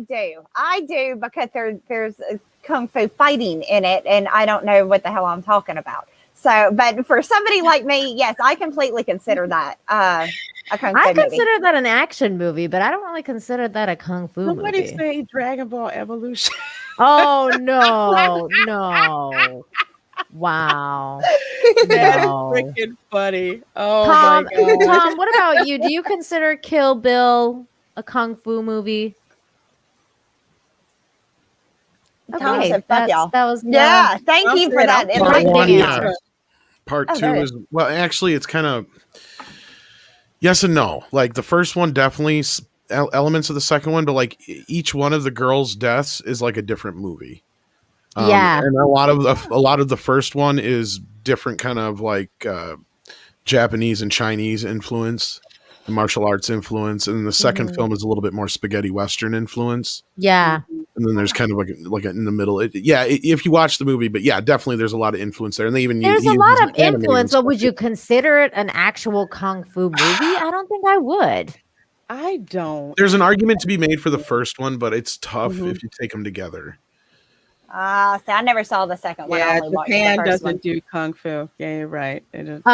do do because there's kung fu fighting in it, and I don't know what the hell I'm talking about. So, but for somebody like me, yes, I completely consider that a kung fu I movie. consider that an action movie, but I don't really consider that a kung fu Somebody movie. say Dragon Ball Evolution. Oh no, no. Wow. That's No. freaking funny. Oh Tom, my god. Tom, what about you? Do you consider Kill Bill a kung fu movie? Tom said, "Fuck y'all." That was Yeah, thank Tom you for said, that "I'll Part Right one, enlightening there. yeah. answer. Part Oh, two good. is, well, actually, it's kind of yes and no. Like the first one, definitely elements of the second one, but like each one of the girls' deaths is like a different movie. Yeah. And a lot of the first one is different, kind of like Japanese and Chinese influence, and martial arts influence, and the second film is a little bit more spaghetti western influence. Yeah. And then there's kind of like in the middle. If you watch the movie, but yeah, definitely there's a lot of influence there, and they even There's a use lot of animated influence, but stuff. would you consider it an actual kung fu movie? I don't think I would. I don't. There's an argument to be made for the first one, but it's tough Mhm. if you take them together. See, I never saw the second one. I Yeah, only watched Japan the first doesn't one. do kung fu. Yeah, you're right. They don't.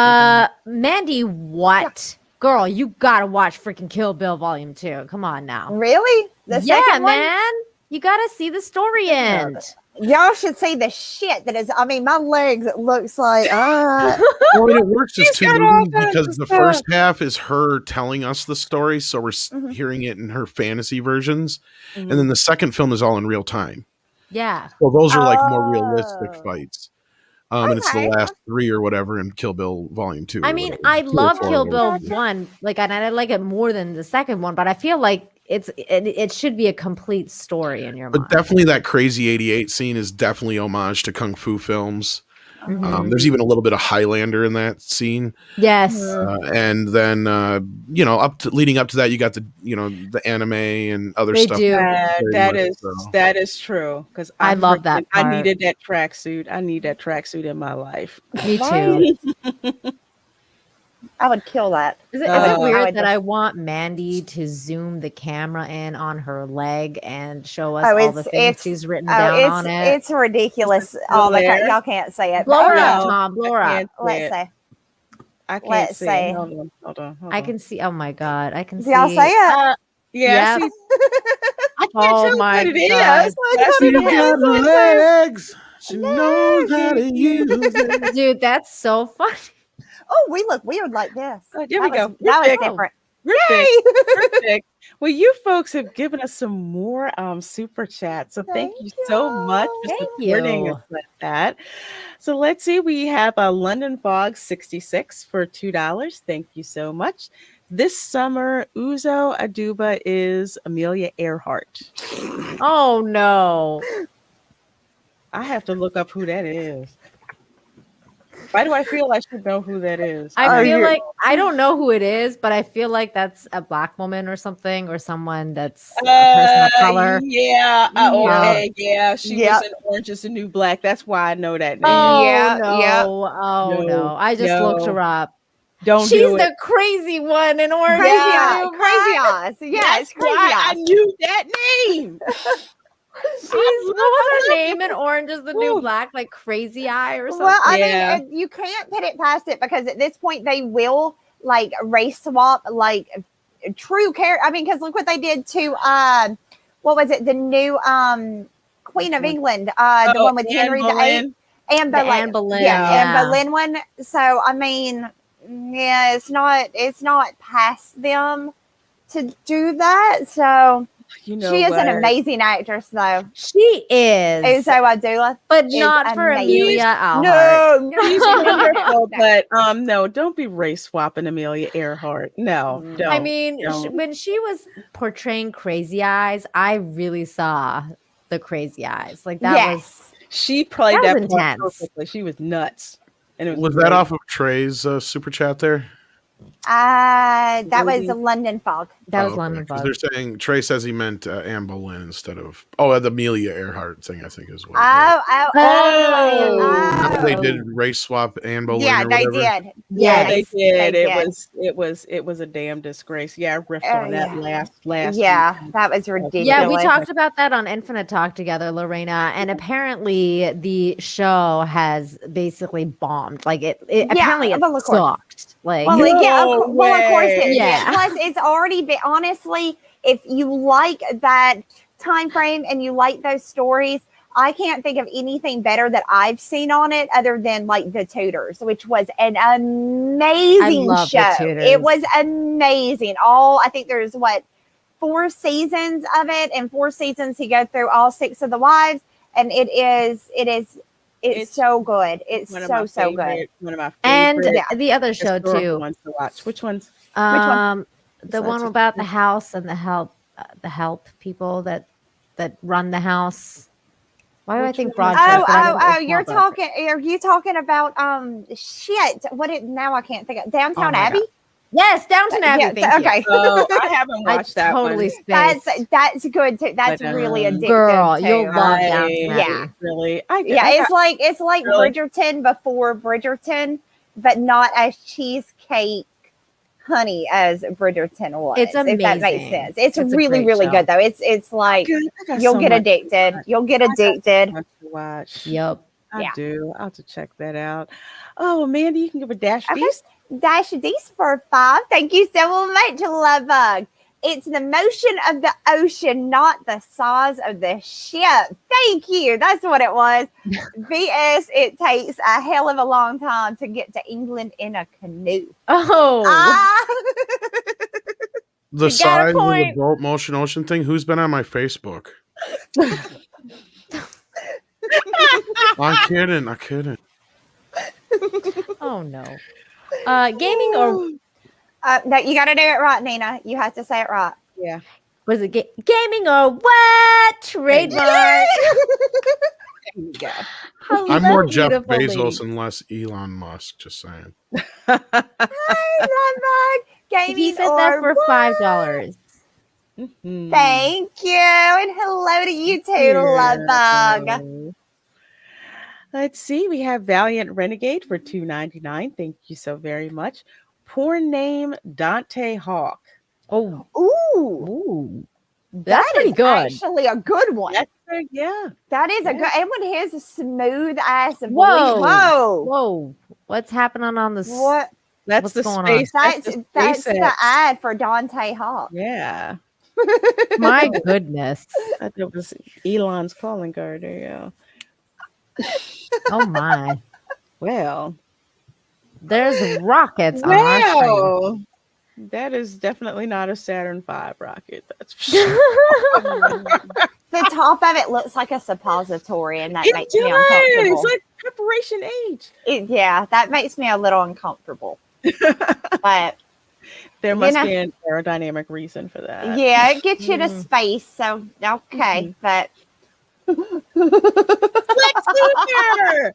Mandy, what? Girl, you gotta watch freaking Kill Bill Volume 2. Come on now. Really? The Yeah, second one? man. You gotta see the story end. Y'all should see the shit that is. I mean, my legs. It looks like. Well, and it works as She's two got all movies kinds because of the stuff. first half is her telling us the story, so we're hearing it in her fantasy versions, and then the second film is all in real time. Yeah. So those are like more realistic Oh. fights. And it's the Okay. last three or whatever in Kill Bill Volume 2. I or mean, whatever, I 2 or love 4 or Kill Bill whatever. 1, and I like it more than the second one, but I feel like it should be a complete story in your But mind. definitely that crazy 88 scene is definitely homage to kung fu films. Mhm. There's even a little bit of Highlander in that scene. Yes. And then, leading up to that, you got the anime and other They stuff. do. Very much so. That is true. Because I love that I part. needed that tracksuit. I need that tracksuit in my life. Me too. I would kill that. Is it I weird would that just- I want Mandy to zoom the camera in on her leg and show us Oh, all the it's- things it's- she's written down on it? It's ridiculous. still there? Y'all can't say it. Blow her but, up, No, Tom. Blow her I up. can't see Let's it. say. I can't let's see say. it. Hold on. I can see. Oh my god, I can Do see. y'all say it? Yeah. Yep. See, I can't Oh tell my what it is. God. That's She what it got is. legs. She knows how to use it. Dude, that's so funny. Oh, we look weird like this. Oh, there we go. That was Perfect. different. Perfect. Well, you folks have given us some more super chats. So thank you so much for Thank supporting you. us with that. So let's see. We have a London Fog 66 for $2. Thank you so much. This summer, Uzo Aduba is Amelia Earhart. Oh no. I have to look up who that is. Why do I feel I should know who that is? I feel like I don't know who it is, but I feel like that's a black woman or something, or someone that's a person of color. Yeah. Okay. Yeah. She Yep. was in Orange is the New Black. That's why I know that name. Oh Yeah, no. yeah. Oh no. No, I just looked no. her up. Don't She's do it. the crazy one in Orange. Crazy is the eyes. New Crazy Black. eyes. Yeah, That's it's crazy why I eyes. knew that name. What was her name in Orange is the New Ooh. Black? Like Crazy Eye or something? Well, I Yeah. mean, you can't put it past it because at this point they will like race swap like true character. I mean, because look what they did to what was it? The new Queen of England, the one with Anne Henry VIII, Boleyn. Anne The Boleyn. Anne Boleyn, Yeah, yeah. Anne Boleyn one. So I mean, yeah, it's not past them to do that. So You know she is an what? amazing actress, though. She is. Uzo Aduba, But is not for amazing. Amelia Earhart. No, She's no, wonderful, no. but no, don't be race swapping Amelia Earhart. No, don't. I mean, don't. when she was portraying Crazy Eyes, I really saw the Crazy Eyes. Like that was She played That that, was part intense. perfectly. She was nuts. And it Was great. that off of Trey's super chat there? That was Maybe. a London Fog. that was okay, London 'cause Fog. they're saying Trey says he meant Anne Boleyn instead of the Amelia Earhart thing. I think is what. Remember they did race swap Anne Boleyn. Yeah, or they whatever? did. Yeah, Yes, they did. they It was a damn disgrace. Yeah, I riffed on that yeah. last Yeah, week. that was ridiculous. Yeah, we talked about that on Infinite Talk together, Lorena, and Mm-hmm. apparently the show has basically bombed. Like it Yeah, apparently it well, of course. sucked. Like Well, No well, of course it Yeah. did. Plus, it's already been honestly, if you like that time frame and you like those stories, I can't think of anything better that I've seen on it other than like The Tutors, which was an amazing love The show. Tutors. It was amazing. I think there's 4 seasons of it, and 4 seasons he go through all 6 of the wives, and it's so good. It's One of my so good. favorite- One of my and favorite the other show historical too. ones to watch. Which ones? The Besides one The about the Tutors? house and the help people that run the house. Why do I Which think one? Broadchurch? but I don't know Oh, if you're it's Broadchurch. talking. Are you talking about shit? Now I can't think of Downtown my Abbey. God. Yes, Downton Abbey. Yeah, thank you. okay. Oh, I haven't I watched that totally one. spaced. That's good too. That's But, really addictive. Girl, too. you'll love Downton Yeah. Abbey. Really? Yeah, it's like Really? Bridgerton before Bridgerton, but not as cheesecake honey as Bridgerton was. It's If that makes amazing. sense. It's a really, great really show. good though. It's like I got you'll so get much addicted. You'll get addicted. to watch. Yep. I Yeah. do. I'll have to check that out. Oh, Mandy, you can give a dash. Okay. These. Dash these for 5. Thank you so much, Love Bug. It's the motion of the ocean, not the size of the ship. Thank you. That's what it was. VS, it takes a hell of a long time to get to England in a canoe. Oh, The You got a size of the point. boat motion ocean thing. Who's been on my Facebook? I'm kidding. I'm kidding. oh no. Gaming or No, you got to do it right, Nina. You have to say it right. Yeah. was it gaming or what? Trademark. There you go. I'm more Jeff Beautiful Bezos lady. and less Elon Musk. Just saying. Love Bug. Gaming He said or that for what? $5. Mhm. Thank you. And hello to you too, Love Bug. Yeah. Let's see. We have Valiant Renegade for $2.99. Thank you so very much. Porn name Dante Hawk. Oh, Ooh, ooh. That's that pretty is good. actually a good one. Yeah. That is a Yeah. good, and with his smooth ass voice. Whoa. Whoa. Whoa. What's happening on this? What? That's What's the going on? space. That's the the SpaceX. ad for Dante Hawk. Yeah. My goodness. I thought it was Elon's calling card. There you go. Oh my. Well. There's rockets on our screen. Well. That is definitely not a Saturn V rocket. That's for sure. The top of it looks like a suppository, and that It makes me does. uncomfortable. It's like Preparation H. Yeah, that makes me a little uncomfortable. But there must be an aerodynamic reason for that. Yeah, it gets you to space. So okay, but Lex Luthor!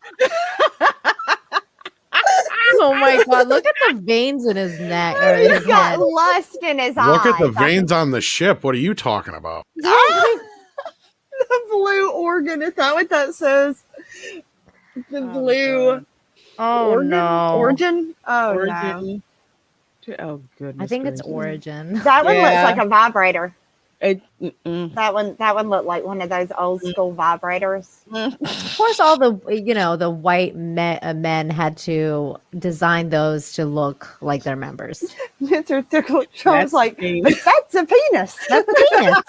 Oh my god, look at the veins in his neck or he's his got head. lust in his eyes. Look at the veins on the ship. What are you talking about? The blue organ. Is that what that says? The blue. Oh organ? no. Origin? Oh no. Origin. Oh goodness. I think it's gracious. Origin. That one looks Yeah. like a vibrator. Mm-mm. That one looked like one of those old school vibrators. Of course, all the the white men had to design those to look like their members. Mr. Tickle Trump's like, penis. that's a penis. That's a penis.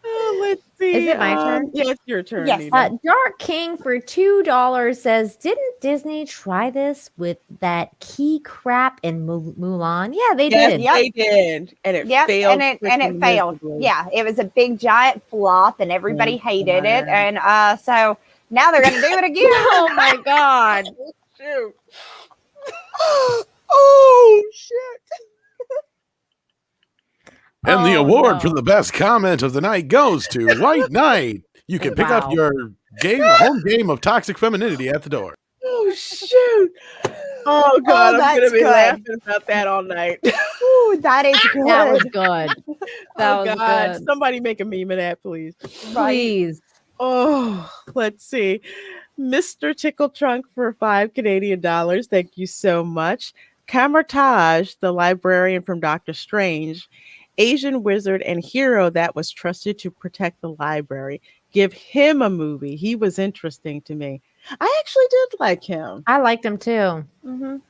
Oh, let's see. Is it my turn? Yeah, it's your turn. Yes. Nina. Dark King for $2 says, didn't Disney try this with that key crap in Mulan? Yeah, they Yes, did. Yep. they did, and it Yep, failed. and it freaking failed. miserably. Yeah, it was a big giant flop, and everybody hated it. Yeah. And so now they're gonna do it again. Oh my god. Shoot. Oh shit! And the Oh, award no. for the best comment of the night goes to White Knight. You can pick up Wow. your home game of toxic femininity at the door. Oh shoot! Oh god, I'm that's gonna be good. laughing about that all night. Ooh, that is good. That was good. That Oh was god, good. somebody make a meme of that, please. Please. Oh, let's see. Mr. Tickle Trunk for $5 Canadian. Thank you so much. Camertage, the librarian from Doctor Strange, Asian wizard and hero that was trusted to protect the library. Give him a movie. He was interesting to me. I actually did like him. I liked him too. Mhm.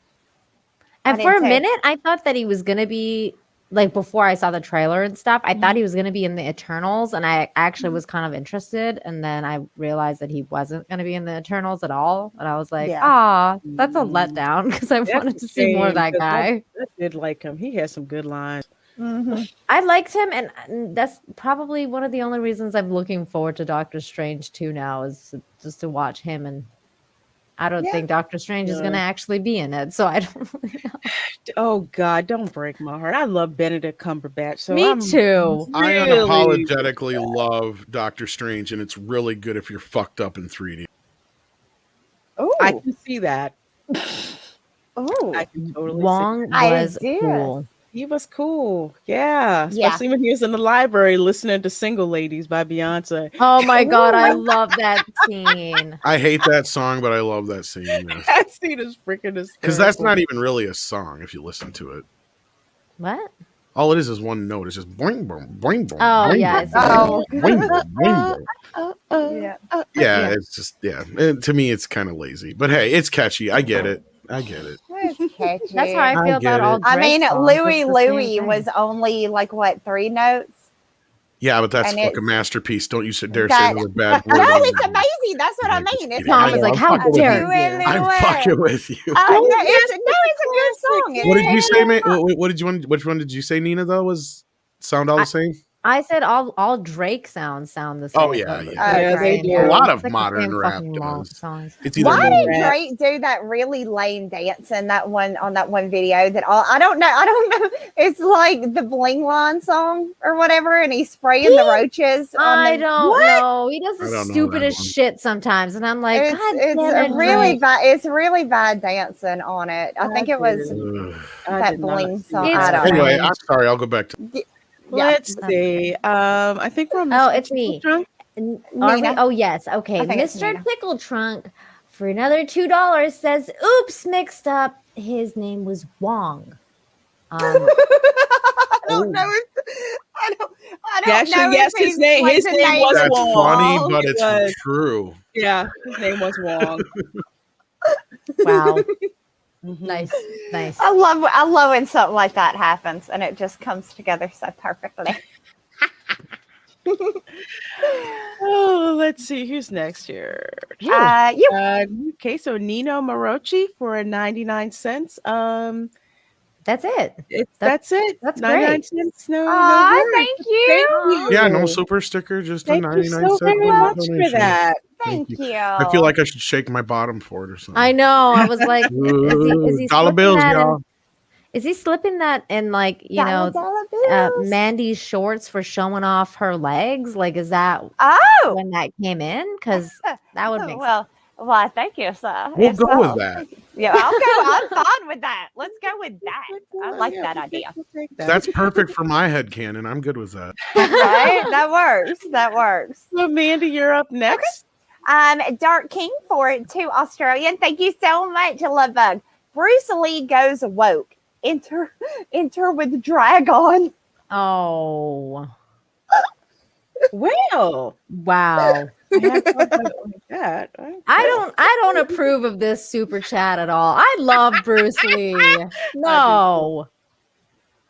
And I for did a too. minute, I thought that he was going to be like before I saw the trailer and stuff. I thought he was going to be in the Eternals, and I actually was kind of interested. And then I realized that he wasn't going to be in the Eternals at all. And I was like, Yeah. ah, that's a letdown because I That's wanted a to see more of shame, that 'cause guy. I did like him. He had some good lines. Mhm. I liked him, and that's probably one of the only reasons I'm looking forward to Doctor Strange 2 now is just to watch him. And I don't Yeah. think Doctor Strange is Yeah. going to actually be in it, so I don't really know. Oh God, don't break my heart. I love Benedict Cumberbatch. So Me I'm too. I really- unapologetically love Doctor Strange, and it's really good if you're fucked up in 3D. Ooh. I can see that. Ooh. I can totally Wong I was did. cool. see. He was cool. Yeah. Yeah. Especially when he was in the library listening to Single Ladies by Beyonce. Oh my god, I love that scene. I hate that song, but I love that scene. That scene is freaking Because that's not even really a song if you listen to it. What? All it is one note. It's just boing, boing, boing, boing. Oh, boing, yeah, boing, Oh. boing, boing, boing, boing. Yeah. Yeah, it's just, yeah. To me, it's kind of lazy. But hey, it's catchy. I get it. It's catchy. That's how I I feel get about all it. I Drake mean, songs. Louie It's the same Louie thing. was only like what, 3 notes? Yeah, but that's And fucking it's- masterpiece. Don't you dare That- say another bad word. No, on it's it. amazing. That's what I I'm just mean. It's kidding. Tom I is know, like, I'm how fucking with dare you. you? I'm fucking with you. No, it's a good song. Yes, What did you say, man? mate? What did you want? Which one did you say, Nina? Though was sound all the same? I said all Drake sounds sound the same. Oh, yeah, yeah. Yeah, they do. A lot It's of like the modern same rap fucking long does. songs. It's either Why more- did Drake do that really lame dance in that one on that one video that all I don't know. It's like the Bling Line song or whatever, and he's spraying the roaches. I don't know. He does I the don't know stupidest that one. shit sometimes, and I'm like, It's God it's damn it, a really Drake. bad. It's really bad dancing on it. I think it was Ugh. that Bling song. It's I don't know. Anyway, I'm sorry. I'll go back to. Let's see. I think we're on Oh, Mr. it's me. Trunk. Are we? Nina? Oh, yes. Okay. I think it's Mr. Nina. Tickle Trunk for another $2 says, oops, mixed up. His name was Wong. I don't know if I don't Actually, know yes, if his he's name- like his the name was That's Wong. funny, but It it's was. true. Yeah, his name was Wong. Wow. Mhm. Nice. Nice. I love when something like that happens and it just comes together so perfectly. Oh, let's see. Who's next here? You You Okay, so Nino Marochi for 99 cents. That's it. That's it. That's 99 great. cents. No, Aw, no thank you. Thank you. Yeah, no super sticker, just a Thank you 99 so cent very much for donation. that. Thank you. I feel like I should shake my bottom for it or something. I know. I was like, is he dollar slipping bills, that y'all. in, is he slipping that in like, you Dollar know, bills. Mandy's shorts for showing off her legs? Like, is that Oh, when that came in? Because that would make sense. well, thank you, sir. We'll If go so, with that. Yeah, I'll go. I'm fine with that. Let's go with that. I like that idea. That's perfect for my headcanon. I'm good with that. Right? That works. That works. So, Mandy, you're up next. Dark King for 2 Australian. Thank you so much, Lovebug. Bruce Lee goes woke. Enter with Dragon. Oh, Well, wow. I hadn't thought about it like that. I don't approve of this super chat at all. I love Bruce Lee. No.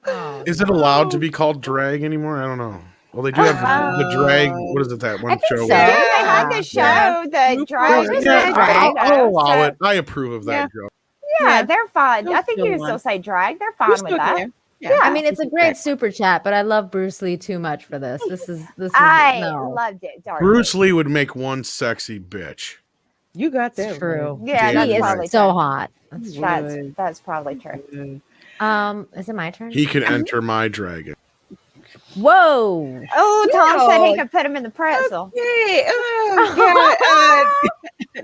Oh, Is it allowed to be called drag anymore? I don't know. Well, they do have the drag. What is it? That one think show. so. They where- do. They had the show, the drag. Bruce Yeah, Lee drag. I'll allow it. I approve of that joke. Yeah, they're fine. They'll I think you still can still want- say drag. They're fine with that. Yeah. I mean, it's a great super chat, but I love Bruce Lee too much for this. This is I no. loved it. Dark Bruce King. Lee would make one sexy bitch. You got that. It's true. Yeah, He that's He is probably so true. hot. That's probably true. Is it my turn? He could enter my dragon. Whoa. Oh, Tom said he No. could put him in the pretzel. Hey,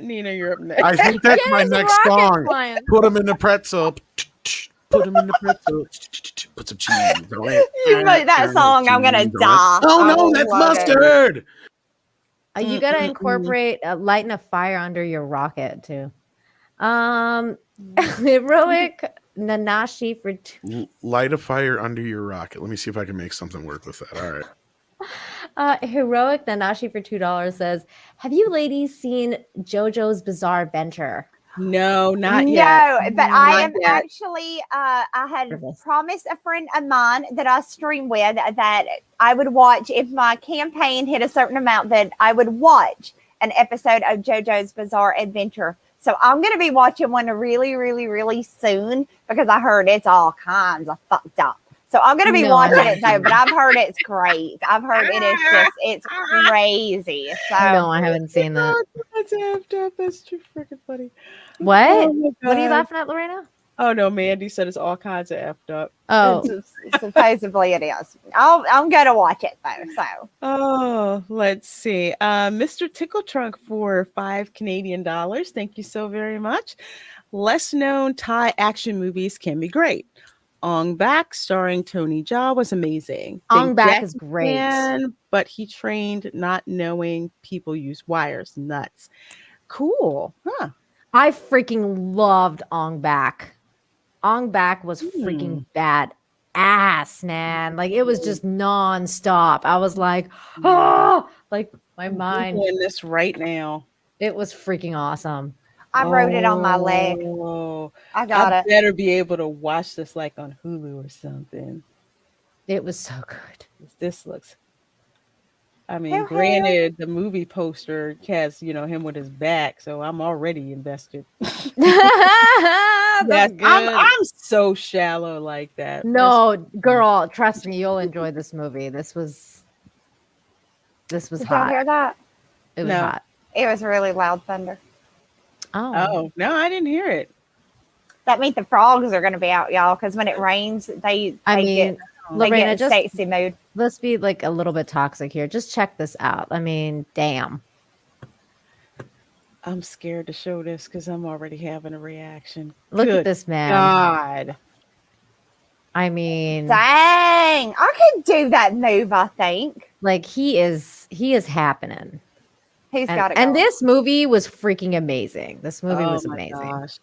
Nina, you're up next. I think that's my Get his next rocket song. flying. Put him in the pretzel. Put him in the pretzel. Put some cheese on it. You made that song, I'm gonna die. Oh I no, that's love it. mustard. You gotta incorporate lighting a fire under your rocket too. Heroic Nanashi for Light a fire under your rocket. Let me see if I can make something work with that. All right. Heroic Nanashi for $2 says, "Have you ladies seen JoJo's Bizarre Adventure?" No, not yet. No, but I Not am yet. actually, I had Nervous. promised a friend of mine that I stream with that I would watch if my campaign hit a certain amount, that I would watch an episode of JoJo's Bizarre Adventure. So I'm going to be watching one really, really, really soon because I heard it's all kinds of fucked up. So I'm going to be No, I watching it though, haven't. but I've heard it's great. I've heard it's crazy. So No, I haven't seen that. That's effed up. That's too freaking funny. What? Oh my What are you God. laughing at, Lorena? Oh no, Mandy said it's all kinds of effed up. Oh, supposedly it is. I'm going to watch it though. So. Oh, let's see. Mr. Tickle Trunk for $5 Canadian. Thank you so very much. Less known Thai action movies can be great. Ong Bak, starring Tony Jaa, was amazing. Ong Think Bak Jackie is great. Chan, but he trained not knowing people use wires. Nuts. Cool. Huh. I freaking loved Ong Bak. Ong Bak was freaking bad ass, man. Like it was just nonstop. I was like, oh, like my mind. I'm doing this right now. It was freaking awesome. I wrote it on my leg. Oh, I got I it. better be able to watch this like on Hulu or something. It was so good. This looks. I mean, Hell, granted, the movie poster has him with his back, so I'm already invested. That's Yes, good. I'm so shallow like that. No, girl, trust me, you'll enjoy this movie. This was Did y'all hot. hear that? It was No. hot. It was really loud thunder. Oh no, I didn't hear it. That means the frogs are going to be out, y'all, because when it rains, they I get mean, Lorena, in just sexy mood. let's be like a little bit toxic here. Just check this out. I mean, damn. I'm scared to show this because I'm already having a reaction. Look Good at this man. God. I mean, Dang, I could do that move. I think like he is happening. he's got it. And going. this movie was freaking amazing. This movie was my amazing. gosh.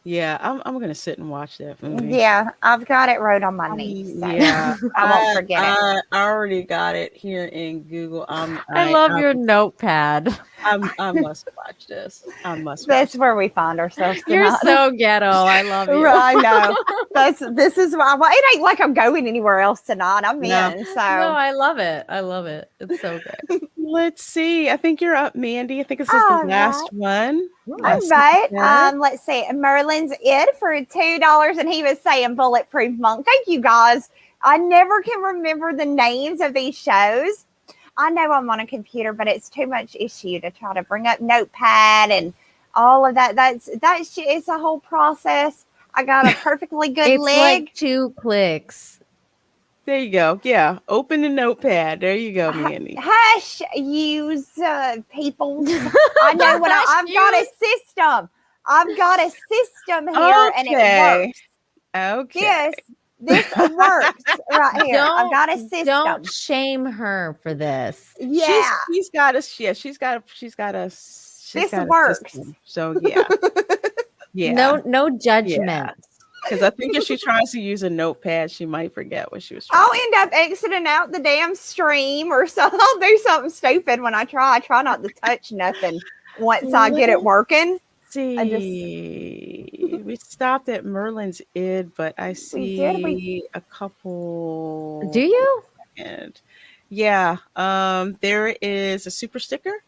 Yeah, I'm gonna sit and watch that movie. Yeah, I've got it wrote on my knees. So Yeah, I won't forget it. I already got it here in Google. I love your notepad. I must watch this. I must. That's where we find ourselves. You're tonight. so ghetto. I love you. I know. This is why. Well, it ain't like I'm going anywhere else tonight. I'm No. in. So No, I love it. I love it. It's so good. Let's see. I think you're up, Mandy. I think this is the last one. All right. Let's see. Merlin's it for $2, and he was saying Bulletproof Monk. Thank you, guys. I never can remember the names of these shows. I know I'm on a computer, but it's too much issue to try to bring up Notepad and all of that. That's it's a whole process. I got a perfectly good it's leg. like 2 clicks. There you go. Yeah. Open the Notepad. There you go, Mandy. Hush, use people. I know what I've got a system. I've got a system here, and it works. Okay. Yes. This works right here. I've got a system. Don't shame her for this. Yeah, she's got a. Yeah, she's got a. This works. System. So yeah, yeah. No judgment. Because I think if she tries to use a notepad, she might forget what she was trying. I'll end up exiting out the damn stream, or so I'll do something stupid when I try. I try not to touch nothing once I get it working. We stopped at Merlin's id, but I see a couple. Do you? And yeah, there is a super sticker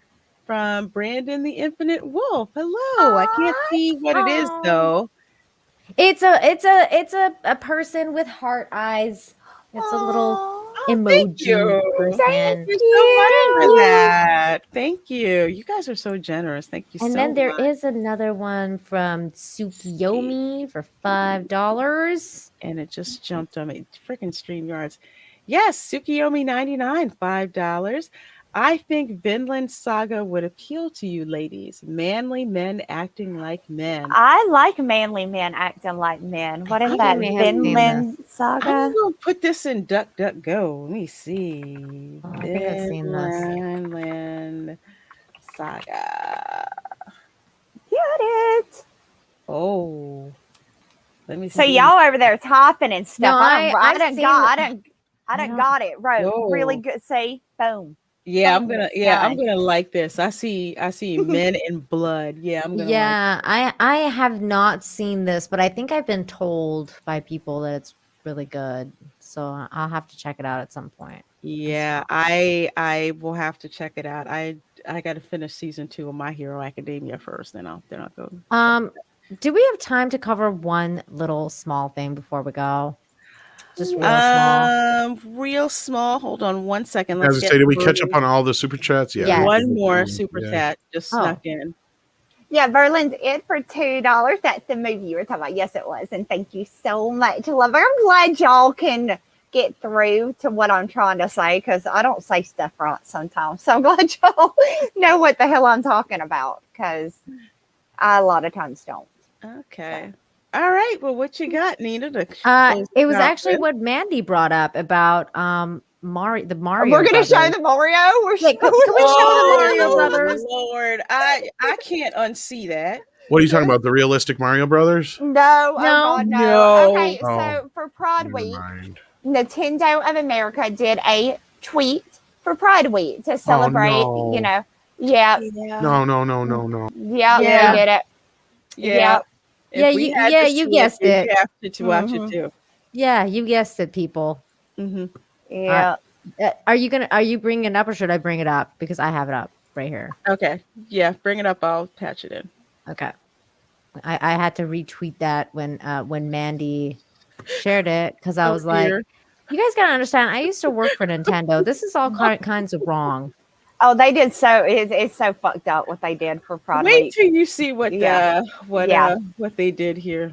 from Brandon the Infinite Wolf. Hello. I can't see what it is though. It's a person with heart eyes. It's a little emoji. Thank you. Thank you so much for that. Thank you. You guys are so generous. Thank you so much. And then there is another one from Tsukiyomi for $5. And it just jumped on me. Freaking StreamYards. Yes, Tsukiyomi 99, $5. I think Vinland Saga would appeal to you ladies. Manly men acting like men. I like manly men acting like men. What is that? Vinland Saga? I'm going to put this in DuckDuckGo. Let me see. I think I've seen this. Vinland Saga. Got it. Oh. Let me see. So y'all over there typing and stuff. No, I done got it. Wrote really good. See, boom. Yeah, I'm gonna like this. I see men in blood. Yeah, I'm gonna. Yeah, I have not seen this, but I think I've been told by people that it's really good. So I'll have to check it out at some point. Yeah, I will have to check it out. I got to finish season 2 of My Hero Academia first, then I'll go. Do we have time to cover one little small thing before we go? Just real small. Hold on one second. As I say, did we catch up on all the super chats? Yeah. Yes. One more super chat just snuck in. Yeah, Berlin's it for $2. That's the movie you were talking about. Yes, it was. And thank you so much, lover. I'm glad y'all can get through to what I'm trying to say, because I don't say stuff right sometimes. So I'm glad y'all know what the hell I'm talking about, because I a lot of times don't. Okay. All right. Well, what you got, Nina? It was actually what Mandy brought up about Mario. We're going to show the Mario. Can we show the Mario Brothers? Lord, I can't unsee that. What are you talking about? The realistic Mario Brothers? No. Okay, so for Pride Week, Nintendo of America did a tweet for Pride Week to celebrate. You know, No. Yeah, they did it. Yeah. You guessed it. You have to watch it too. Yeah, you guessed it, people. Mm-hmm. Yeah. Are you bringing it up, or should I bring it up? Because I have it up right here. Okay. Yeah, bring it up. I'll patch it in. Okay. I had to retweet that when Mandy shared it, because I was like, you guys gotta understand, I used to work for Nintendo. This is all kinds of wrong. Oh, they did it's so fucked up what they did for Pride Week. Wait till you see what they did here.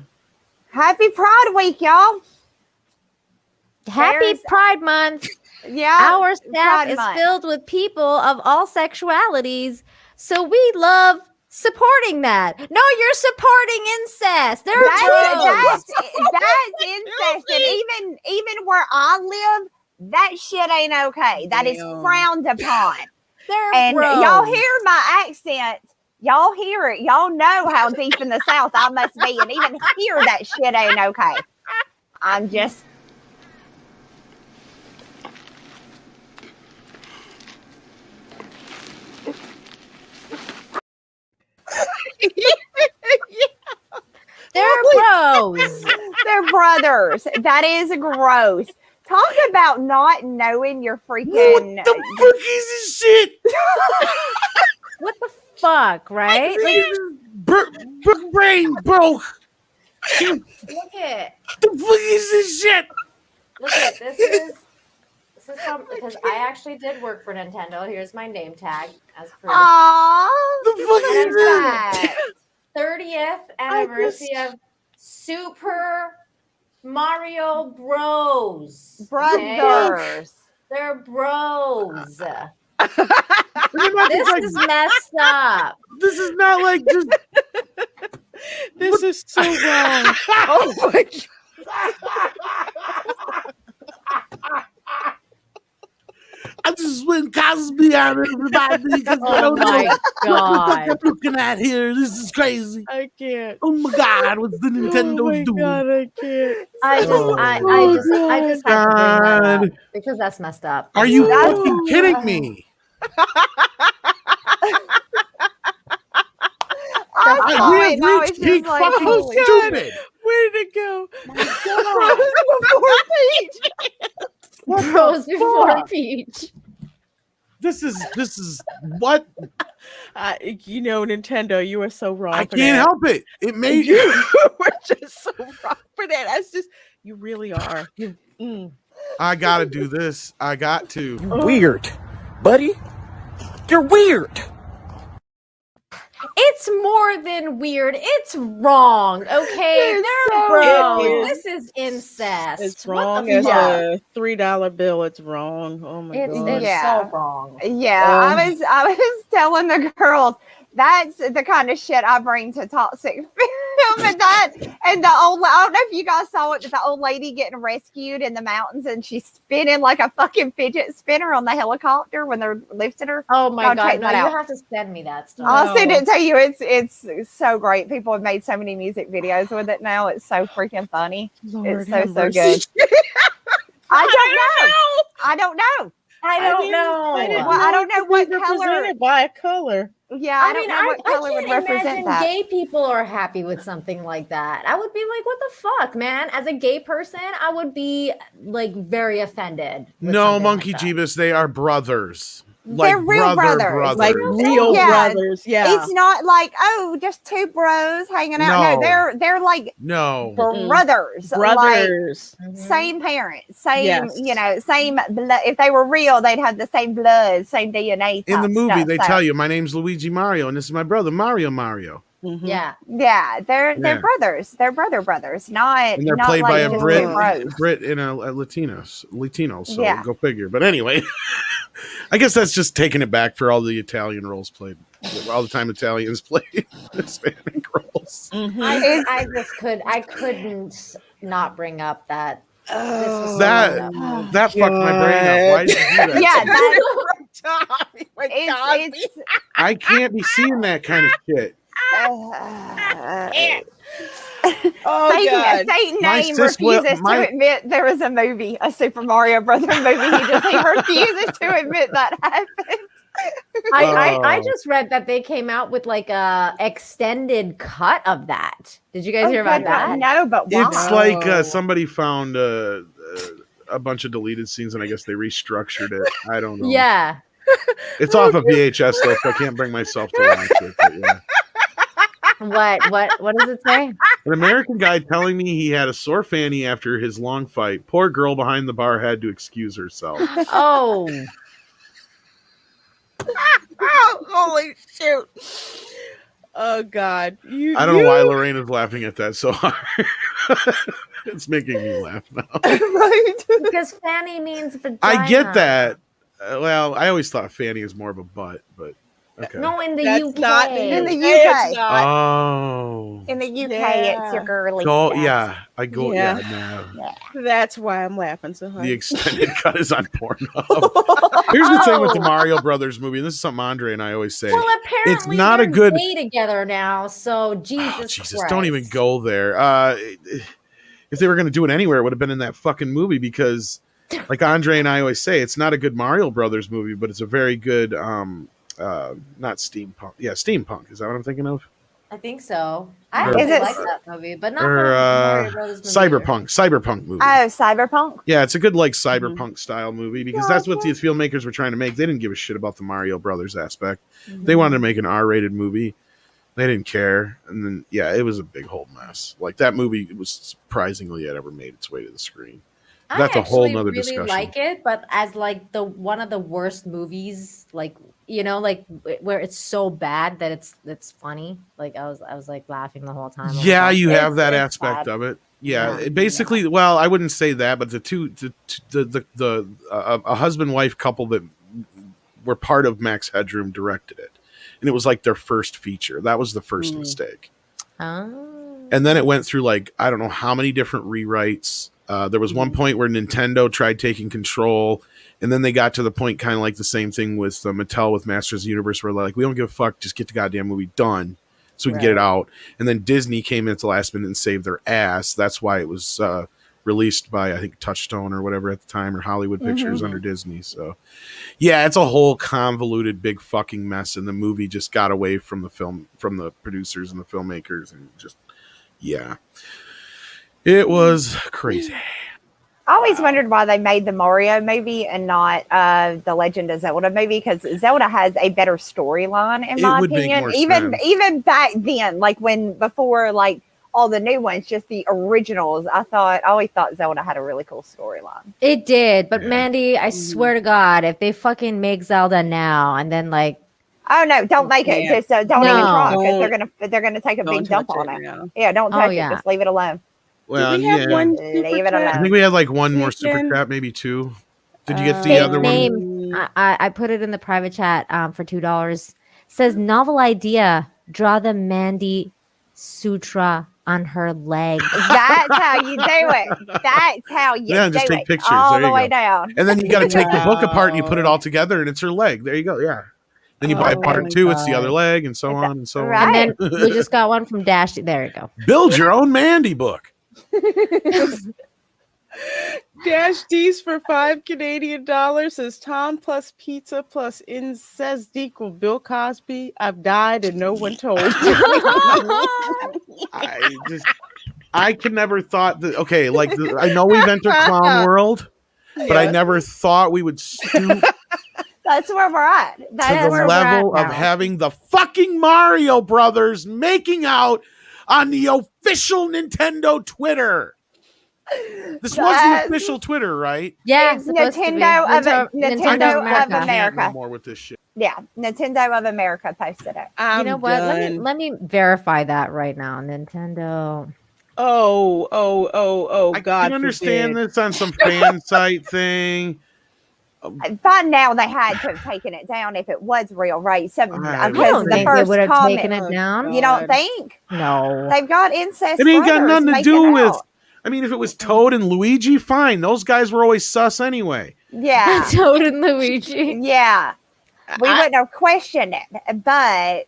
Happy Pride Week, y'all. Happy Pride Month. Yeah. Our staff is filled with people of all sexualities, so we love supporting that. No, you're supporting incest. That's incest. And even where I live, that shit ain't okay. That is frowned upon. And y'all hear my accent. Y'all hear it. Y'all know how deep in the South I must be. And even hear that shit ain't okay. I'm just... They're bros. They're brothers. That is gross. Talk about not knowing your freaking. What the fuck is this shit? What the fuck, right? Like, Brain broke. look at The fuck is this shit? this is some, because I actually did work for Nintendo. Here's my name tag as proof. Aww. The fuck is this? 30th anniversary of Super Mario Bros. Brothers. They're bros. This This is messed up. This is not like just. This is so wrong. Oh my god. I just went Cosby on everybody because I Oh don't know my what the fuck god. I'm looking at here. This is crazy. I can't. Oh my god, what's the Nintendo's Oh my doing? god, I can't. I just Oh I my just had to bring that God. up because that's messed up. Are you That's- fucking kidding me? I saw We it have and I was reached just peak like, fucking holy stupid. Where did it go? Bros before fuck? Peach. This is what? You know, Nintendo, you are so wrong. I for can't that. help it. It made You were just so wrong for that. That's just, you really are. I gotta do this. I got to. Weird, buddy. You're weird. It's more than weird. It's wrong. Okay, It's they're so bros. weird. This is incest. It's What wrong the as fuck? a $3 bill. It's wrong. Oh my It's god. Yeah. so wrong. Yeah, I was telling the girls that's the kind of shit I bring to toxic film, and the old, I don't know if you guys saw it, but the old lady getting rescued in the mountains and she's spinning like a fucking fidget spinner on the helicopter when they're lifting her. Oh my I'll god! check No, that you out. have to send me that stuff. I'll send it to you. It's so great. People have made so many music videos with it now. It's so freaking funny. Lord It's have so mercy. good. I don't know. I don't know. I didn't Well, I don't it know could what be represented by a color. Yeah, I don't know what I color would can't represent imagine that. gay people are happy with something like that. I would be like, what the fuck, man? As a gay person, I would be like very offended. with No, something Monkey like that. Jeebus, they are brothers. They're real brothers. Like real Yeah. brothers. Yeah. It's not like, oh, just two bros hanging out. No. No, they're like No. brothers. brothers. Like same parents, same, Yes. same blood. If they were real, they'd have the same blood, same DNA. In the type movie, stuff, they so- tell you, my name's Luigi Mario, and this is my brother, Mario. Mhm. Yeah. Yeah, they're Yeah. brothers. They're brothers, not And they're not played like by a just Brit, two bros. Brit and a Latino, so Yeah. go figure. But anyway, I guess that's just taking it back for all the Italian roles played, all the time Italians played Hispanic roles. I couldn't not bring up that. This was That so that fucked my brain up. Why did you do that? Yeah, Cosby. it's I can't be seeing that kind of shit. Oh god. Satan My name sis will- refuses my- to admit there was a movie, a Super Mario Brothers movie. He refuses to admit that happened. I Oh. just read that they came out with like a extended cut of that. Did you guys hear about that? No, but why? It's like somebody found a bunch of deleted scenes, and I guess they restructured it. I don't know. Yeah. It's off of VHS though, so I can't bring myself to watch it. But yeah. What does it say? An American guy telling me he had a sore fanny after his long fight. Poor girl behind the bar had to excuse herself. Oh. Oh, holy shoot. Oh god. I don't know why Lorraine is laughing at that so hard. It's making me laugh now. Right. Because fanny means vagina. I get that. Well, I always thought fanny is more of a butt, but okay. No, in the That's UK. not In the It's UK. not. Oh. In the UK, Yeah. it's your girly Go, stuff. yeah. I go, Yeah. yeah, no. That's why I'm laughing so hard. The extended cut is on Pornhub. Here's the thing with the Mario Brothers movie, and this is something Andre and I always say. Well, apparently It's not a they're good- gay together now. So Jesus, Oh, Jesus, Christ. don't even go there. If they were going to do it anywhere, it would have been in that fucking movie because, like Andre and I always say, it's not a good Mario Brothers movie, but it's a very good, not steampunk. Yeah, steampunk. Is that what I'm thinking of? I think so. I Or- really Is it- like that movie, but not Or for Mario Brothers movie either. Cyberpunk movie. Oh, Cyberpunk. Yeah, it's a good like cyberpunk style movie because that's what these filmmakers were trying to make. They didn't give a shit about the Mario Brothers aspect. They wanted to make an R-rated movie. They didn't care, and then it, it was a big whole mess. Like that movie was surprisingly it ever made its way to the screen. That's a whole nother really discussion. Like it, but as like the one of the worst movies, like like where it's so bad that it's funny. Like I was like laughing the whole time. I was Yeah, like, you have that it's aspect bad. of it. Yeah, Yeah. basically. Well, I wouldn't say that, but a husband-wife couple that were part of Max Headroom directed it, and it was like their first feature. That was the first mistake. Oh. And then it went through like I don't know how many different rewrites. There was one point where Nintendo tried taking control, and then they got to the point kind of like the same thing with Mattel with Masters of the Universe, where they're like, we don't give a fuck, just get the goddamn movie done so we can get it out. And then Disney came in at the last minute and saved their ass. That's why it was released by I think Touchstone or whatever at the time, or Hollywood Pictures under Disney. So yeah, it's a whole convoluted big fucking mess, and the movie just got away from the producers and the filmmakers, and just it was crazy. I always wondered why they made the Mario movie and not the Legend of Zelda movie, because Zelda has a better storyline in my would make opinion. more Even sense. even back then, like before like all the new ones, just the originals, I always thought Zelda had a really cool storyline. It did, but Mandy, I swear to God, if they fucking make Zelda now and then like Oh no! Don't make it. Yeah. Just don't even try, because they're gonna take a Don't big dump touch on it, it. yeah. Yeah, don't touch yeah. it. Just leave it alone. Well, Did we have one Leave super it chat? I alone. think we had like one more super Weekend? chat, maybe two. Did you get the fake other one? name. I put it in the private chat for $2. Says novel idea. Draw the Mandy Sutra on her leg. That's how you do it. That's how you Yeah, do just take it. pictures. All There the you way go. down. And then you got to take the book apart and you put it Wow. all together, and it's her leg. There you go. Yeah. Then you buy Oh part my two, it's the other God. leg, and so on and so Right. on. And then we just got one from Dash. There you go. Build your own Mandy book. Dash D's for $5 says Tom plus pizza plus incest equal Bill Cosby. I've died and no one told. I can never thought that. Okay, like I know we've entered clown world, but I never thought we would stoop That's where we're at. to That's the where level we're at of now. having the fucking Mario Brothers making out on the official Nintendo Twitter. This was the That's- official Twitter, right? Yeah, It's supposed to be. Nintendo of I Nintendo just of fucking can't America. no more with this shit. Yeah, Nintendo of America posted it. You know what? Let me verify that right now. Nintendo. Oh, I God. can understand forbid. this on some fan site thing. By now, they had to have taken it down if it was real, right? So, I I because don't the think they first would have comment, taken it down. you don't think? No. They've got incest. It ain't got brothers nothing to making do with. out. I mean, if it was Toad and Luigi, fine. Those guys were always sus anyway. Yeah, Toad and Luigi. yeah. We wouldn't have questioned it, but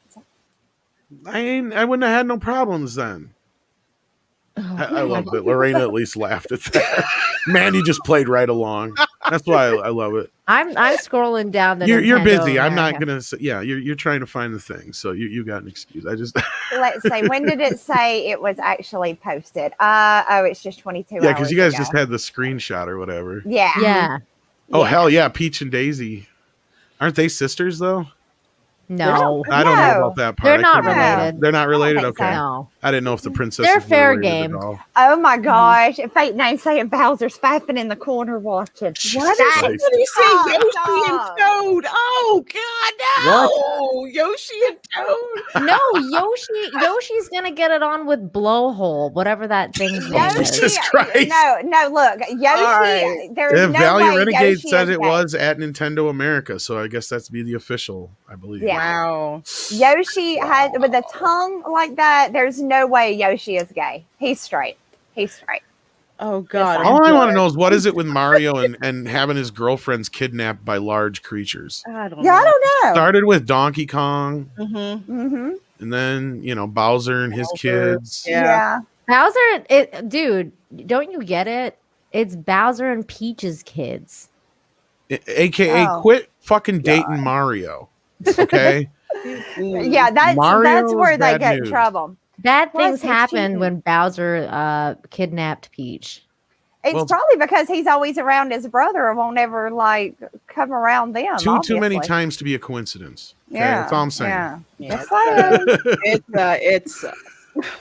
I wouldn't have had no problems then. I love it. Lorena at least laughed at that. Mandy just played right along. That's why I love it. I'm scrolling down the. You're Nintendo busy. I'm not America. gonna say. Yeah, you're trying to find the thing, so you got an excuse. I just let's see. When did it say it was actually posted? It's just 22 hours. yeah, because you guys ago. just had the screenshot or whatever. Yeah. Yeah. Oh Yeah. hell yeah, Peach and Daisy. Aren't they sisters though? No. I don't know No. about that part. They're I not couldn't remember. related. They're not related. think Okay, so. No. I didn't know if the princesses They're were fair related at game. all. Oh my gosh. Fake name saying Bowser's fapping in the corner watching. Jesus That's Christ. What do you say, fucked Yoshi and up. Toad? Oh God, no! Yoshi and Toad. No, Yoshi's gonna get it on with Blowhole, whatever that thing's name is. Jesus Christ. No, look. Yoshi, right. there's Yeah, no Valiant way Renegade Yoshi said is it gay. was at Nintendo America, so I guess that's be the official, I believe. Yeah. Wow. Yoshi has, with a tongue like that, there's no way Yoshi is gay. He's straight. Oh God. Yes, All I want to know. know is what is it with Mario and having his girlfriends kidnapped by large creatures? I don't Yeah, I know. don't know. Started with Donkey Kong, Mm-hmm. Mm-hmm. and then Bowser and his Bowser. kids. Yeah. Bowser, dude, don't you get it? It's Bowser and Peach's kids. AKA Oh, quit fucking dating Mario. Okay? Yeah, that's Mario's where they bad get in news. trouble. Bad Plus, things he's happened cheating. when Bowser kidnapped Peach. It's Well- probably because he's always around his brother and won't ever like come around them. Too many obviously. times to be a coincidence. Okay, Yeah, that's all I'm saying. Yeah. Yeah. Just saying. It's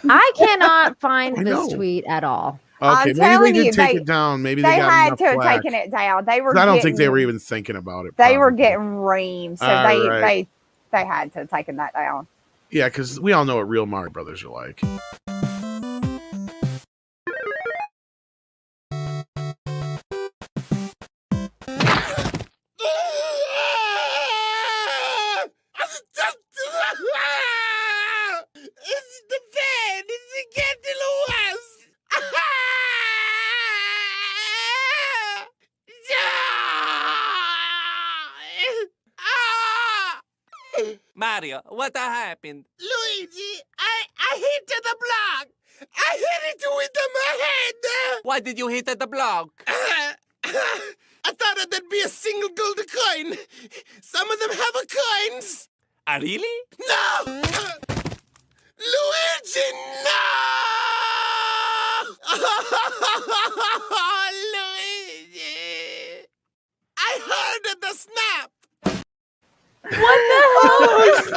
I cannot find I this know. tweet at all. Okay, I'm maybe telling they you, did take they- it down. Maybe They they got had enough to have flack. taken it down. They were. I don't think they were getting- even thinking about it. They were probably. getting reamed, so All they right. they had to have taken that down. Yeah, because we all know what real Mario Brothers are like. It's the fan. It's Captain West. Mario, what happened? Luigi, I hit the block. I hit it with my head. Why did you hit at the block? I thought there'd be a single gold coin. Some of them have coins. Really? No! Luigi, no! Luigi! I heard the snap. What the hell is this?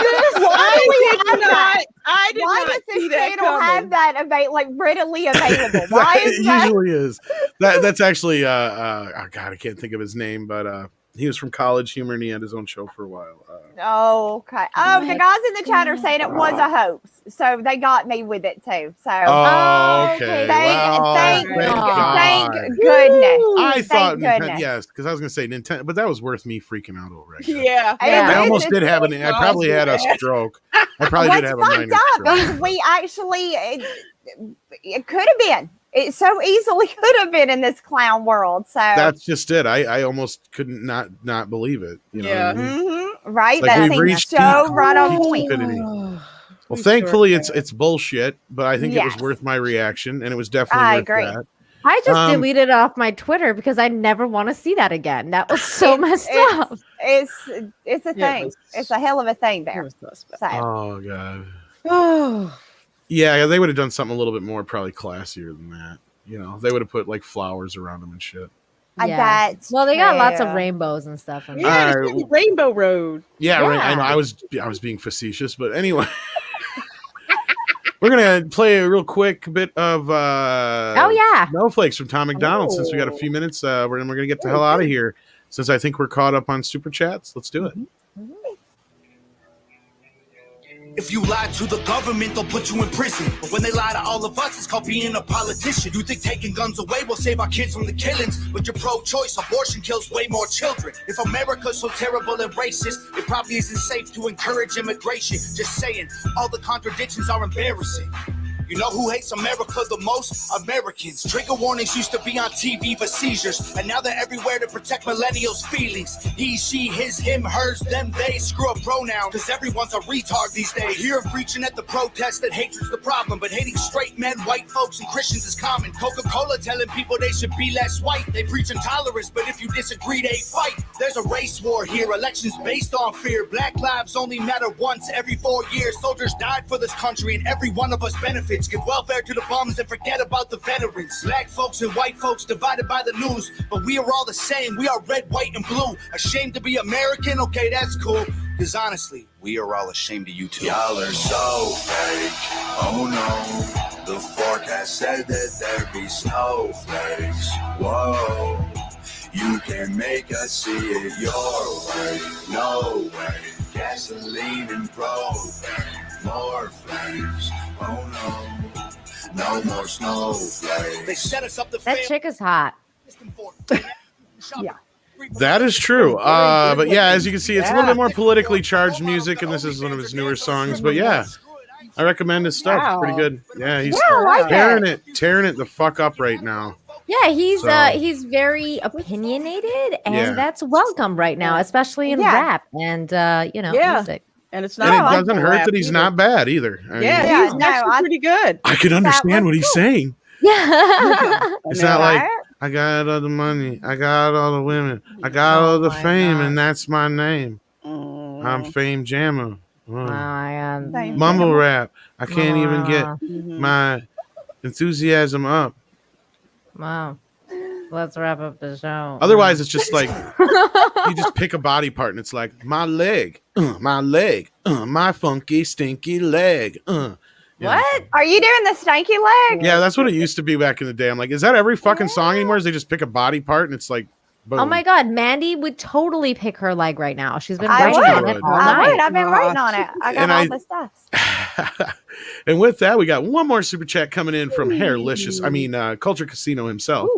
I did Why not does see this that channel coming. have that like readily available? Why It is that? usually is. That's actually oh god, I can't think of his name, but he was from College Humor and he had his own show for a while. Oh, okay. Oh, the guys in the chat are saying it was a hoax, so they got me with it too. So Oh, okay. okay. Well, thank God. goodness. I thought Thank Nintendo, goodness. yes, because I was gonna say Nintendo, but that was worth me freaking out over. I guess. Yeah. Yeah. I almost did have I probably had a stroke. I probably did What's have a fucked minor up stroke. is we actually it could have been. It so easily could have been in this clown world. So That's just it. I almost couldn't not believe it. You know Yeah. what I mean? Right, Like, that we've seems reached so peak- right on peak point. stupidity. Well, We thankfully, sure it's bullshit, but I think it was Yes. worth my reaction, and it was definitely I worth agree. that. I just Um, deleted it off my Twitter because I never want to see that again. That was so messed up. It's a Yeah, it thing. was- It's a hell of a thing It there. was suspect. So Oh god. Oh. Yeah, they would have done something a little bit more probably classier than that. You know, they would have put like flowers around them and shit. that's Well, they got lots of true. rainbows and stuff. In Yeah, All it's right. really Rainbow Road. Yeah, right. I know. Yeah. I was being facetious, but anyway. We're gonna play a real quick bit of Oh yeah. Snowflakes from Tom McDonald since we got a few minutes. We're gonna get the hell out of here since I think we're caught up on super chats. Let's do it. If you lie to the government, they'll put you in prison. But when they lie to all of us, it's called being a politician. You think taking guns away will save our kids from the killings? But you're pro-choice, abortion kills way more children. If America's so terrible and racist, it probably isn't safe to encourage immigration. Just saying, all the contradictions are embarrassing. You know who hates America the most? Americans. Trigger warnings used to be on TV for seizures, and now they're everywhere to protect millennials' feelings. He, she, his, him, hers, them, they. Screw a pronoun, cause everyone's a retard these days. Hear them preaching at the protest that hatred's the problem, but hating straight men, white folks, and Christians is common. Coca-Cola telling people they should be less white. They preach intolerance, but if you disagree, they fight. There's a race war here, elections based on fear. Black lives only matter once every 4 years. Soldiers died for this country, and every one of us benefits. Give welfare to the bums and forget about the veterans. Black folks and white folks divided by the news, but we are all the same. We are red, white, and blue. Ashamed to be American? Okay, that's cool. Because honestly, we are all ashamed of you too. Y'all are so fake. Oh no. The forecast said that there'd be snowflakes. Whoa. You can make us see it your way. No way. Gasoline and propane. More flames. Oh no. No more snowflakes. They set us up the That chick is hot. Yeah. That is true. But yeah, as you can see, it's a little bit more politically charged music, and this is one of his newer songs. But yeah, I recommend his stuff. It's pretty good. Yeah, he's Yeah, I like tearing it the fuck up right now. Yeah, he's So- he's very opinionated, and Yeah. that's welcome right now, especially in Yeah. rap and Yeah. music. And it's And not. it like doesn't the hurt rap that he's either. not bad either. I mean, Yeah, Yeah, he's no, actually pretty good. I can understand what he's saying. Yeah. It's No, not like Right? I got all the money, I got all the women, I got all the my fame, God. and that's my name. I'm Mm. Fame Jammer. Mumble rap. I can't even get my enthusiasm up. Wow. Let's wrap up the show. Otherwise, it's just like you just pick a body part and it's like my leg, my funky, stinky leg. What? Are you doing the stanky leg? Yeah, that's what it used to be back in the day. I'm like, is that every fucking song anymore? Is they just pick a body part and it's like, boom. Oh my God, Mandy would totally pick her leg right now. She's been I writing on it all night. would. I've been writing on it. I got all the stuff. And with that, we got one more super chat coming in from Culture Casino himself.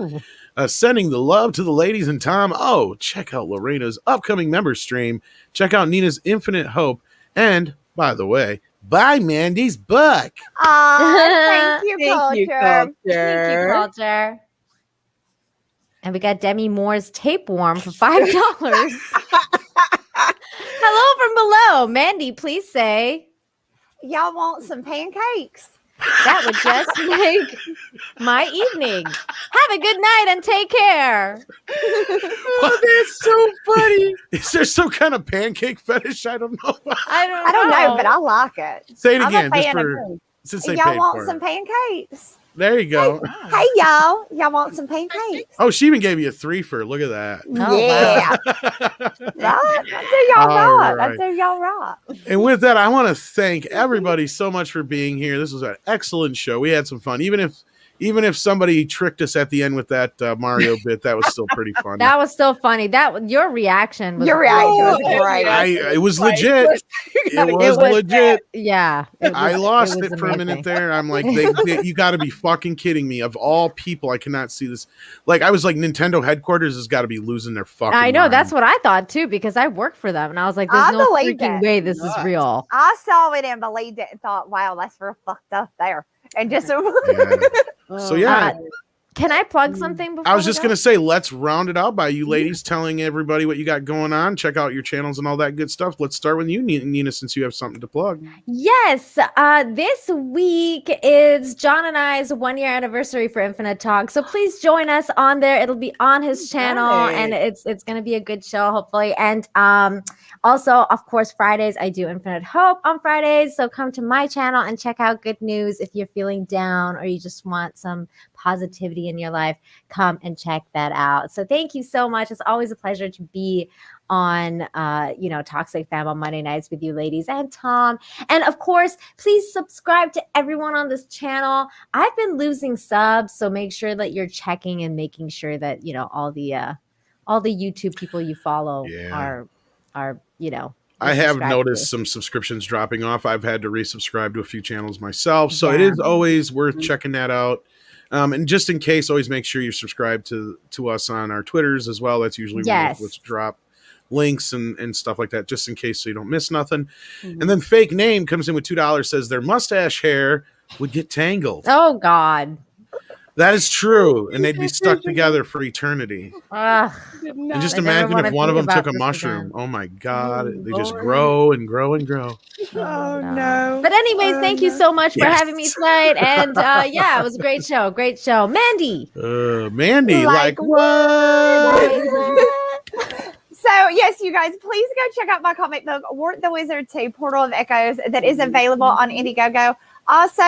Sending the love to the ladies and Tom. Oh, check out Lorena's upcoming member stream. Check out Nina's Infinite Hope. And, by the way, buy Mandy's book. Thank you, Culture. Thank you, Culture. And we got Demi Moore's tapeworm for $5. Hello from below. Mandy, please say. Y'all want some pancakes? That would just make my evening. Have a good night and take care. Oh, that's so funny. Is there some kind of pancake fetish? I don't know. I don't know, but I like it. Say it I'm a again. fan Since of they y'all paid want for some it. pancakes? There you go. Hey, y'all. Y'all want some pancakes? Oh, she even gave you a 3 for. Look at that. Yeah. Right? I do y'all right. right. I do y'all right. And with that, I want to thank everybody so much for being here. This was an excellent show. We had some fun. Even if somebody tricked us at the end with that Mario bit, that was still pretty funny. That was still funny. Your reaction was great. It was legit. It was legit. Yeah. I lost it for a minute there. I'm like, you got to be fucking kidding me. Of all people, I cannot see this. Like, I was like, Nintendo headquarters has got to be losing their fucking I know. mind. That's what I thought too, because I work for them. And I was like, there's no freaking way this is real. I saw it and believed it and thought, wow, that's real fucked up there. And just So yeah. Can I plug something before I was just going to say, let's round it out by you ladies telling everybody what you got going on. Check out your channels and all that good stuff. Let's start with you, Nina, since you have something to plug. Yes. This week is John and I's 1-year anniversary for Infinite Talk. So please join us on there. It'll be on his channel and it's going to be a good show, hopefully. And also, of course, Fridays, I do Infinite Hope on Fridays. So come to my channel and check out good news if you're feeling down or you just want some positivity in your life. Come and check that out. So thank you so much. It's always a pleasure to be on Toxic Fam on Monday nights with you ladies and Tom. And of course, please subscribe to everyone on this channel. I've been losing subs, so make sure that you're checking and making sure that all the YouTube people you follow are I have noticed some subscriptions dropping off. I've had to resubscribe to a few channels myself. So it is always worth checking that out. And just in case, always make sure you subscribe to us on our Twitters as well. That's usually what's drop links and stuff like that, just in case so you don't miss nothing. And then Fake Name comes in with $2, says their mustache hair would get tangled. Oh, God. That is true. And they'd be stuck together for eternity. And just imagine if one of them took a mushroom. Again. Oh, my God. They just grow and grow and grow. Oh, no. But anyways, thank you so much for having me tonight. And it was a great show. Great show. Mandy. Mandy, like what? So, yes, you guys, please go check out my comic book, Wart the Wizard 2, Portal of Echoes, that is available on Indiegogo. Also,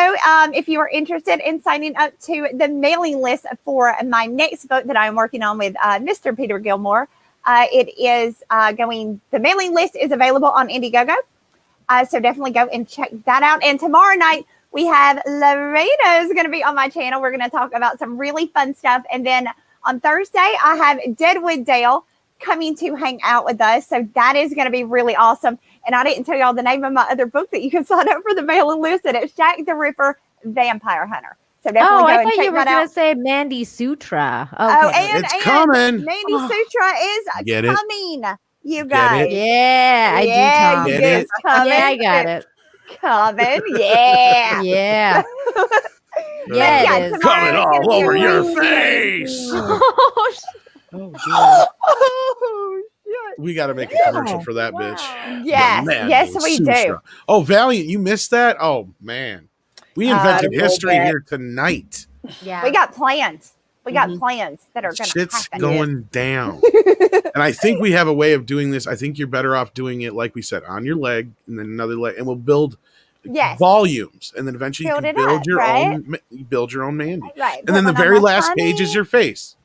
if you are interested in signing up to the mailing list for my next book that I'm working on with Mr. Peter Gilmore, the mailing list is available on Indiegogo. So definitely go and check that out. And tomorrow night, we have Lorena's going to be on my channel. We're going to talk about some really fun stuff. And then on Thursday, I have Deadwood Dale coming to hang out with us. So that is going to be really awesome. And I didn't tell y'all the name of my other book that you can sign up for the mailing list, and it's Jack the Ripper, Vampire Hunter. So definitely go and check that out. I thought you were going to say Mandy Sutra. Okay. It's coming. Mandy Sutra is coming. You guys. Yeah, I do, Tom. Get it? Yeah, I got it. Coming. Yeah. Yeah. Yeah, it is. Coming all over your face. Oh, we got to make a commercial for that bitch. Yes, yes, we do. Oh, Valiant, you missed that? Oh, man. We invented history here tonight. Yeah. We got plans. We got plans that are going to Shit's happen. going down. And I think we have a way of doing this. I think you're better off doing it, like we said, on your leg and then another leg, and we'll build volumes, and then eventually you can build your own Mandy. Right. And then the very last page is your face.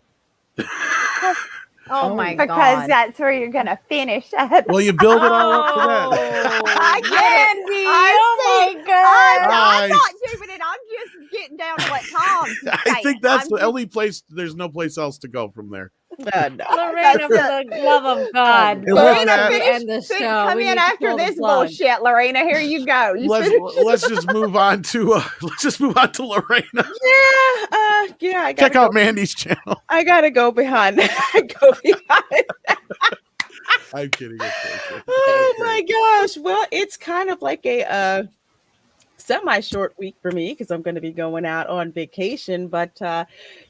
Oh my God. Because that's where you're going to finish at. Well, you build it all up for that. I get Mandy, it. oh my God. I'm not doing it. I'm just getting down to what Tom's saying. I think that's the only place. There's no place else to go from there. No. Lorena, for the love of God. Lorena, end the show. Come in after this bullshit, Lorena. Here you go. Let's just move on to Lorena. Yeah. Check out Mandy's channel. I gotta go behind. I'm kidding. Oh my gosh. Well, it's kind of like a semi-short week for me because I'm going to be going out on vacation. But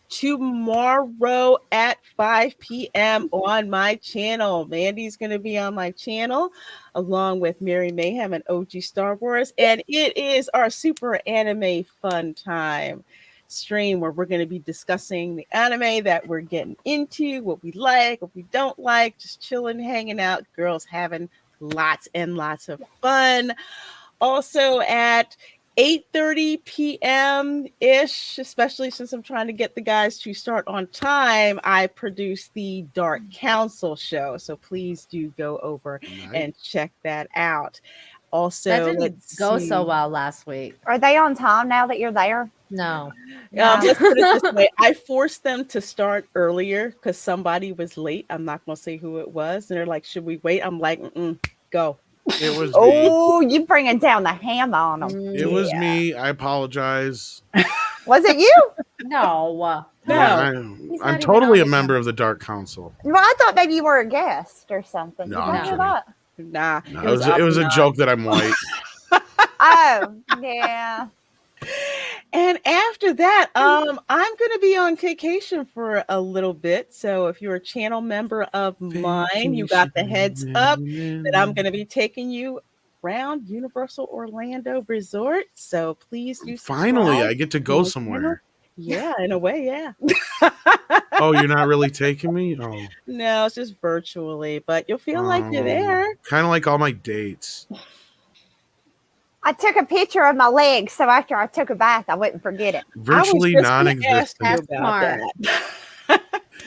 tomorrow at 5 p.m. on my channel, Mandy's going to be on my channel along with Mary Mayhem and OG Star Wars. And it is our super anime fun time stream where we're going to be discussing the anime that we're getting into, what we like, what we don't like, just chilling, hanging out, girls having lots and lots of fun. Also at 8:30 p.m. ish, especially since I'm trying to get the guys to start on time, I produce the Dark Council show. So please do go over and check that out. Also, that didn't go so well last week. Are they on time now that you're there? No. Let's put it this way. I forced them to start earlier because somebody was late. I'm not going to say who it was. And they're like, should we wait? I'm like, go. It was me. You bringing down the hammer on them. It was me. I apologize. Was it you? No. I'm totally a member of the Dark Council. Well, I thought maybe you were a guest or something. No, Did I'm I hear kidding. that? Nah. No, it was a joke that I'm white. Oh, yeah. And after that, I'm going to be on vacation for a little bit. So if you're a channel member of mine, you got the heads up that I'm going to be taking you around Universal Orlando Resort. So please do subscribe. Finally, I get to go somewhere. Yeah, in a way, yeah. Oh, you're not really taking me? Oh. No, it's just virtually, but you'll feel like you're there. Kind of like all my dates. I took a picture of my legs, so after I took a bath, I wouldn't forget it. Virtually non-existent.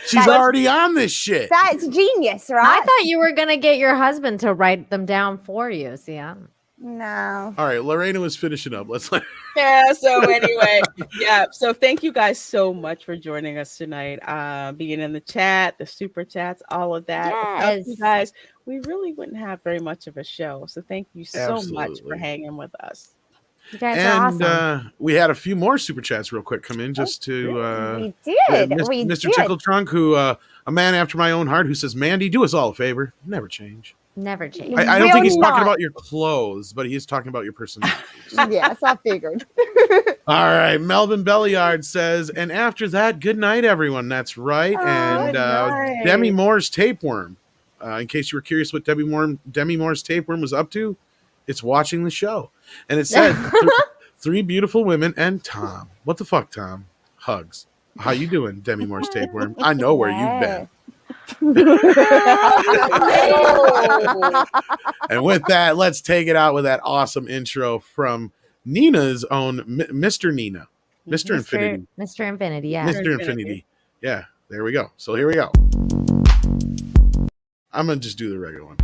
She's already on this shit. That's genius, right? I thought you were going to get your husband to write them down for you. See, no. All right, Lorena was finishing up. Yeah, so anyway, so thank you guys so much for joining us tonight, being in the chat, the super chats, all of that. Without you guys, we really wouldn't have very much of a show. So thank you so much for hanging with us. You guys are awesome. We had a few more super chats real quick come in just to we did. Mr. Tickle Trunk, who a man after my own heart, who says, Mandy, do us all a favor. Never change. Never change. I don't think he's talking about your clothes, but he is talking about your personality. Yes, I figured. All right. Melvin Belliard says, and after that, good night, everyone. That's right. And Demi Moore's tapeworm. In case you were curious what Demi Moore's tapeworm was up to, it's watching the show. And it said, three beautiful women and Tom. What the fuck, Tom? Hugs. How you doing, Demi Moore's tapeworm? I know where you've been. And with that, let's take it out with that awesome intro from Nina's own Mr. Nina. Mr. Infinity. Mr. Infinity, yeah. Mr. Infinity. Yeah, there we go. So here we go. I'm going to just do the regular one.